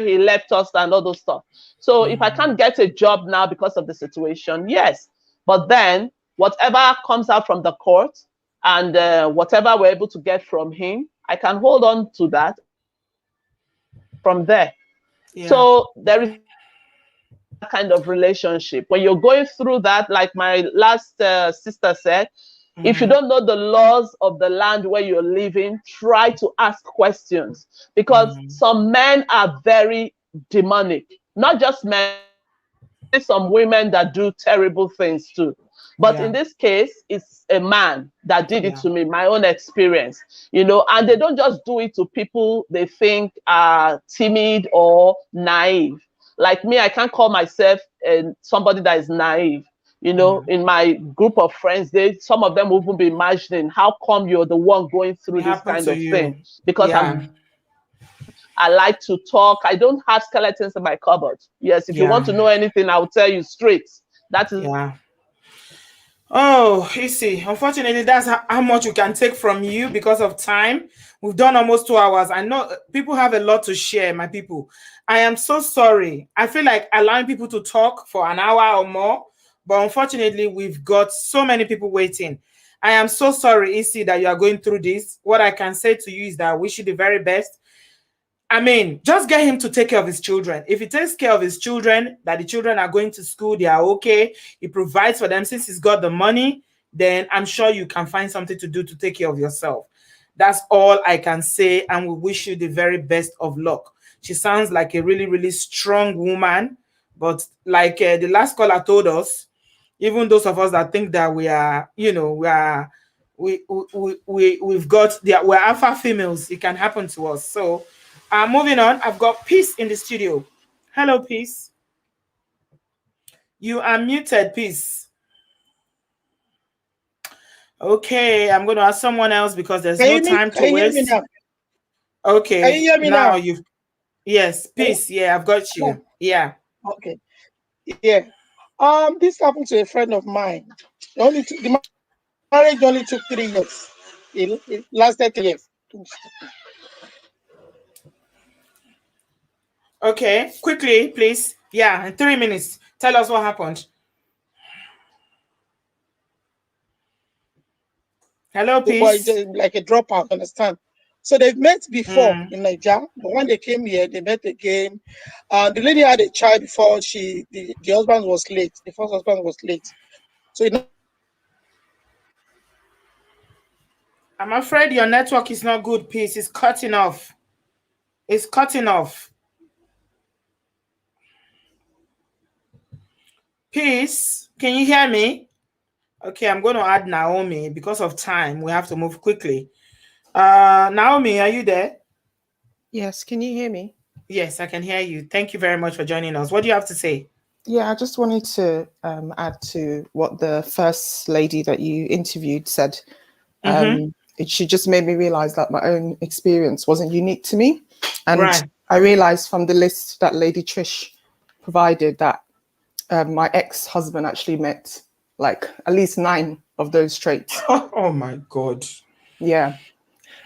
he left us and all those stuff. So if I can't get a job now because of the situation, yes. But then whatever comes out from the court and whatever we're able to get from him, I can hold on to that from there. Yeah. So there is that kind of relationship. When you're going through that, like my last sister said, if you don't know the laws of the land where you're living, try to ask questions, because some men are very demonic. Not just men, some women that do terrible things too. But in this case, it's a man that did it to me, my own experience, you know, and they don't just do it to people they think are timid or naive. Like me, I can't call myself somebody that is naive. You know, in my group of friends, some of them will even be imagining, how come you're the one going through this kind of thing? Because I like to talk. I don't have skeletons in my cupboard. Yes, if you want to know anything, I'll tell you straight. That is. Oh, you see, unfortunately, that's how much we can take from you because of time. We've done almost 2 hours. I know people have a lot to share, my people. I am so sorry. I feel like allowing people to talk for an hour or more, but unfortunately, we've got so many people waiting. I am so sorry, Issy, that you are going through this. What I can say to you is that I wish you the very best. I mean, just get him to take care of his children. If he takes care of his children, that the children are going to school, they are okay, he provides for them, since he's got the money, then I'm sure you can find something to do to take care of yourself. That's all I can say, and we wish you the very best of luck. She sounds like a really, really strong woman, but like the last caller told us, even those of us that think that we are, you know, we've got, we're alpha females, it can happen to us. So moving on, I've got Peace in the studio. Hello, Peace. You are muted, Peace. Okay, I'm going to ask someone else because there's no time to waste. Okay, can you hear me now? Yes, Peace. Yeah, I've got you. Yeah. Okay. Yeah. This happened to a friend of mine. The marriage only took 3 years. It lasted 3 years. Okay, quickly, please. Yeah, in 3 minutes. Tell us what happened. Hello, Peace. Like a dropout, understand? So they've met before in Nigeria, but when they came here, they met again. The lady had a child before the husband was late. The first husband was late. So I'm afraid your network is not good, Peace. It's cutting off. It's cutting off. Peace, can you hear me? Okay, I'm going to add Naomi because of time. We have to move quickly. Naomi, are you there? Yes, can you hear me? Yes, I can hear you. Thank you very much for joining us. What do you have to say? Yeah, I just wanted to add to what the first lady that you interviewed said. She just made me realize that my own experience wasn't unique to me. And Right. I realized from the list that Lady Trish provided that my ex-husband actually met like at least 9 of those traits. Oh my God. Yeah.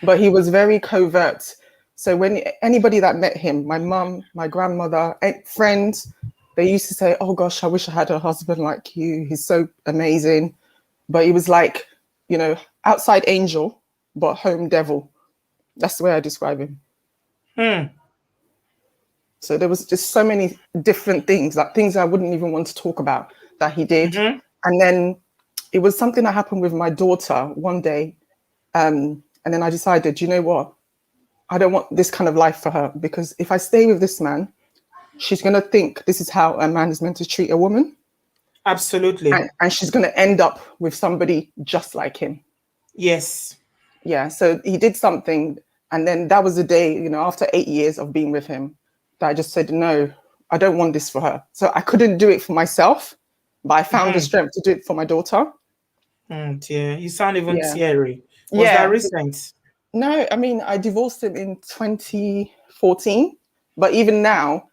But he was very covert. So when anybody that met him, my mum, my grandmother, friends, they used to say, oh gosh, I wish I had a husband like you. He's so amazing. But he was like, you know, outside angel, but home devil. That's the way I describe him. So there was just so many different things, like things I wouldn't even want to talk about that he did. And then it was something that happened with my daughter one day. And then I decided, you know what? I don't want this kind of life for her, because if I stay with this man, she's going to think this is how a man is meant to treat a woman. Absolutely. And she's going to end up with somebody just like him. Yes. Yeah. So he did something. And then that was the day, you know, after 8 years of being with him, that I just said, no, I don't want this for her. So I couldn't do it for myself, but I found the strength to do it for my daughter. Dear. You sound even teary. Was Yeah. that recent? No, I mean, I divorced him in 2014. But even now,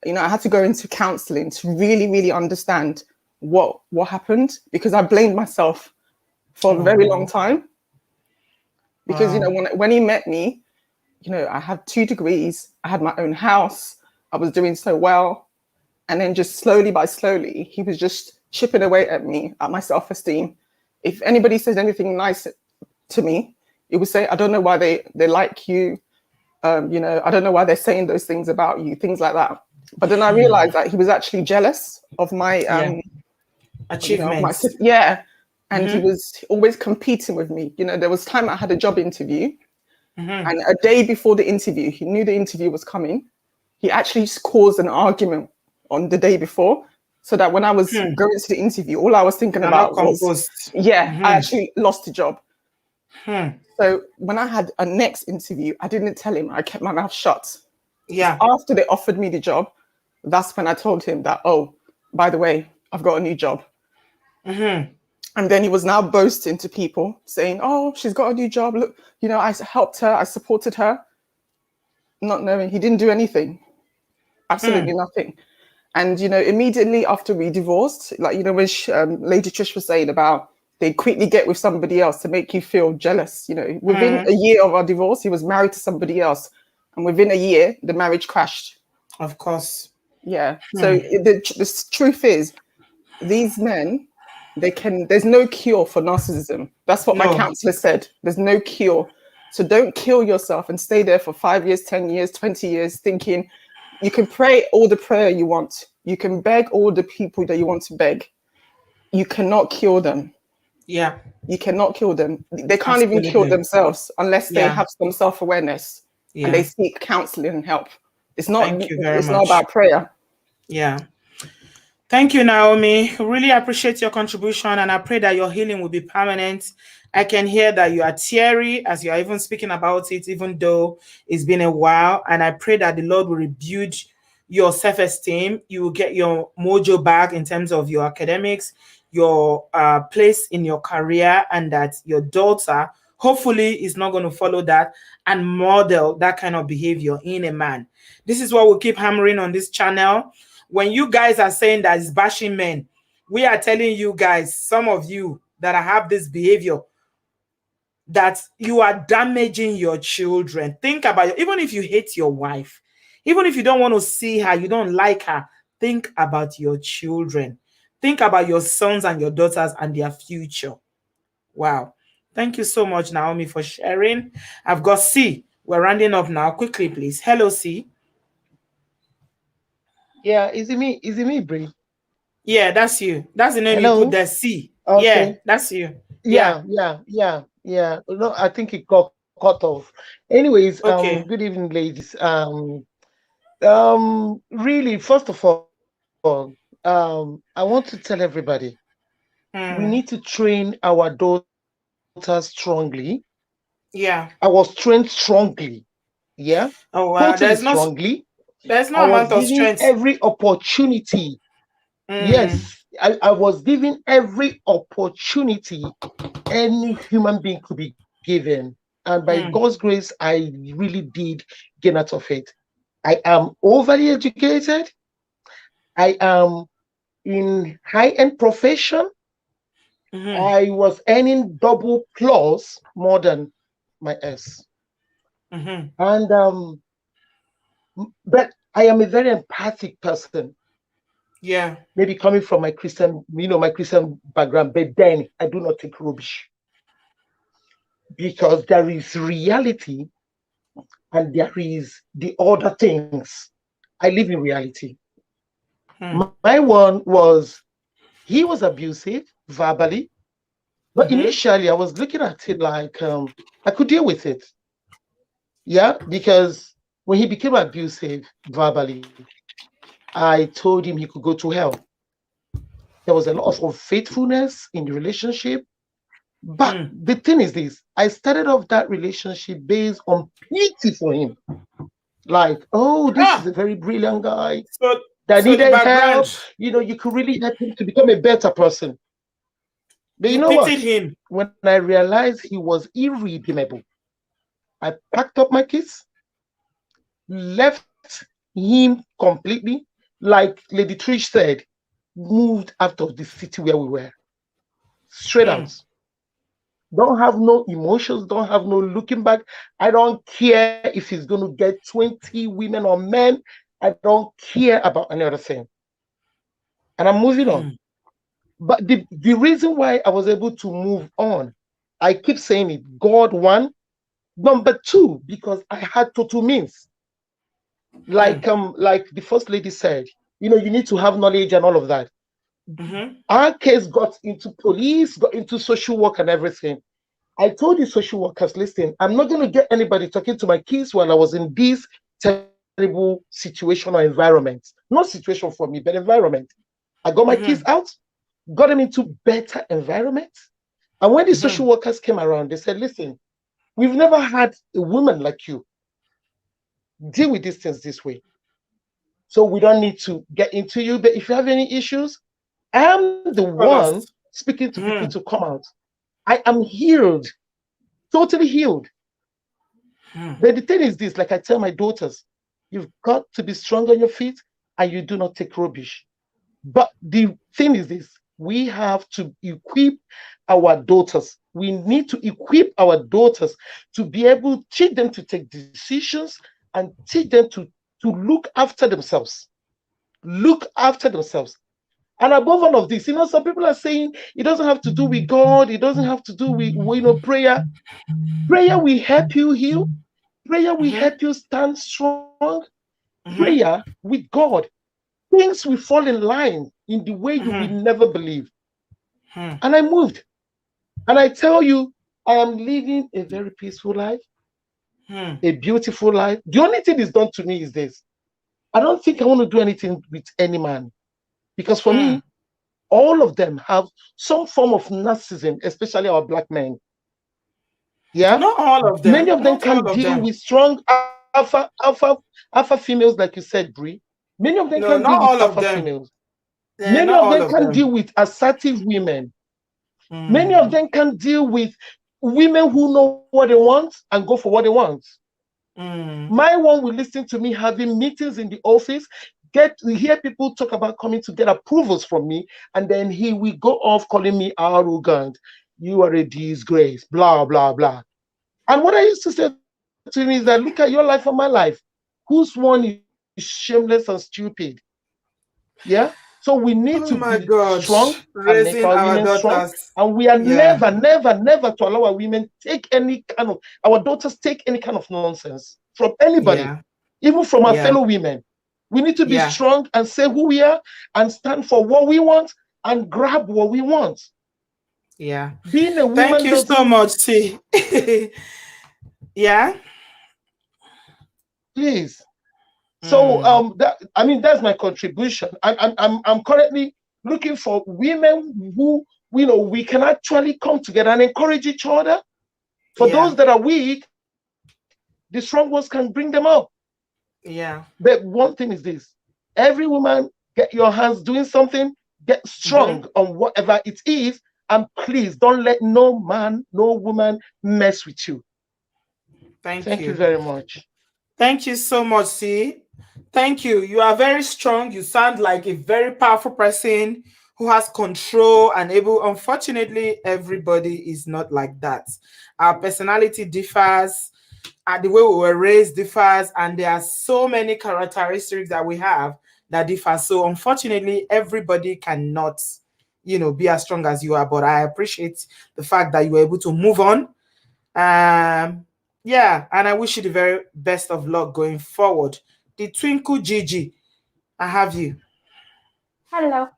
you know, I had to go into counseling to really, really understand what happened, because I blamed myself for a very long time. Because, you know, when he met me, you know, I had 2 degrees, I had my own house, I was doing so well. And then just slowly by slowly, he was just chipping away at me, at my self-esteem. If anybody says anything nice to me, it would say, I don't know why they like you. You know, I don't know why they're saying those things about you, things like that. But then I realized that he was actually jealous of my achievements. You know, and he was always competing with me. You know, there was time I had a job interview, and a day before the interview, he knew the interview was coming. He actually caused an argument on the day before, so that when I was going to the interview, all I was thinking about was, I actually lost the job. So when I had a next interview, I didn't tell him. I kept my mouth shut. Yeah. After they offered me the job, that's when I told him that, oh, by the way, I've got a new job. And then he was now boasting to people saying, oh, she's got a new job. Look, you know, I helped her. I supported her. Not knowing he didn't do anything. Absolutely nothing. And, you know, immediately after we divorced, like, you know, when Lady Trish was saying about they quickly get with somebody else to make you feel jealous. You know, within a year of our divorce, he was married to somebody else. And within a year, the marriage crashed. Of course. Yeah. So the truth is, these men, there's no cure for narcissism. That's what my counselor said. There's no cure. So don't kill yourself and stay there for 5 years, 10 years, 20 years, thinking you can pray all the prayer you want. You can beg all the people that you want to beg. You cannot cure them. Yeah. You cannot kill them. They can't even cure themselves unless they have some self-awareness and they seek counseling and help. It's not about prayer. Yeah. Thank you, Naomi. Really appreciate your contribution, and I pray that your healing will be permanent. I can hear that you are teary as you are even speaking about it, even though it's been a while. And I pray that the Lord will rebuild your self-esteem. You will get your mojo back in terms of your academics, your place in your career, and that your daughter hopefully is not going to follow that and model that kind of behavior in a man. This is what we'll keep hammering on this channel. When you guys are saying that it's bashing men, we are telling you guys, some of you that have this behavior, that you are damaging your children. Think about it. Even if you hate your wife, even if you don't want to see her, you don't like her, think about your children. Think about your sons and your daughters and their future. Wow. Thank you so much, Naomi, for sharing. I've got C. We're rounding up now. Quickly, please. Hello, C. Yeah, is it me, Brie? Yeah, that's you. That's the name Hello? you put there, C. Okay. Yeah, that's you. Yeah. No, I think it got cut off. Anyways, Okay. good evening, ladies. Really, first of all, I want to tell everybody we need to train our daughters strongly. Yeah. I was trained strongly. Yeah. Oh wow. Totally strongly. There's no I was amount of given strength. every opportunity Yes, I was given every opportunity any human being could be given. And by God's grace, I really did gain out of it. I am overly educated. I am in high-end profession. I was earning double plus more than my S. And but I am a very empathic person. Yeah. Maybe coming from my Christian, my Christian background, but then I do not take rubbish. Because there is reality and there is the other things. I live in reality. My one was, he was abusive verbally, but initially I was looking at it like I could deal with it. Yeah, because when he became abusive verbally, I told him he could go to hell. There was a lot of unfaithfulness in the relationship. But the thing is this, I started off that relationship based on pity for him. Like, oh, this is a very brilliant guy that needed help. You could really help him to become a better person. But you know what? Him. When I realized he was irredeemable, I packed up my kids, left him completely, like Lady Trish said, moved out of the city where we were. Straight out. Don't have no emotions, don't have no looking back. I don't care if he's going to get 20 women or men. I don't care about any other thing. And I'm moving on. But the reason why I was able to move on, I keep saying it, God one. Number two, because I had total means. Like the first lady said, you need to have knowledge and all of that. Our case got into police, got into social work and everything. I told the social workers, listen, I'm not going to get anybody talking to my kids while I was in this terrible situation or environment. Not situation for me, but environment. I got my kids out, got them into better environments. And when the social workers came around, they said, listen, we've never had a woman like you deal with these things this way. So we don't need to get into you. But if you have any issues, I am the one speaking to people to come out. I am healed, totally healed. But the thing is this, like I tell my daughters, you've got to be strong on your feet and you do not take rubbish. But the thing is this, we have to equip our daughters. We need to equip our daughters to be able to teach them to take decisions and teach them to look after themselves. Look after themselves. And above all of this, some people are saying it doesn't have to do with God. It doesn't have to do with, prayer. Prayer will help you heal. Prayer will help you stand strong. Prayer with God. Things will fall in line in the way you will never believe. And I moved. And I tell you, I am living a very peaceful life, a beautiful life. The only thing is done to me is this. I don't think I want to do anything with any man. Because for me, all of them have some form of narcissism, especially our black men. Yeah? Not all of them. Many of them can deal with strong alpha females, like you said, Brie. Many of them can deal with alpha females. Many of them can deal with assertive women. Many of them can deal with women who know what they want and go for what they want. My one will listen to me having meetings in the office, get to hear people talk about coming to get approvals from me, and then he will go off calling me arrogant. You are a disgrace, blah, blah, blah. And what I used to say to him is that, look at your life and my life. Whose one is shameless and stupid? Yeah? So we need to be strong and make our women strong. And we are never, never, never to allow our women our daughters take any kind of nonsense from anybody, even from our fellow women. We need to be strong and say who we are and stand for what we want and grab what we want. Yeah. Being a woman. Thank you so much, T. Yeah. Please. So that's my contribution. I'm currently looking for women who we can actually come together and encourage each other. For those that are weak, the strong ones can bring them up. Yeah. But one thing is this: every woman, get your hands doing something. Get strong on whatever it is, and please don't let no man, no woman mess with you. Thank you very much. Thank you so much, C. Thank you. You are very strong. You sound like a very powerful person who has control and able. Unfortunately, everybody is not like that. Our personality differs, and the way we were raised differs, and there are so many characteristics that we have that differ. So unfortunately, everybody cannot, be as strong as you are. But I appreciate the fact that you were able to move on. Yeah, and I wish you the very best of luck going forward. The Twinkle Gigi, I have you. Hello.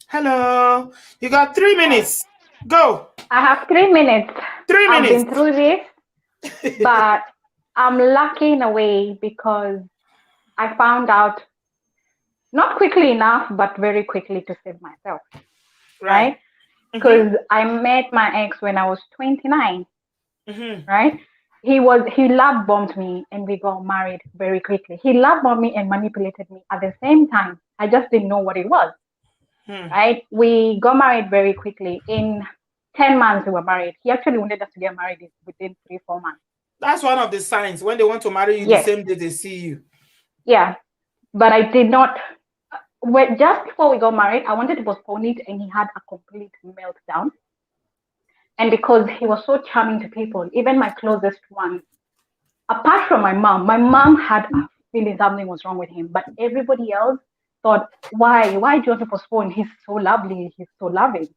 Hello. You got 3 minutes. Go. I have 3 minutes. 3 minutes. I've been through this, but I'm lucky in a way because I found out not quickly enough, but very quickly to save myself. Right? Because I met my ex when I was 29. Right? He love bombed me and we got married very quickly. He love bombed me and manipulated me at the same time. I just didn't know what it was. Right? We got married very quickly. In 10 months we were married. He actually wanted us to get married within 3-4 months. That's one of the signs when they want to marry you the same day they see you. Yeah. But I did not. Just before we got married, I wanted to postpone it and he had a complete meltdown. And because he was so charming to people, even my closest ones, apart from my mom had a feeling something was wrong with him, but everybody else thought, why do you want to postpone? He's so lovely, he's so loving.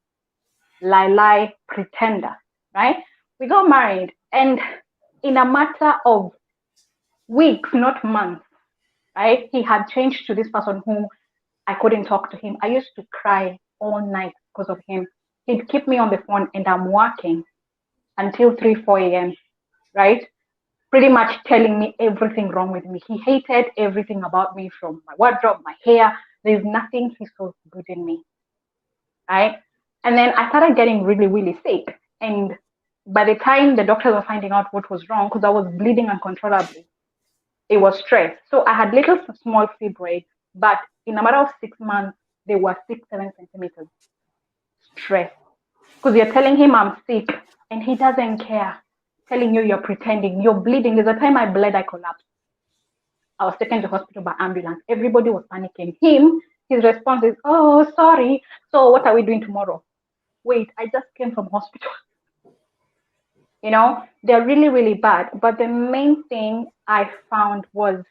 Lie, pretender, right? We got married, and in a matter of weeks, not months, right? He had changed to this person who I couldn't talk to him. I used to cry all night because of him. He'd keep me on the phone and I'm working until 3-4 a.m., right? Pretty much telling me everything wrong with me. He hated everything about me, from my wardrobe, my hair. There's nothing he saw good in me, right? And then I started getting really, really sick. And by the time the doctors were finding out what was wrong, because I was bleeding uncontrollably, it was stress. So I had little small fibroids, but in a matter of 6 months, they were 6-7 centimeters. Stress. Because you're telling him I'm sick and he doesn't care. Telling you you're pretending, you're bleeding. There's a time I bled, I collapsed. I was taken to hospital by ambulance. Everybody was panicking. His response is, oh, sorry. So what are we doing tomorrow? Wait, I just came from hospital. They're really, really bad. But the main thing I found was,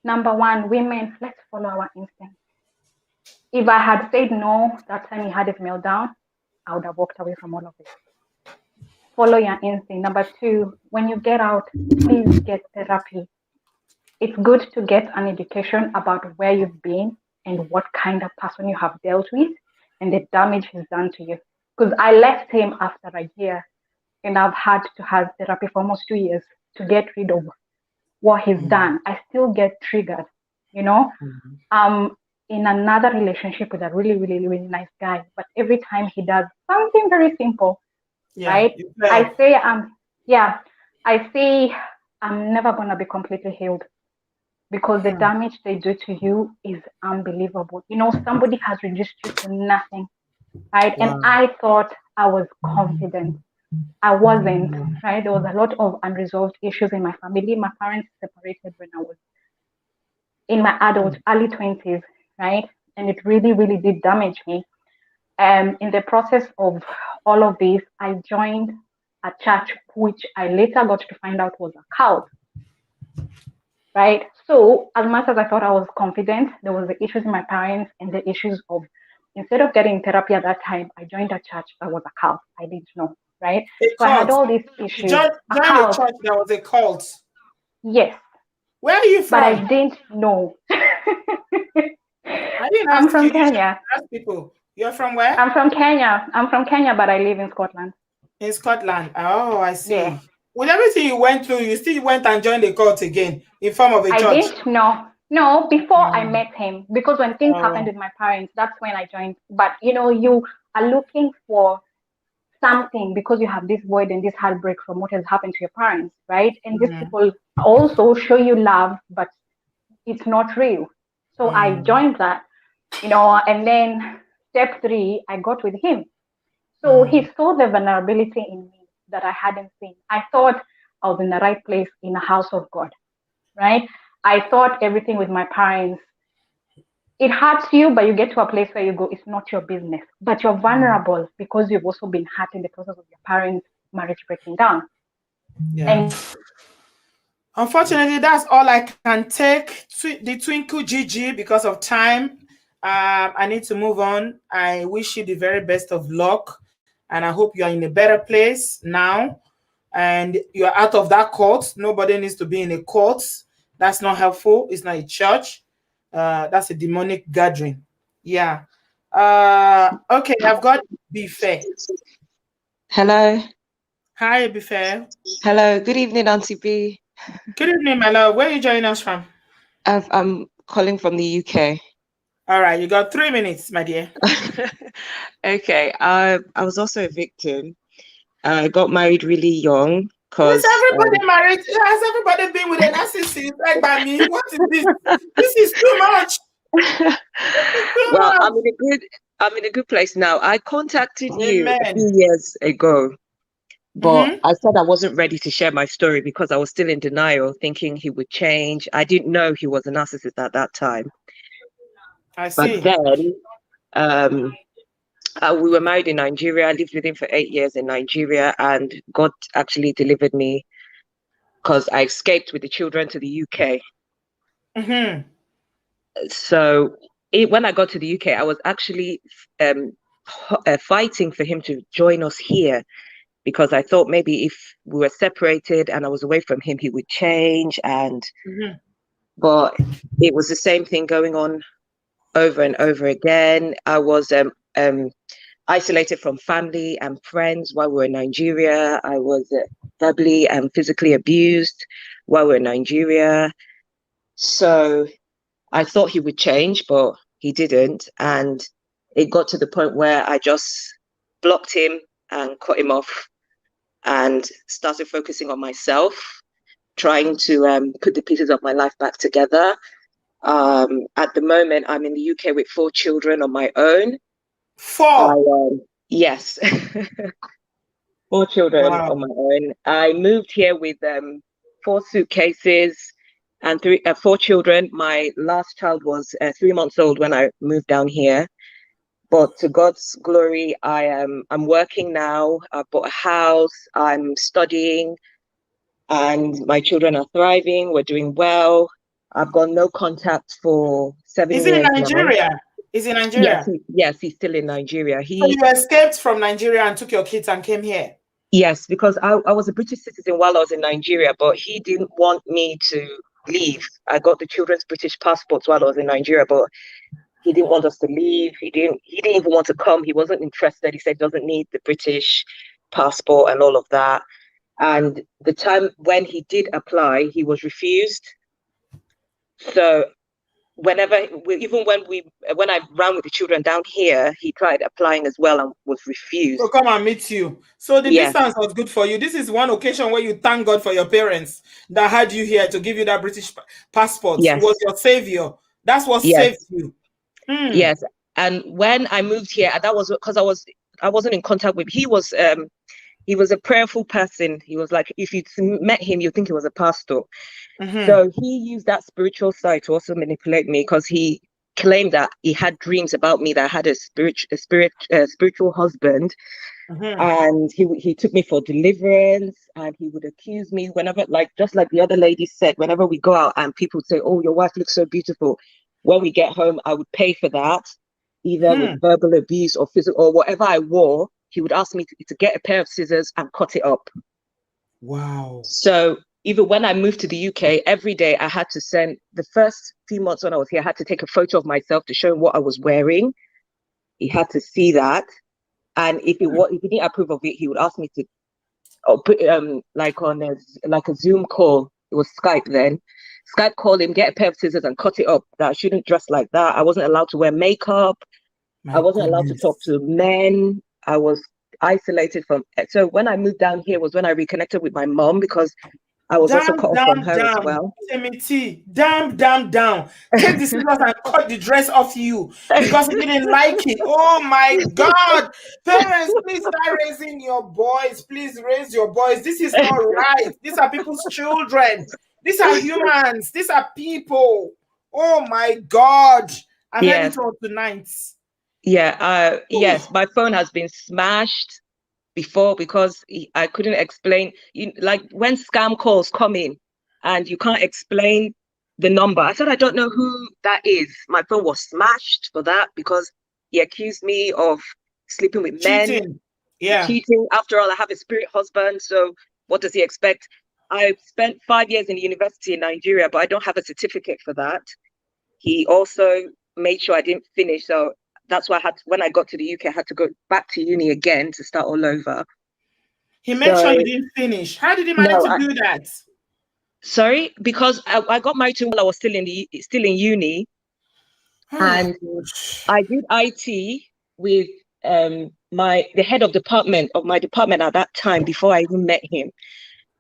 number one, women, let's follow our instincts. If I had said no that time he had his meltdown, I would have walked away from all of it. Follow your instinct. Number two, when you get out, please get therapy. It's good to get an education about where you've been and what kind of person you have dealt with and the damage he's done to you. Because I left him after a year and I've had to have therapy for almost 2 years to get rid of what he's done. I still get triggered, in another relationship with a really, really, really nice guy. But every time he does something very simple, right? I say I'm never going to be completely healed because the damage they do to you is unbelievable. Somebody has reduced you to nothing, right? Wow. And I thought I was confident. I wasn't, right? There was a lot of unresolved issues in my family. My parents separated when I was in my adult early 20s, right? And it really, really did damage me. In the process of all of this, I joined a church, which I later got to find out was a cult, right? So as much as I thought I was confident, there was the issues in my parents and the issues of, instead of getting therapy at that time, I joined a church that was a cult. I didn't know, right? So I had all these issues. Join a church that was a cult? Yes. Where are you from? But I didn't know. I'm from Kenya. Ask people. You're from where? I'm from Kenya, but I live in Scotland. In Scotland. Oh, I see. Yeah. With everything you went through, you still went and joined the cult again in form of a church? I didn't know. No, before I met him, because when things happened with my parents, that's when I joined. But, you are looking for something because you have this void and this heartbreak from what has happened to your parents, right? And these people also show you love, but it's not real. So I joined that, and then step 3, I got with him. So he saw the vulnerability in me that I hadn't seen. I thought I was in the right place in the house of God, right? I thought everything with my parents, it hurts you, but you get to a place where you go, it's not your business. But you're vulnerable because you've also been hurt in the process of your parents' marriage breaking down. Yeah. And unfortunately, that's all I can take. The Twinkle GG, because of time. I need to move on. I wish you the very best of luck, and I hope you are in a better place now, and you're out of that court. Nobody needs to be in a court. That's not helpful. It's not a church. That's a demonic gathering. Yeah. Okay, I've got Bife. Hello. Hi, Bife. Hello. Good evening, Auntie B. Good evening, my love. Where are you joining us from? I'm calling from the UK. All right, you got 3 minutes, my dear. Okay. I was also a victim. I got married really young. Is everybody married? Has everybody been with a narcissist like by me? What is this? This is too much. Well, I'm in a good place now. I contacted you a few years ago, but I said I wasn't ready to share my story because I was still in denial, thinking he would change. I didn't know he was a narcissist at that time. I see. But then we were married in Nigeria. I lived with him for 8 years in Nigeria, and God actually delivered me because I escaped with the children to the UK. So when I got to the UK, I was actually fighting for him to join us here, because I thought maybe if we were separated and I was away from him, he would change. But it was the same thing going on over and over again. I was isolated from family and friends while we were in Nigeria. I was verbally and physically abused while we were in Nigeria. So I thought he would change, but he didn't. And it got to the point where I just blocked him and cut him off and started focusing on myself, trying to put the pieces of my life back together. At the moment, I'm in the UK with 4 children on my own. 4? Yes. 4 children on my own. I moved here with 4 suitcases and 4 children. My last child was 3 months old when I moved down here. But to God's glory, I'm working now. I bought a house. I'm studying, and my children are thriving. We're doing well. I've got no contact for 7 years. Is he in Nigeria? Now. Is he in Nigeria? Yes, he's still in Nigeria. So you escaped from Nigeria and took your kids and came here? Yes, because I was a British citizen while I was in Nigeria, but he didn't want me to leave. I got the children's British passports while I was in Nigeria, but he didn't want us to leave. He didn't even want to come. He wasn't interested. He said he doesn't need the British passport and all of that. And the time when he did apply, he was refused. So when I ran with the children down here, he tried applying as well and was refused. So come and meet you. So the distance was good for you. This is one occasion where you thank God for your parents that had you here to give you that British passport. Yes. It was your savior. That's what saved you. Yes. And when I moved here, that was because I wasn't in contact with. He was a prayerful person. He was like, if you met him, you think he was a pastor. So he used that spiritual side to also manipulate me, because he claimed that he had dreams about me, that I had a spiritual husband. And he took me for deliverance, and he would accuse me whenever, just like the other lady said, whenever we go out and people say, oh, your wife looks so beautiful. When we get home, I would pay for that, either with verbal abuse or physical or whatever I wore. He would ask me to get a pair of scissors and cut it up. Wow. So even when I moved to the UK, every day I had to send, the first few months when I was here, I had to take a photo of myself to show him what I was wearing. He had to see that. And if he didn't approve of it, he would ask me to put on a Zoom call. It was Skype then. Skype call him, get a pair of scissors and cut it up. That I shouldn't dress like that. I wasn't allowed to wear makeup. I wasn't allowed to talk to men. I was isolated from. So when I moved down here was when I reconnected with my mom, because I was also Damn, cut off from damn, her as damn. well. Timothy, damn, damn, damn. Take the scissors and cut the dress off you because he didn't like it. Oh my God. Parents, please start raising your boys. Please raise your boys. This is not right. These are people's children. These are humans. These are people. Oh my God. I'm heading Yes. to tonight. Yeah. Yes, my phone has been smashed before because I couldn't explain. Like when scam calls come in and you can't explain the number. I said, I don't know who that is. My phone was smashed for that because he accused me of sleeping with men. Cheating. Yeah. Cheating. After all, I have a spirit husband. So what does he expect? I spent 5 years in university in Nigeria, but I don't have a certificate for that. He also made sure I didn't finish. So that's why when I got to the UK, I had to go back to uni again to start all over. He made sure you didn't finish. How did he manage to do that? Sorry, because I got married to him while I was still in uni, and I did IT with the head of my department at that time before I even met him.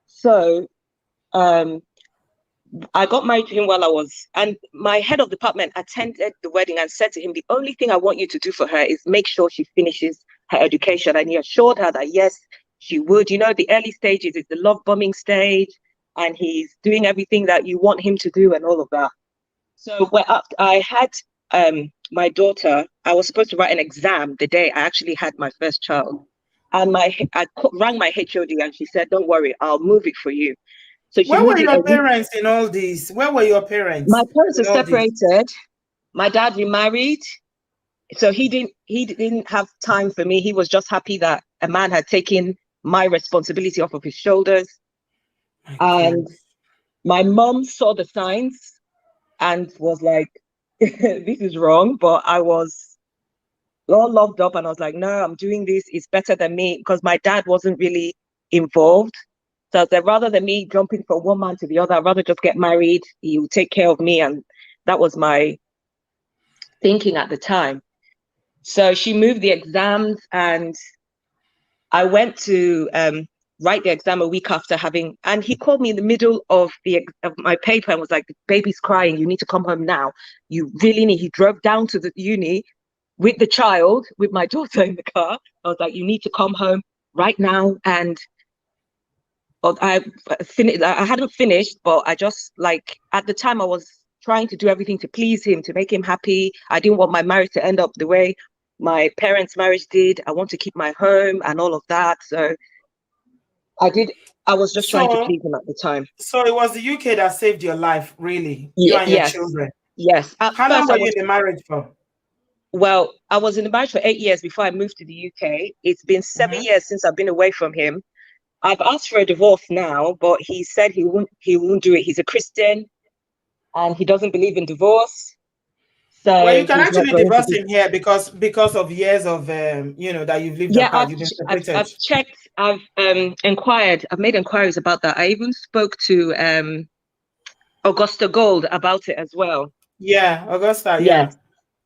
So I got married to him and my head of department attended the wedding and said to him, the only thing I want you to do for her is make sure she finishes her education. And he assured her that yes, she would. You know, the early stages is the love bombing stage, and he's doing everything that you want him to do and all of that. So I had my daughter, I was supposed to write an exam the day I actually had my first child. And I rang my HOD and she said, don't worry, I'll move it for you. So where were your parents in all this? Where were your parents? My parents are separated. My dad remarried. So he didn't have time for me. He was just happy that a man had taken my responsibility off of his shoulders. And my mom saw the signs and was like, this is wrong. But I was all loved up and I was like, no, I'm doing this. It's better than me, because my dad wasn't really involved. So I said, rather than me jumping from one man to the other, I'd rather just get married. He will take care of me. And that was my thinking at the time. So she moved the exams and I went to write the exam a week after and he called me in the middle of my paper and was like, the baby's crying. You need to come home now. You really need. He drove down to the uni with the child, with my daughter in the car. I was like, you need to come home right now. And I hadn't finished, but I just at the time I was trying to do everything to please him, to make him happy. I didn't want my marriage to end up the way my parents' marriage did. I want to keep my home and all of that. So I was just trying to please him at the time. So it was the UK that saved your life, really? You and your children? Yes. How long were you in the marriage for? Well, I was in the marriage for 8 years before I moved to the UK. It's been 7 years since I've been away from him. I've asked for a divorce now, but he said he won't do it. He's a Christian and he doesn't believe in divorce. So well, you can actually divorce him here because of years of that you've lived apart. You've been separated. I've checked, I've inquired, I've made inquiries about that. I even spoke to Augusta Gold about it as well. Yeah, Augusta, yeah.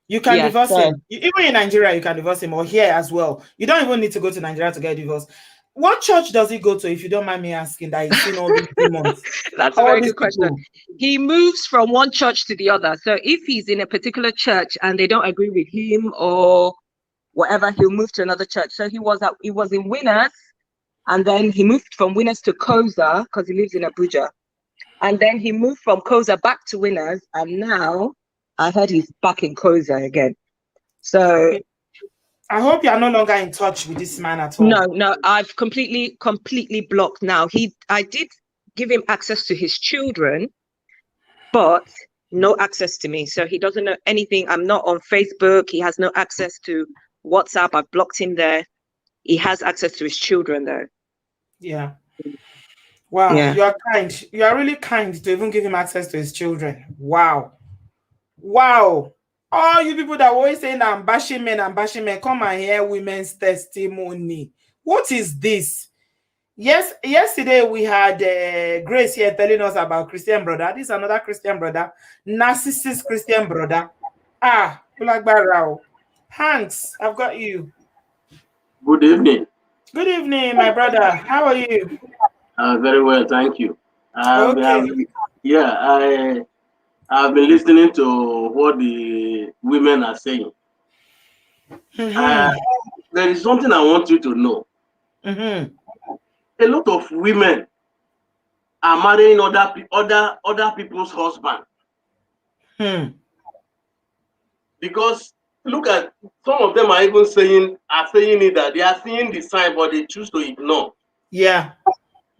You can divorce him. Even in Nigeria, you can divorce him, or here as well. You don't even need to go to Nigeria to get divorced. What church does he go to, if you don't mind me asking, that he's seen all these demons? That's a very good question. He moves from one church to the other. So if he's in a particular church and they don't agree with him or whatever, he'll move to another church. So he was in Winners, and then he moved from Winners to Koza because he lives in Abuja. And then he moved from Koza back to Winners, and now I heard he's back in Koza again. So I hope you are no longer in touch with this man at all. No, I've completely blocked now. I did give him access to his children, but no access to me. So he doesn't know anything. I'm not on Facebook. He has no access to WhatsApp. I've blocked him there. He has access to his children though. Yeah. Wow, yeah. You are kind. You are really kind to even give him access to his children. Wow. Wow. All you people that always saying I'm bashing men, come and hear women's testimony. What is this? Yes, yesterday we had Grace here telling us about Christian brother. This is another Christian brother, narcissist Christian brother. Hanks, I've got you. Good evening. Good evening, my brother. How are you? Very well, thank you. Okay. I've been listening to what the women are saying. Mm-hmm. There is something I want you to know. Mm-hmm. A lot of women are marrying other people's husband Hmm. because look at some of them are even saying it that they are seeing the sign, but they choose to ignore. Yeah.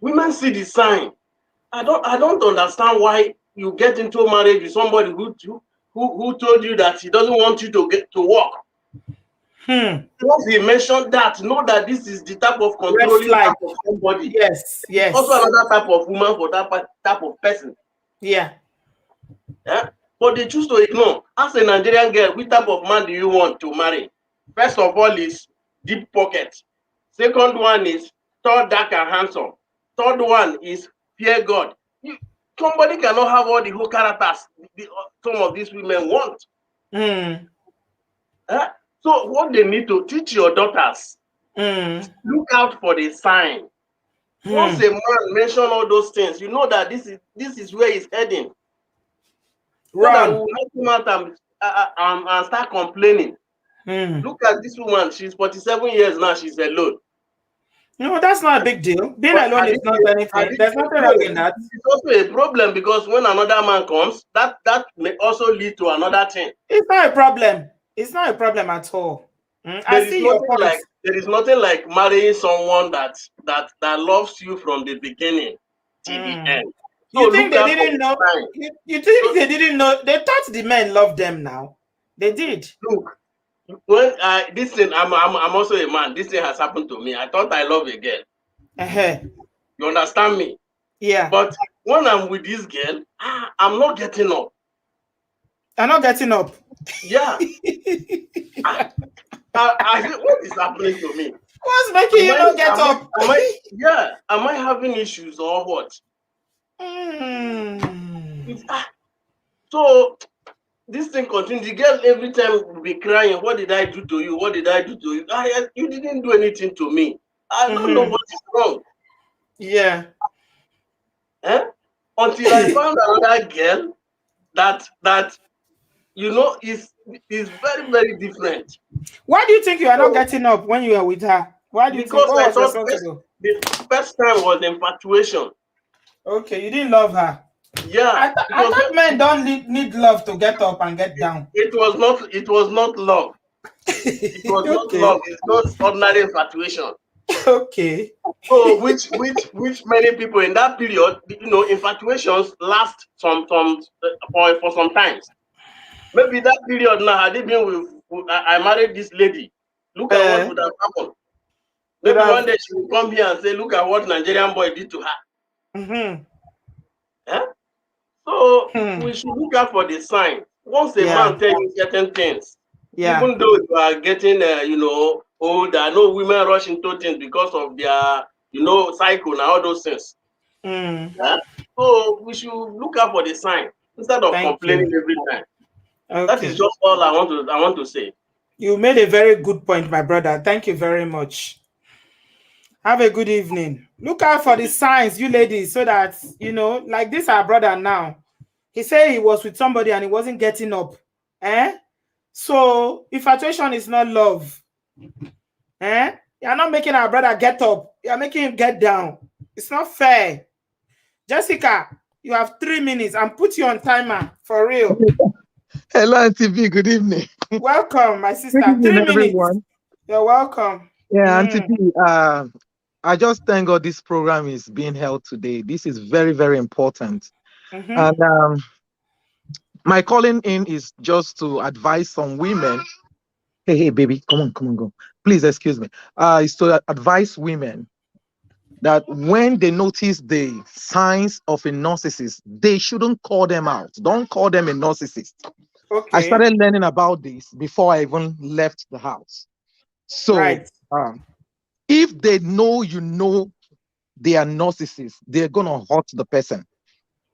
Women see the sign. I don't understand why you get into marriage with somebody who told you that he doesn't want you to get to work. Once he mentioned that, know that this is the type of Red controlling flag. type of somebody. Yes. Yes. Also another type of woman for that type of person. Yeah. Yeah? But they choose to ignore. As a Nigerian girl, which type of man do you want to marry? First of all is deep pocket. Second one is tall, dark, and handsome. Third one is fear God. Somebody cannot have all the whole characters some of these women want. So what they need to teach your daughters, look out for the sign. Once a man mention all those things, you know that this is where he's heading. So that we will not come out and start complaining. Look at this woman, she's 47 years now, she's alone. No, that's not a big deal. Being alone is not anything. There's nothing wrong in that. It's also a problem because when another man comes, that may also lead to another thing. It's not a problem. It's not a problem at all. I see your point. There is nothing like marrying someone that loves you from the beginning till the end. So you think they didn't know? You think they didn't know? They thought the men loved them now. They did. Look, when this thing, I'm also a man. This thing has happened to me. I thought I love a girl. You understand me? Yeah. But when I'm with this girl, I'm not getting up. I'm not getting up. Yeah. I think, what is happening to me? What's making you not get up? Am I having issues or what? So this thing continues. The girl every time will be crying. What did I do to you? What did I do to you? You didn't do anything to me. I don't know what is wrong. Yeah. Until I found another girl that is very, very different. Why do you think you are not getting up when you are with her? Why do you think? Because I thought the first time was infatuation. Okay, you didn't love her. Yeah. I thought men don't need love to get up and get down. It was not love. It was not love. It's not ordinary infatuation. Okay. So which many people in that period, infatuations last for some times. Maybe that period now, had it been with I married this lady, look at what would have happened. Maybe one day she will come here and say, look at what Nigerian boy did to her. So we should look out for the sign. Once a man tells you certain things, even though you are getting older, I know women rush into things because of their cycle and all those things. So we should look out for the sign instead of complaining every time. Okay. That is just all I want to say. You made a very good point, my brother. Thank you very much. Have a good evening. Look out for the signs, you ladies, so that, like this, our brother now. He said he was with somebody and he wasn't getting up. So, infatuation is not love. You're not making our brother get up. You're making him get down. It's not fair. Jessica, you have 3 minutes and put you on timer, for real. Hello, Auntie B. Good evening. Welcome, my sister. Good evening, 3 minutes. Everyone. You're welcome. Yeah, Auntie B. I just thank God this program is being held today. This is very, very important. And my calling in is just to advise some women. Hey, baby, come on, go. Please excuse me. Is to advise women that when they notice the signs of a narcissist, they shouldn't call them out. Don't call them a narcissist. Okay. I started learning about this before I even left the house. So if they know they are narcissists, they're gonna hurt the person.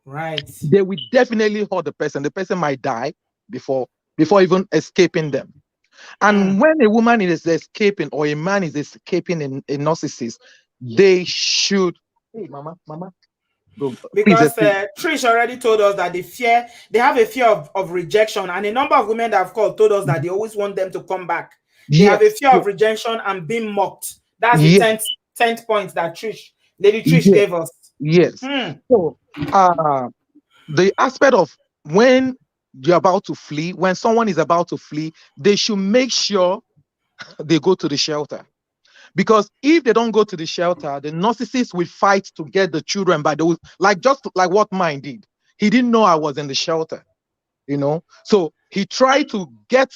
Right. They will definitely hurt the person. The person might die before even escaping them. And when a woman is escaping or a man is escaping a narcissist, they should. Hey, mama. Because Trish already told us that they have a fear of rejection, and a number of women that have called told us that they always want them to come back. They have a fear of rejection and being mocked. That's the 10th point that Lady Trish gave us. Yes. So the aspect of when you're about to flee, when someone is about to flee, they should make sure they go to the shelter. Because if they don't go to the shelter, the narcissist will fight to get the children by those, just like what mine did. He didn't know I was in the shelter, So he tried to get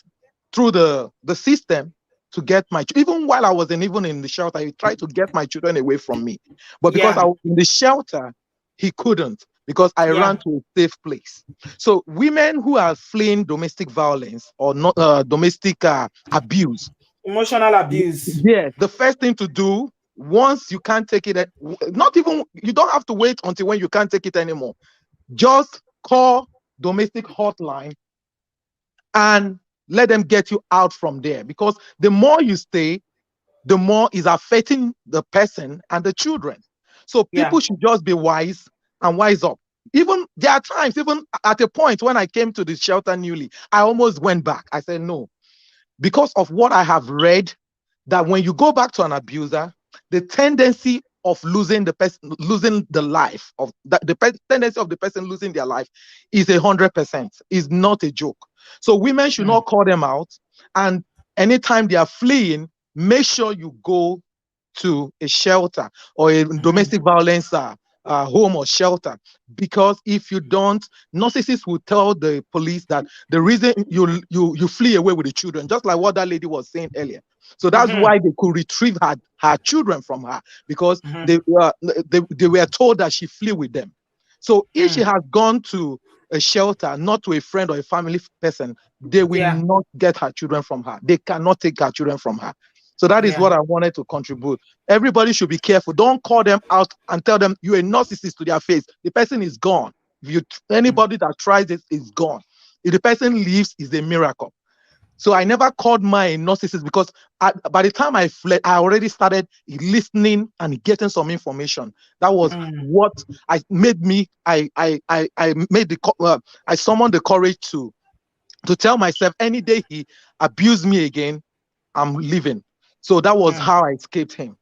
through the system to get even while I wasn't even in the shelter, he tried to get my children away from me. But because I was in the shelter, he couldn't, because I ran to a safe place. So women who are fleeing domestic violence or not domestic abuse, emotional abuse. Yes, the first thing to do, once you can't take it, you don't have to wait until when you can't take it anymore. Just call domestic hotline and let them get you out from there. Because the more you stay, the more is affecting the person and the children. So people should just be wise and wise up. Even there are times, even at a point when I came to the shelter newly, I almost went back. I said no, because of what I have read, that when you go back to an abuser, the tendency of losing the person, losing the life of the tendency of the person losing their life is 100%. Is not a joke. So women should not call them out, and anytime they are fleeing, make sure you go to a shelter or a domestic violence home or shelter. Because if you don't, narcissists will tell the police that the reason you flee away with the children, just like what that lady was saying earlier. So that's why they could retrieve her children from her, because they were told that she flew with them. So if she has gone to a shelter, not to a friend or a family person, they will not get her children from her. They cannot take her children from her. So that is what I wanted to contribute. Everybody should be careful. Don't call them out and tell them you're a narcissist to their face. The person is gone. Anybody that tries it is gone. If the person leaves, it's a miracle. So I never called my narcissist, because by the time I fled, I already started listening and getting some information. That was what I summoned the courage to tell myself, any day he abused me again, I'm leaving. So that was how I escaped him.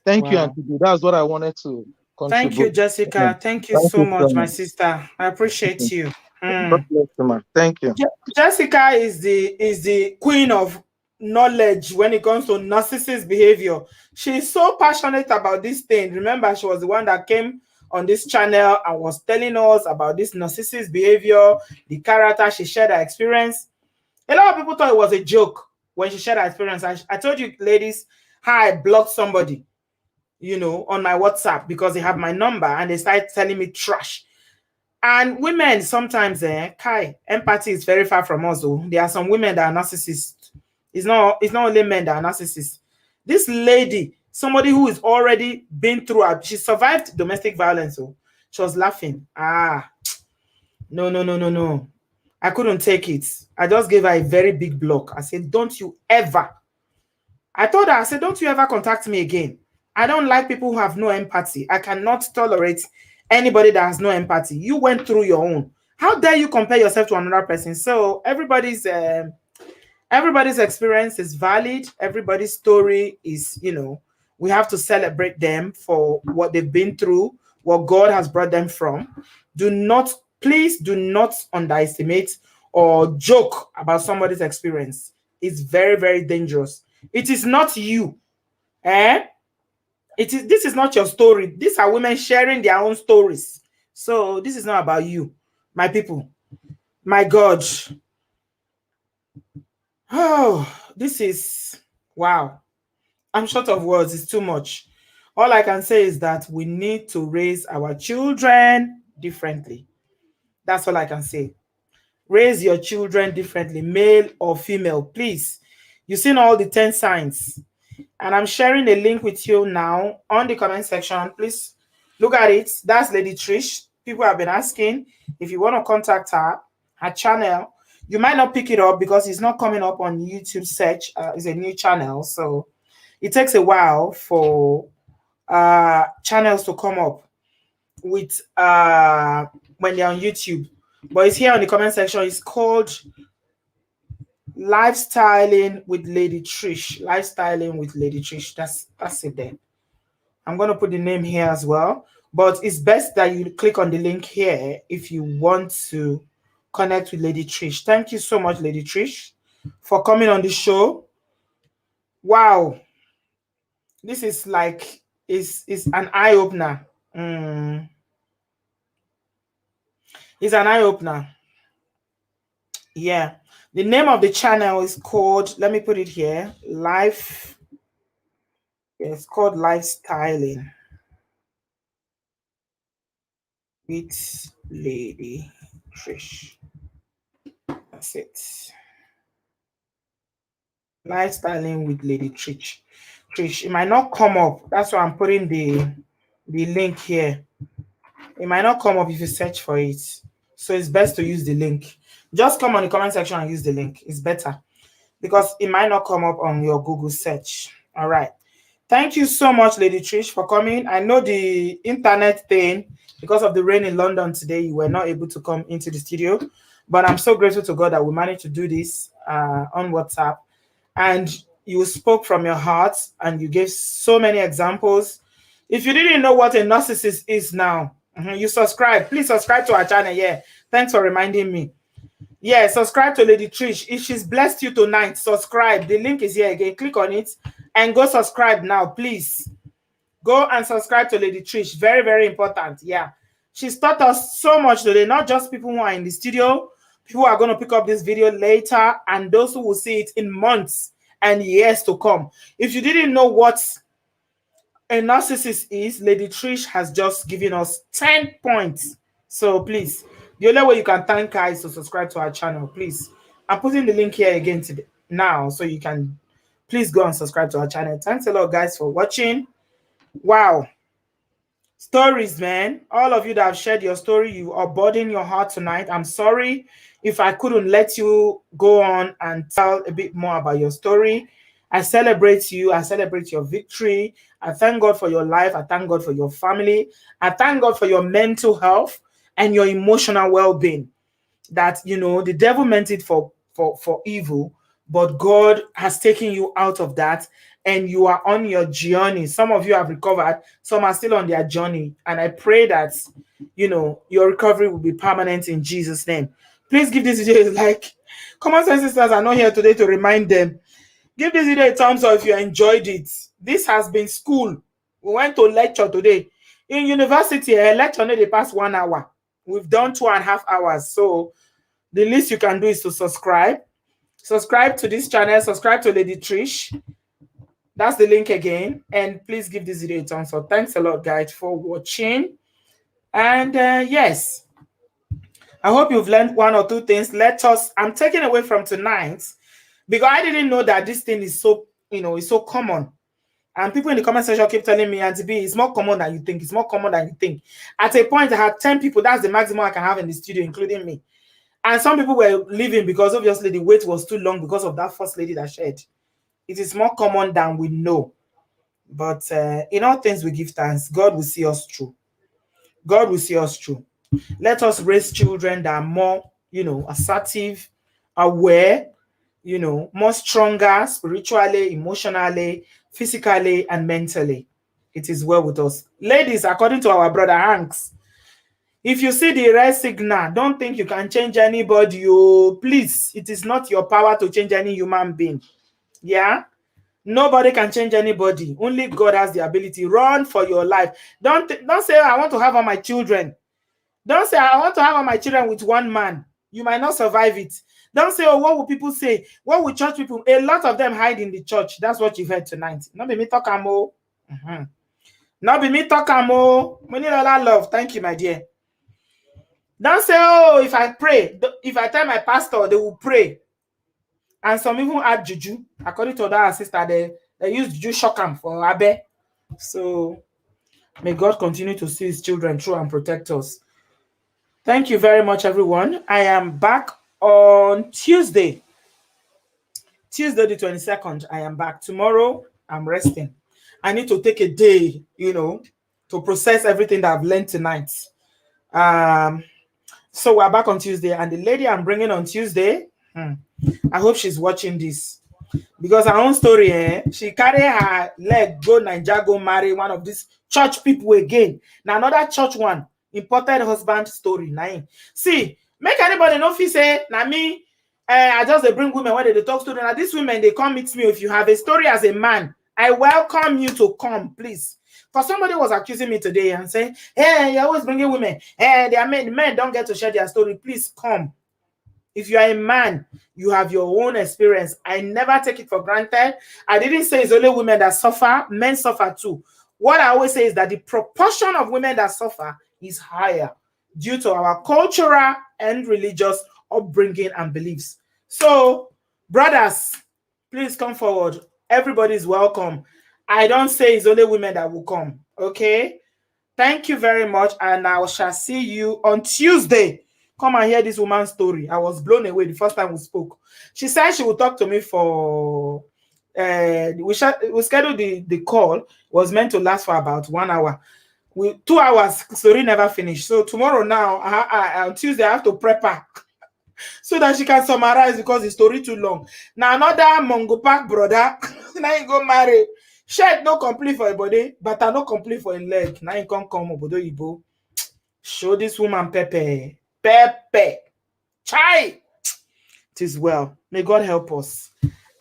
Thank you, Auntie. That's what I wanted to contribute. Thank you, Jessica. Thank you so much, my sister. I appreciate you. God bless you, man. Thank you. Jessica is the queen of knowledge when it comes to narcissist behavior. She's so passionate about this thing. Remember, she was the one that came on this channel and was telling us about this narcissist behavior, the character. She shared her experience. A lot of people thought it was a joke when she shared her experience. I told you, ladies, how I blocked somebody, on my WhatsApp because they have my number and they started telling me trash. And women sometimes, empathy is very far from us. Though there are some women that are narcissists. It's not only men that are narcissists. This lady, somebody who is already been through, she survived domestic violence. So she was laughing. No. I couldn't take it. I just gave her a very big block. I said, don't you ever. I told her, I said, don't you ever contact me again. I don't like people who have no empathy. I cannot tolerate anybody that has no empathy. You went through your own. How dare you compare yourself to another person? So everybody's experience is valid. Everybody's story is, we have to celebrate them for what they've been through, what God has brought them from. Please do not underestimate or joke about somebody's experience. It's very, very dangerous. It is not you. This is not your story. These are women sharing their own stories. So this is not about you, my people. My God. Oh, this is wow. I'm short of words. It's too much. All I can say is that we need to raise our children differently. That's all I can say. Raise your children differently, male or female, please. You've seen all the 10 signs. And I'm sharing a link with you now on the comment section. Please look at it. That's Lady Trish. People have been asking if you want to contact her channel. You might not pick it up because it's not coming up on YouTube search. It's a new channel. So it takes a while for channels to come up. with when they're on YouTube, but it's here on the comment section. It's called Lifestyling with Lady Trish. Lifestyling with Lady Trish. That's it there. I'm going to put the name here as well, but it's best that you click on the link here if you want to connect with Lady Trish. Thank you so much, Lady Trish, for coming on the show. Wow. This is like, is an eye-opener. It's an eye-opener. Yeah. The name of the channel is called, let me put it here, it's called Lifestyling with Lady Trish. That's it. Lifestyling with Lady Trish. It might not come up. That's why I'm putting the link here. It might not come up if you search for it. So it's best to use the link. Just come on the comment section and use the link. It's better because it might not come up on your Google search. All right. Thank you so much, Lady Trish, for coming. I know the internet thing, because of the rain in London today, you were not able to come into the studio. But I'm so grateful to God that we managed to do this on WhatsApp. And you spoke from your heart and you gave so many examples. If you didn't know what a narcissist is now, you subscribe. Please subscribe to our channel. Yeah. Thanks for reminding me. Yeah, subscribe to Lady Trish. If she's blessed you tonight, subscribe. The link is here again. Click on it and go subscribe now, please. Go and subscribe to Lady Trish. Very, very important. Yeah. She's taught us so much today, not just people who are in the studio, people who are going to pick up this video later, and those who will see it in months and years to come. If you didn't know what a narcissist is, Lady Trish has just given us 10 points. So please, the only way you can thank her is to subscribe to our channel, please. I'm putting the link here again today now, so you can please go and subscribe to our channel. Thanks a lot, guys, for watching. Wow. Stories, man. All of you that have shared your story, you are burdening your heart tonight. I'm sorry if I couldn't let you go on and tell a bit more about your story. I celebrate you. I celebrate your victory. I thank God for your life. I thank God for your family. I thank God for your mental health and your emotional well-being. That, you know, the devil meant it for evil, but God has taken you out of that and you are on your journey. Some of you have recovered, some are still on their journey. And I pray that, you know, your recovery will be permanent in Jesus' name. Please give this video a like. Common Sense Sisters are not here today to remind them. Give this video a thumbs up if you enjoyed it. This has been school. We went to lecture today. In university, a lecture only the past 1 hour. We've done 2.5 hours. So the least you can do is to subscribe. Subscribe to this channel. Subscribe to Lady Trish. That's the link again. And please give this video a thumbs up. Thanks a lot, guys, for watching. And yes, I hope you've learned 1 or 2 things. I'm taking away from tonight, because I didn't know that this thing is so, you know, it's so common. And people in the comment section keep telling me, Auntie B, it's more common than you think. It's more common than you think. At a point, I had 10 people. That's the maximum I can have in the studio, including me. And some people were leaving because obviously the wait was too long because of that first lady that shared. It is more common than we know. But in all things we give thanks. God will see us through. God will see us through. Let us raise children that are more, you know, assertive, aware, you know, more stronger spiritually, emotionally, physically, and mentally. It is well with us. Ladies, according to our brother Hanks, if you see the red signal, don't think you can change anybody. Oh, please, it is not your power to change any human being. Yeah? Nobody can change anybody. Only God has the ability. Run for your life. Don't say, I want to have all my children. Don't say, I want to have all my children with one man. You might not survive it. Don't say, oh, what will people say? What will church people? A lot of them hide in the church. That's what you've heard tonight. Not be me talk amo. Not be me talk amo. We need a lot of love. Thank you, my dear. Don't say, oh, if I pray, if I tell my pastor, they will pray. And some even add juju. According to that sister, they use juju shokam for Abe. So may God continue to see his children through and protect us. Thank you very much, everyone. I am back on Tuesday. Tuesday the 22nd, I am back. Tomorrow, I'm resting. I need to take a day, you know, to process everything that I've learned tonight. So we're back on Tuesday, and the lady I'm bringing on Tuesday, I hope she's watching this, because her own story, she carry her leg go Nigeria, go marry one of these church people again. Now another church one, imported husband story. Now, see, make anybody know if you say, now me, I just they bring women when they talk to them. Now these women, they come meet me. If you have a story as a man, I welcome you to come, please. Because somebody was accusing me today and saying, hey, you're always bringing women. Hey, they are men don't get to share their story. Please come. If you are a man, you have your own experience. I never take it for granted. I didn't say it's only women that suffer. Men suffer too. What I always say is that the proportion of women that suffer is higher due to our cultural and religious upbringing and beliefs. So, brothers, please come forward. Everybody is welcome. I don't say it's only women that will come. Okay? Thank you very much. And I shall see you on Tuesday. Come and hear this woman's story. I was blown away the first time we spoke. She said she would talk to me for... we scheduled the call. It was meant to last for about 1 hour. 2 hours, story never finished. So tomorrow now, on Tuesday, I have to prep her so that she can summarize because the story too long. Now another Mongo Park brother, now you go marry. Shirt no complete for a body, but I no complete for a leg. Now you can't come obodooyinbo. Show this woman Pepe. Chai. It is well. May God help us.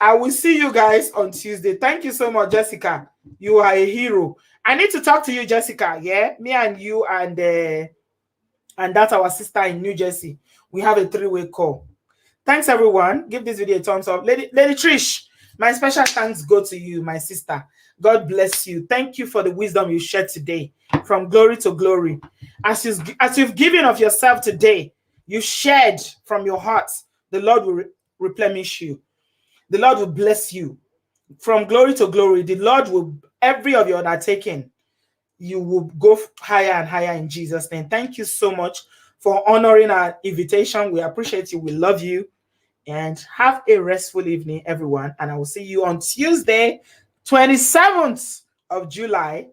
I will see you guys on Tuesday. Thank you so much, Jessica. You are a hero. I need to talk to you, Jessica. Yeah, me and you and that's our sister in New Jersey. We have a 3-way call. Thanks, everyone. Give this video a thumbs up. Lady Trish, my special thanks go to you, my sister. God bless you. Thank you for the wisdom you shared today, from glory to glory. As you've given of yourself today, you shared from your heart. The Lord will replenish you. The Lord will bless you. From glory to glory, the Lord will, every of your undertaking, you will go higher and higher in Jesus' name. Thank you so much for honoring our invitation. We appreciate you. We love you. And have a restful evening, everyone. And I will see you on Tuesday, 27th of July,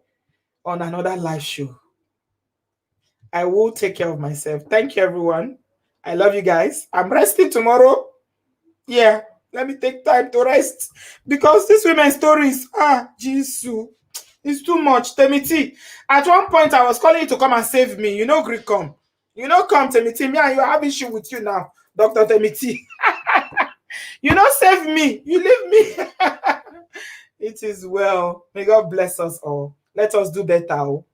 on another live show. I will take care of myself. Thank you, everyone. I love you guys. I'm resting tomorrow. Yeah, let me take time to rest. Because this women's stories, Jesus, it's too much. Temiti, at one point, I was calling you to come and save me. You know, Greek come. You know, come, Temiti. Me and you have issue with you now, Dr. Temiti. You know, save me. You leave me. It is well. May God bless us all. Let us do better. Oh.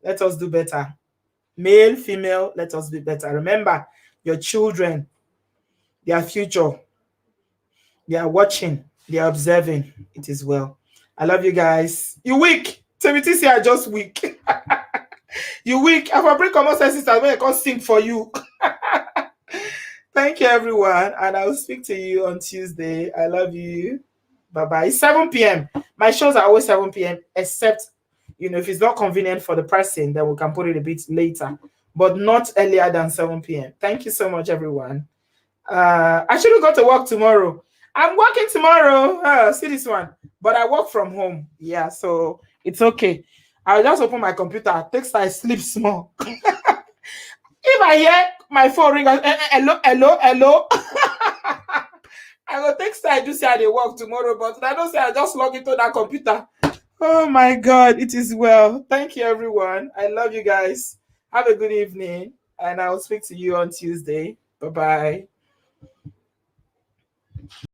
Let us do better. Male, female, let us be better. Remember, your children, their future, they are watching, they are observing. It is well. I love you guys. You weak. Timothy say I just weak. You weak. If I bring common sense, I will come sing for you. Thank you, everyone. And I will speak to you on Tuesday. I love you. Bye-bye. It's 7 p.m. My shows are always 7 p.m. except, you know, if it's not convenient for the person, then we can put it a bit later, but not earlier than 7 p.m. Thank you so much, everyone. I shouldn't go to work tomorrow. I'm working tomorrow. See this one. But I work from home. Yeah, so it's okay. I'll just open my computer. Text, I sleep small. If I hear my phone ring, hello. I will text, I do say I work tomorrow, but I don't say I just log into that computer. Oh my God, it is well. Thank you, everyone. I love you guys. Have a good evening, and I will speak to you on Tuesday. Bye-bye.